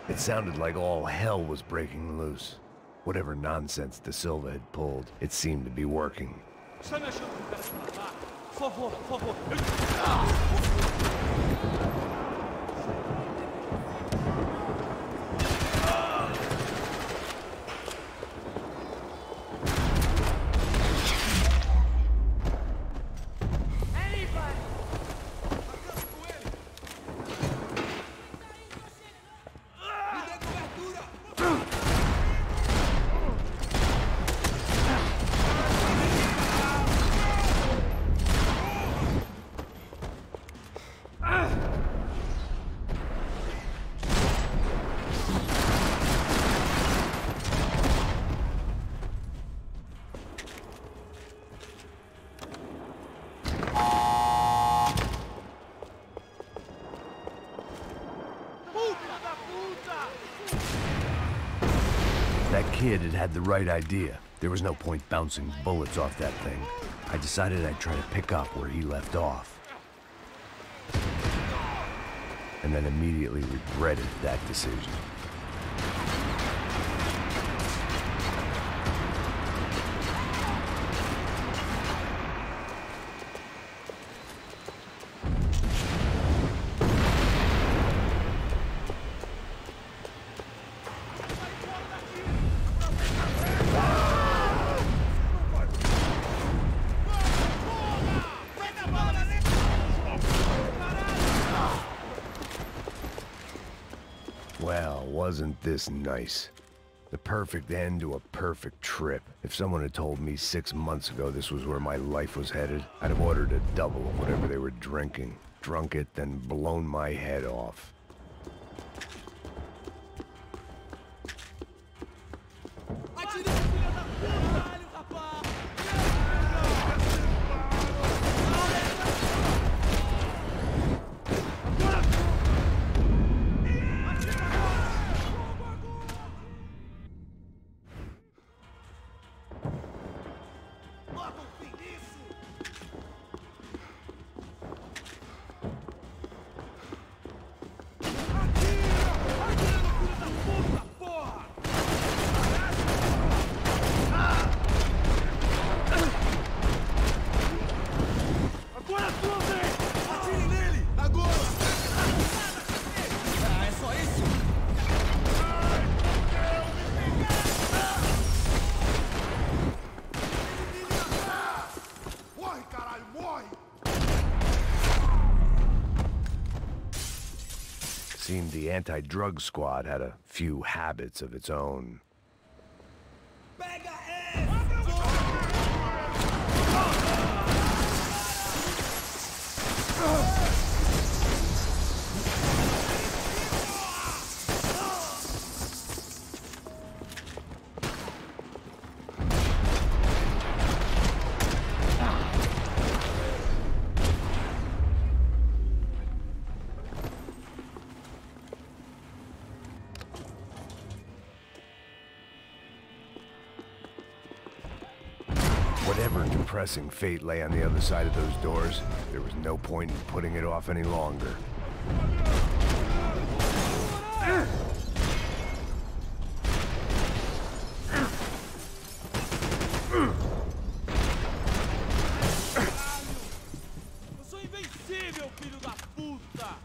It sounded like all hell was breaking loose. Whatever nonsense De Silva had pulled, it seemed to be working. Só me ajuda com essa lá. Por favor, por favor. That kid had the right idea. There was no point bouncing bullets off that thing. I decided I'd try to pick up where he left off. And then immediately regretted that decision. wasn't this nice. The perfect end to a perfect trip. If someone had told me 6 months ago this was where my life was headed, I'd have ordered a double of whatever they were drinking, drunk it, then blown my head off. Seemed the anti-drug squad had a few habits of its own. Whatever depressing fate lay on the other side of those doors, there was no point in putting it off any longer. Eu sou invencível, filho da puta!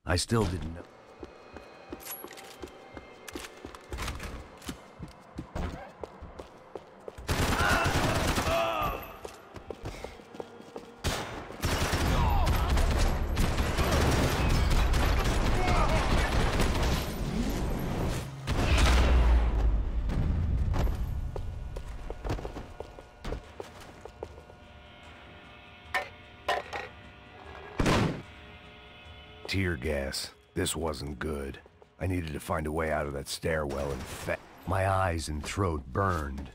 I still didn't know. Tear gas. This wasn't good. I needed to find a way out of that stairwell and my eyes and throat burned.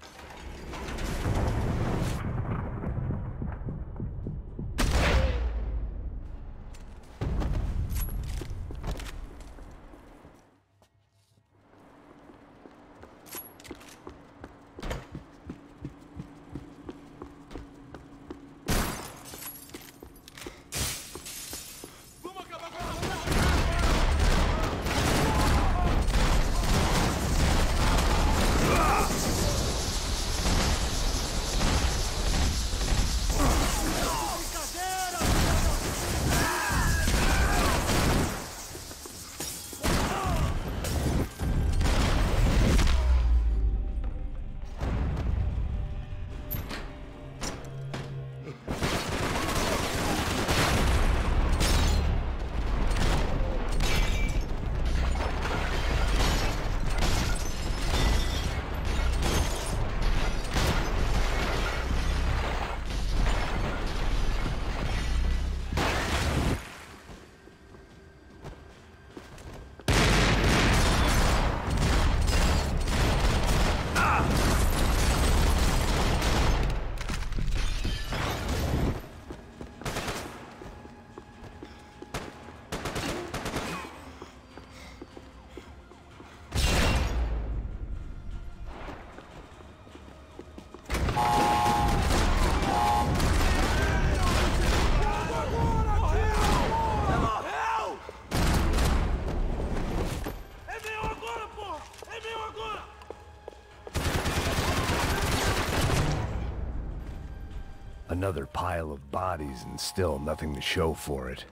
another pile of bodies and still nothing to show for it.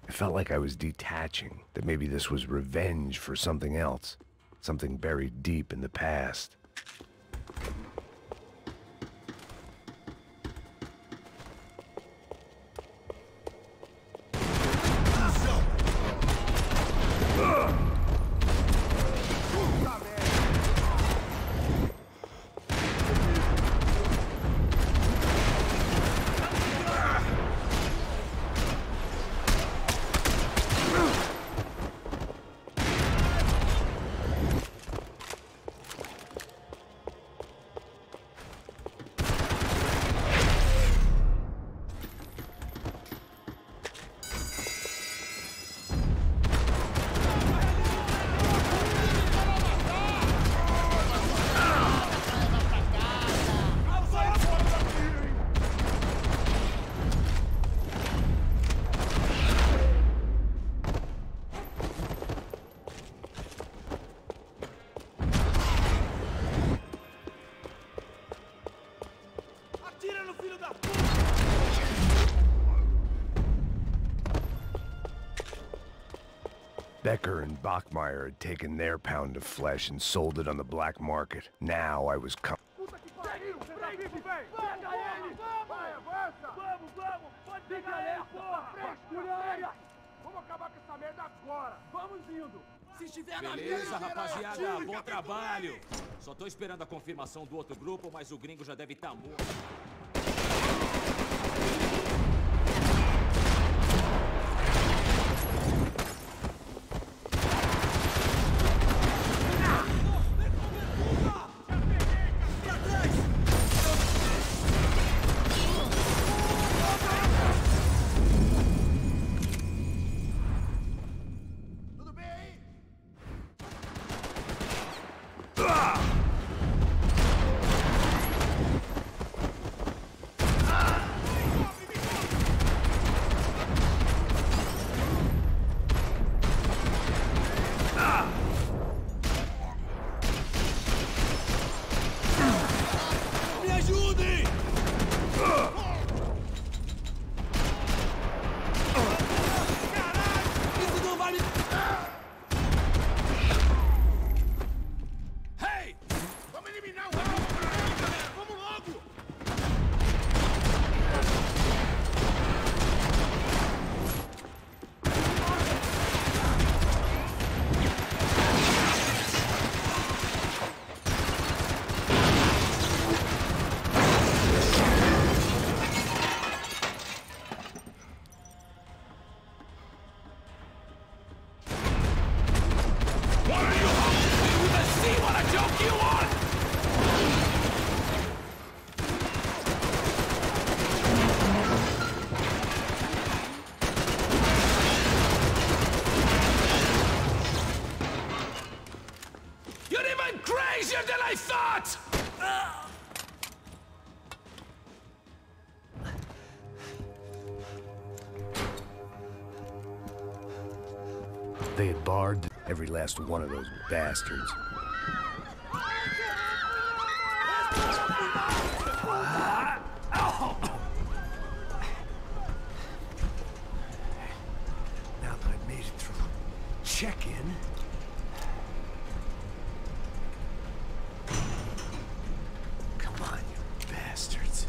I felt like I was detaching, that maybe this was revenge for something else, something buried deep in the past. Becker and Bachmeyer had taken their pound of flesh and sold it on the black market. Now I was Beleza, rapaziada, bom trabalho. Só tô esperando a confirmação do outro grupo, mas o gringo já deve estar morto. They had barred every last one of those bastards. Now that I've made it through check-in, come on, you bastards.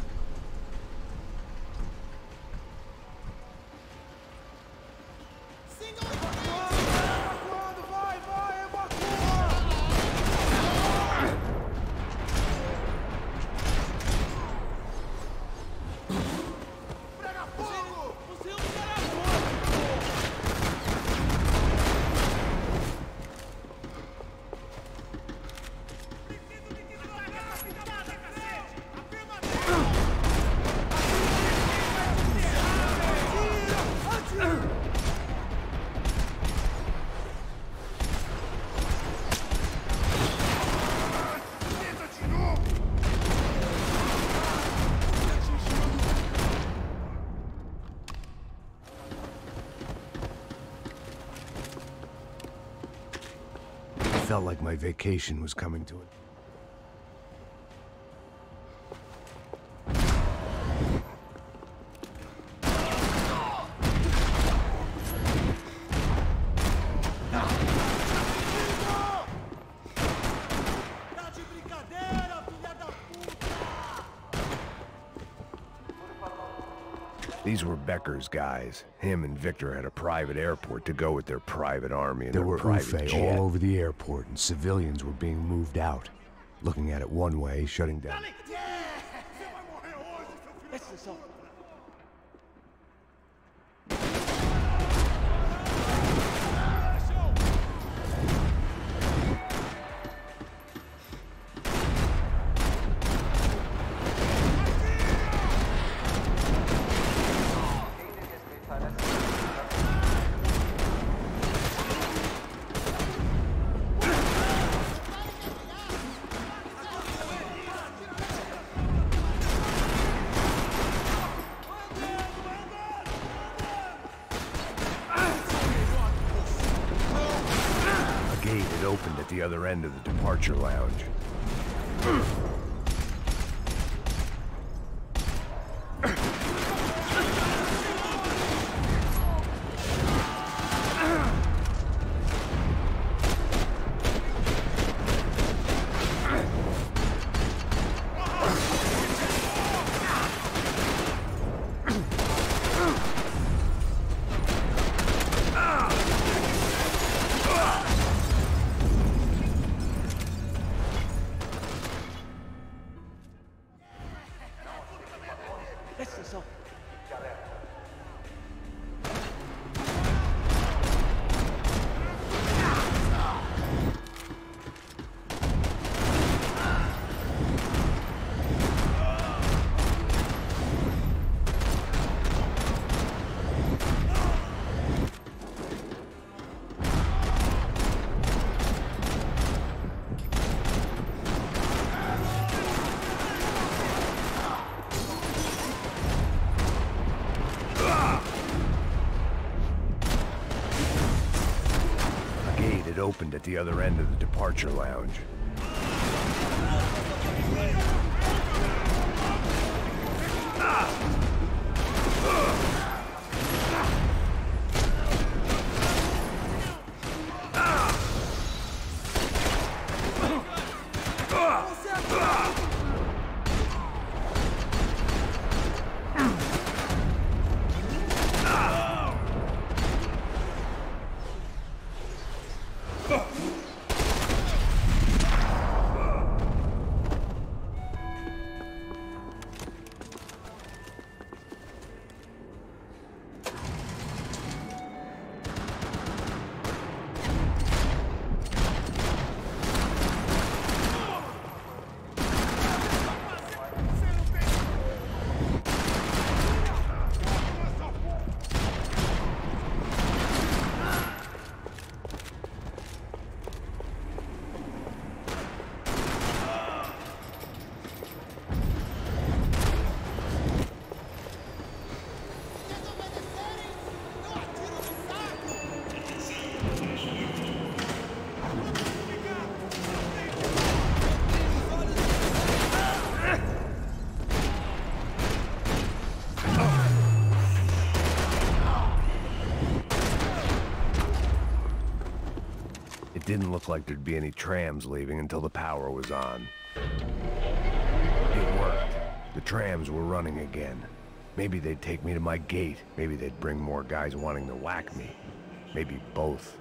Felt like my vacation was coming to These were Becker's guys. Him and Victor had a private airport to go with their private army and their private jet. All over the airport, and civilians were being moved out. Looking at it one way, shutting down. Opened at the other end of the departure lounge. Opened at the other end of the departure lounge. It didn't look like there'd be any trams leaving until the power was on. It worked. The trams were running again. Maybe they'd take me to my gate. Maybe they'd bring more guys wanting to whack me. Maybe both.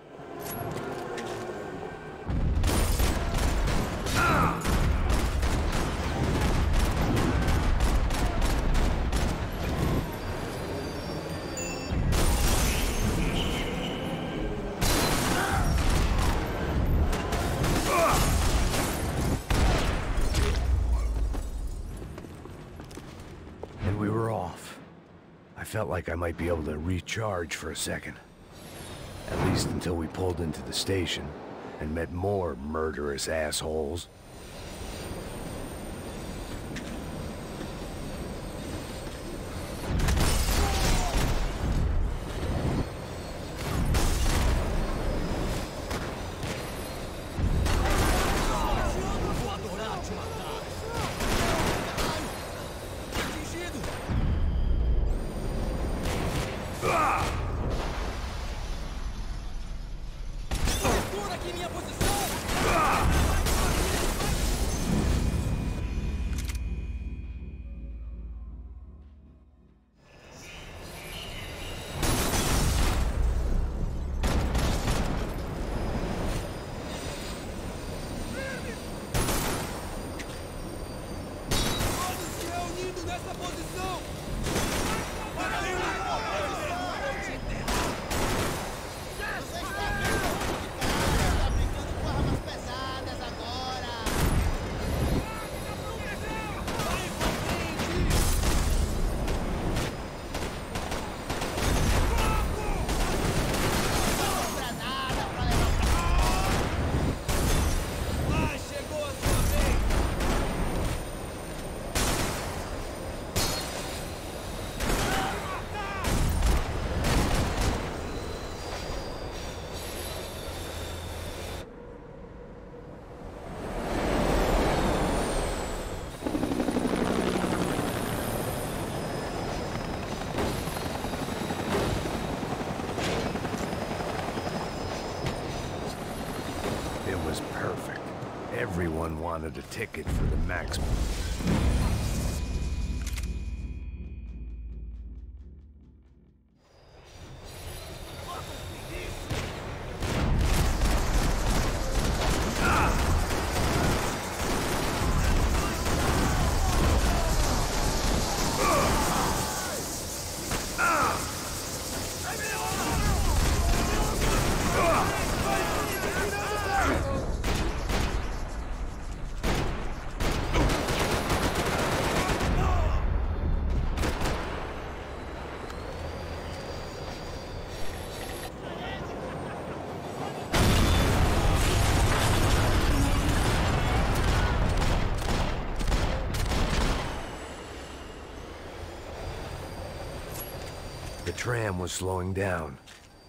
I felt like I might be able to recharge for a second. At least until we pulled into the station and met more murderous assholes. Everyone wanted a ticket for the maximum. The tram was slowing down,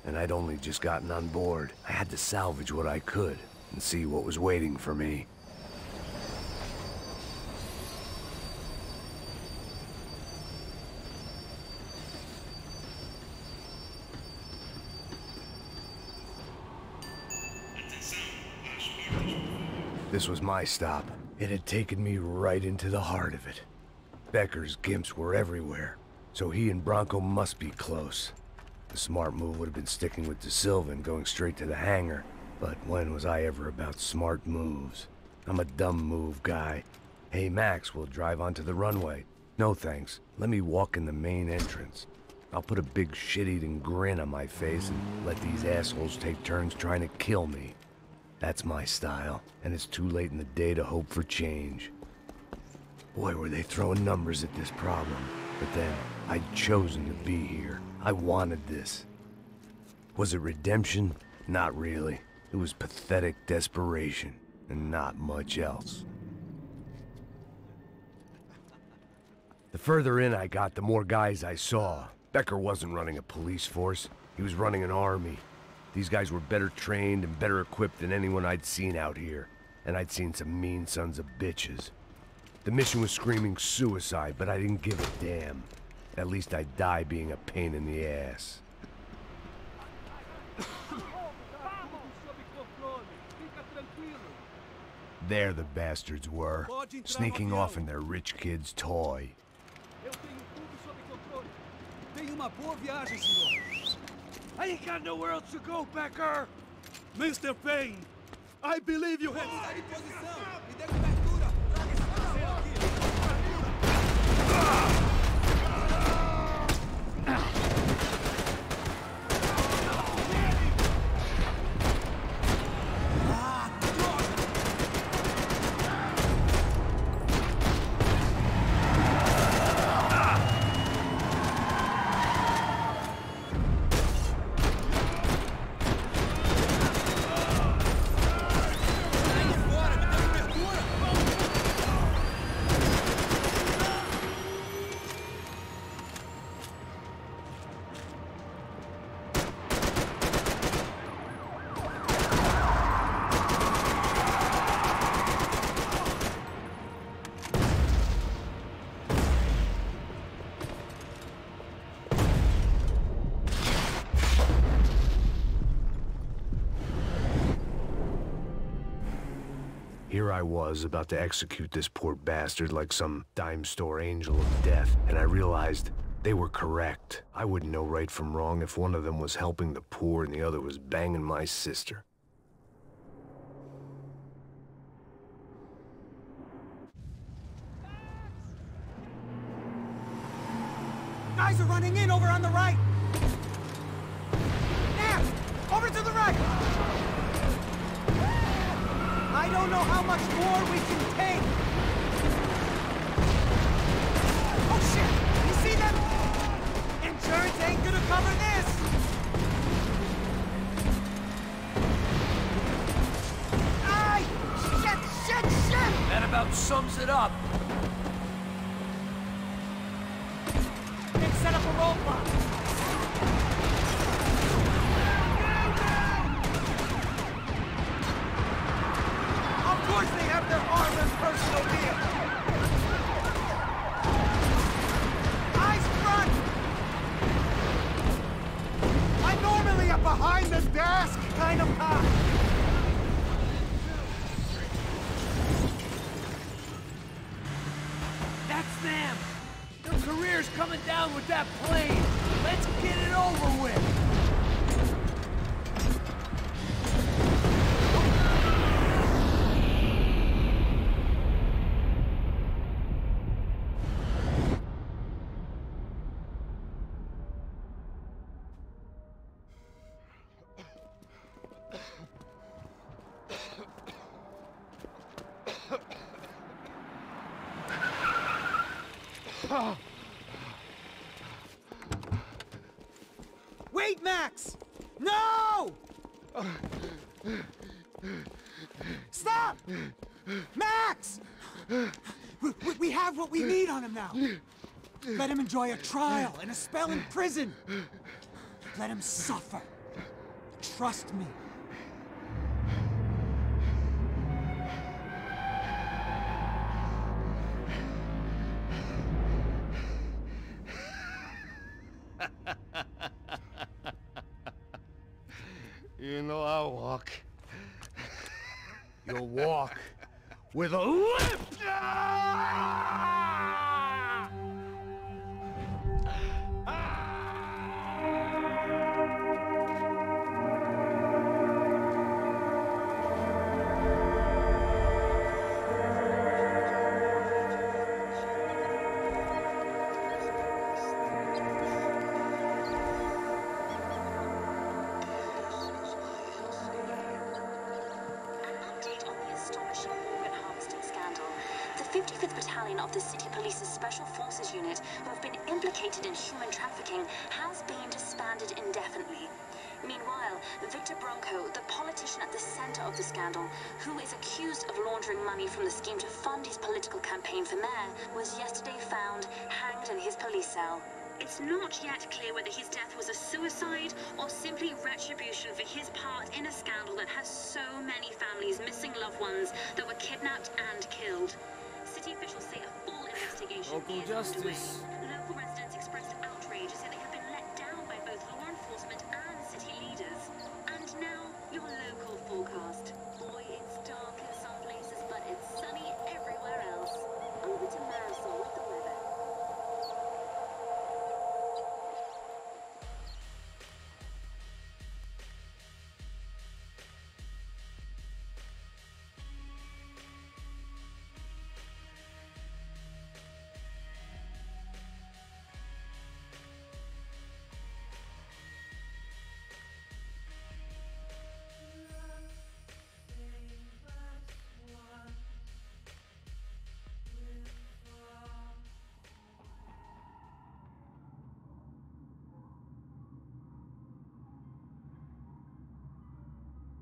and I'd only just gotten on board. I had to salvage what I could and see what was waiting for me. This was my stop. It had taken me right into the heart of it. Becker's gimps were everywhere, so he and Bronco must be close. The smart move would have been sticking with De Silva and going straight to the hangar, but when was I ever about smart moves? I'm a dumb move guy. Hey Max, we'll drive onto the runway. No thanks, let me walk in the main entrance. I'll put a big shit-eating grin on my face and let these assholes take turns trying to kill me. That's my style, and it's too late in the day to hope for change. Boy, were they throwing numbers at this problem. But then, I'd chosen to be here. I wanted this. Was it redemption? Not really. It was pathetic desperation, and not much else. The further in I got, the more guys I saw. Becker wasn't running a police force. He was running an army. These guys were better trained and better equipped than anyone I'd seen out here. And I'd seen some mean sons of bitches. The mission was screaming suicide, but I didn't give a damn. At least I'd die being a pain in the ass. There the bastards were, sneaking off in their rich kid's toy. I ain't got nowhere else to go, Becker! Mr. Payne, I believe you have... Here I was, about to execute this poor bastard like some dime store angel of death, and I realized they were correct. I wouldn't know right from wrong if one of them was helping the poor and the other was banging my sister. Guys are running in over on the right! Now! Over to the right! I don't know how much more we can take! Oh shit! You see them? Insurance ain't gonna cover this! Aye! Shit! That about sums it up. Set up a roadblock! Of course they have their armored personal vehicle! Eyes front! I'm normally a behind the desk kind of cop! career's coming down with that plane. Let's get it over with. Wait, Max! No! Stop! Max! We have what we need on him now. Let him enjoy a trial and a spell in prison. Let him suffer. Trust me. You know I walk. You'll walk with a limp! The 55th Battalion of the City Police's Special Forces Unit, who have been implicated in human trafficking, has been disbanded indefinitely. Meanwhile, Victor Bronco, the politician at the center of the scandal, who is accused of laundering money from the scheme to fund his political campaign for mayor, was yesterday found hanged in his police cell. It's not yet clear whether his death was a suicide or simply retribution for his part in a scandal that has so many families missing loved ones that were kidnapped and killed. City officials say a full investigation is underway.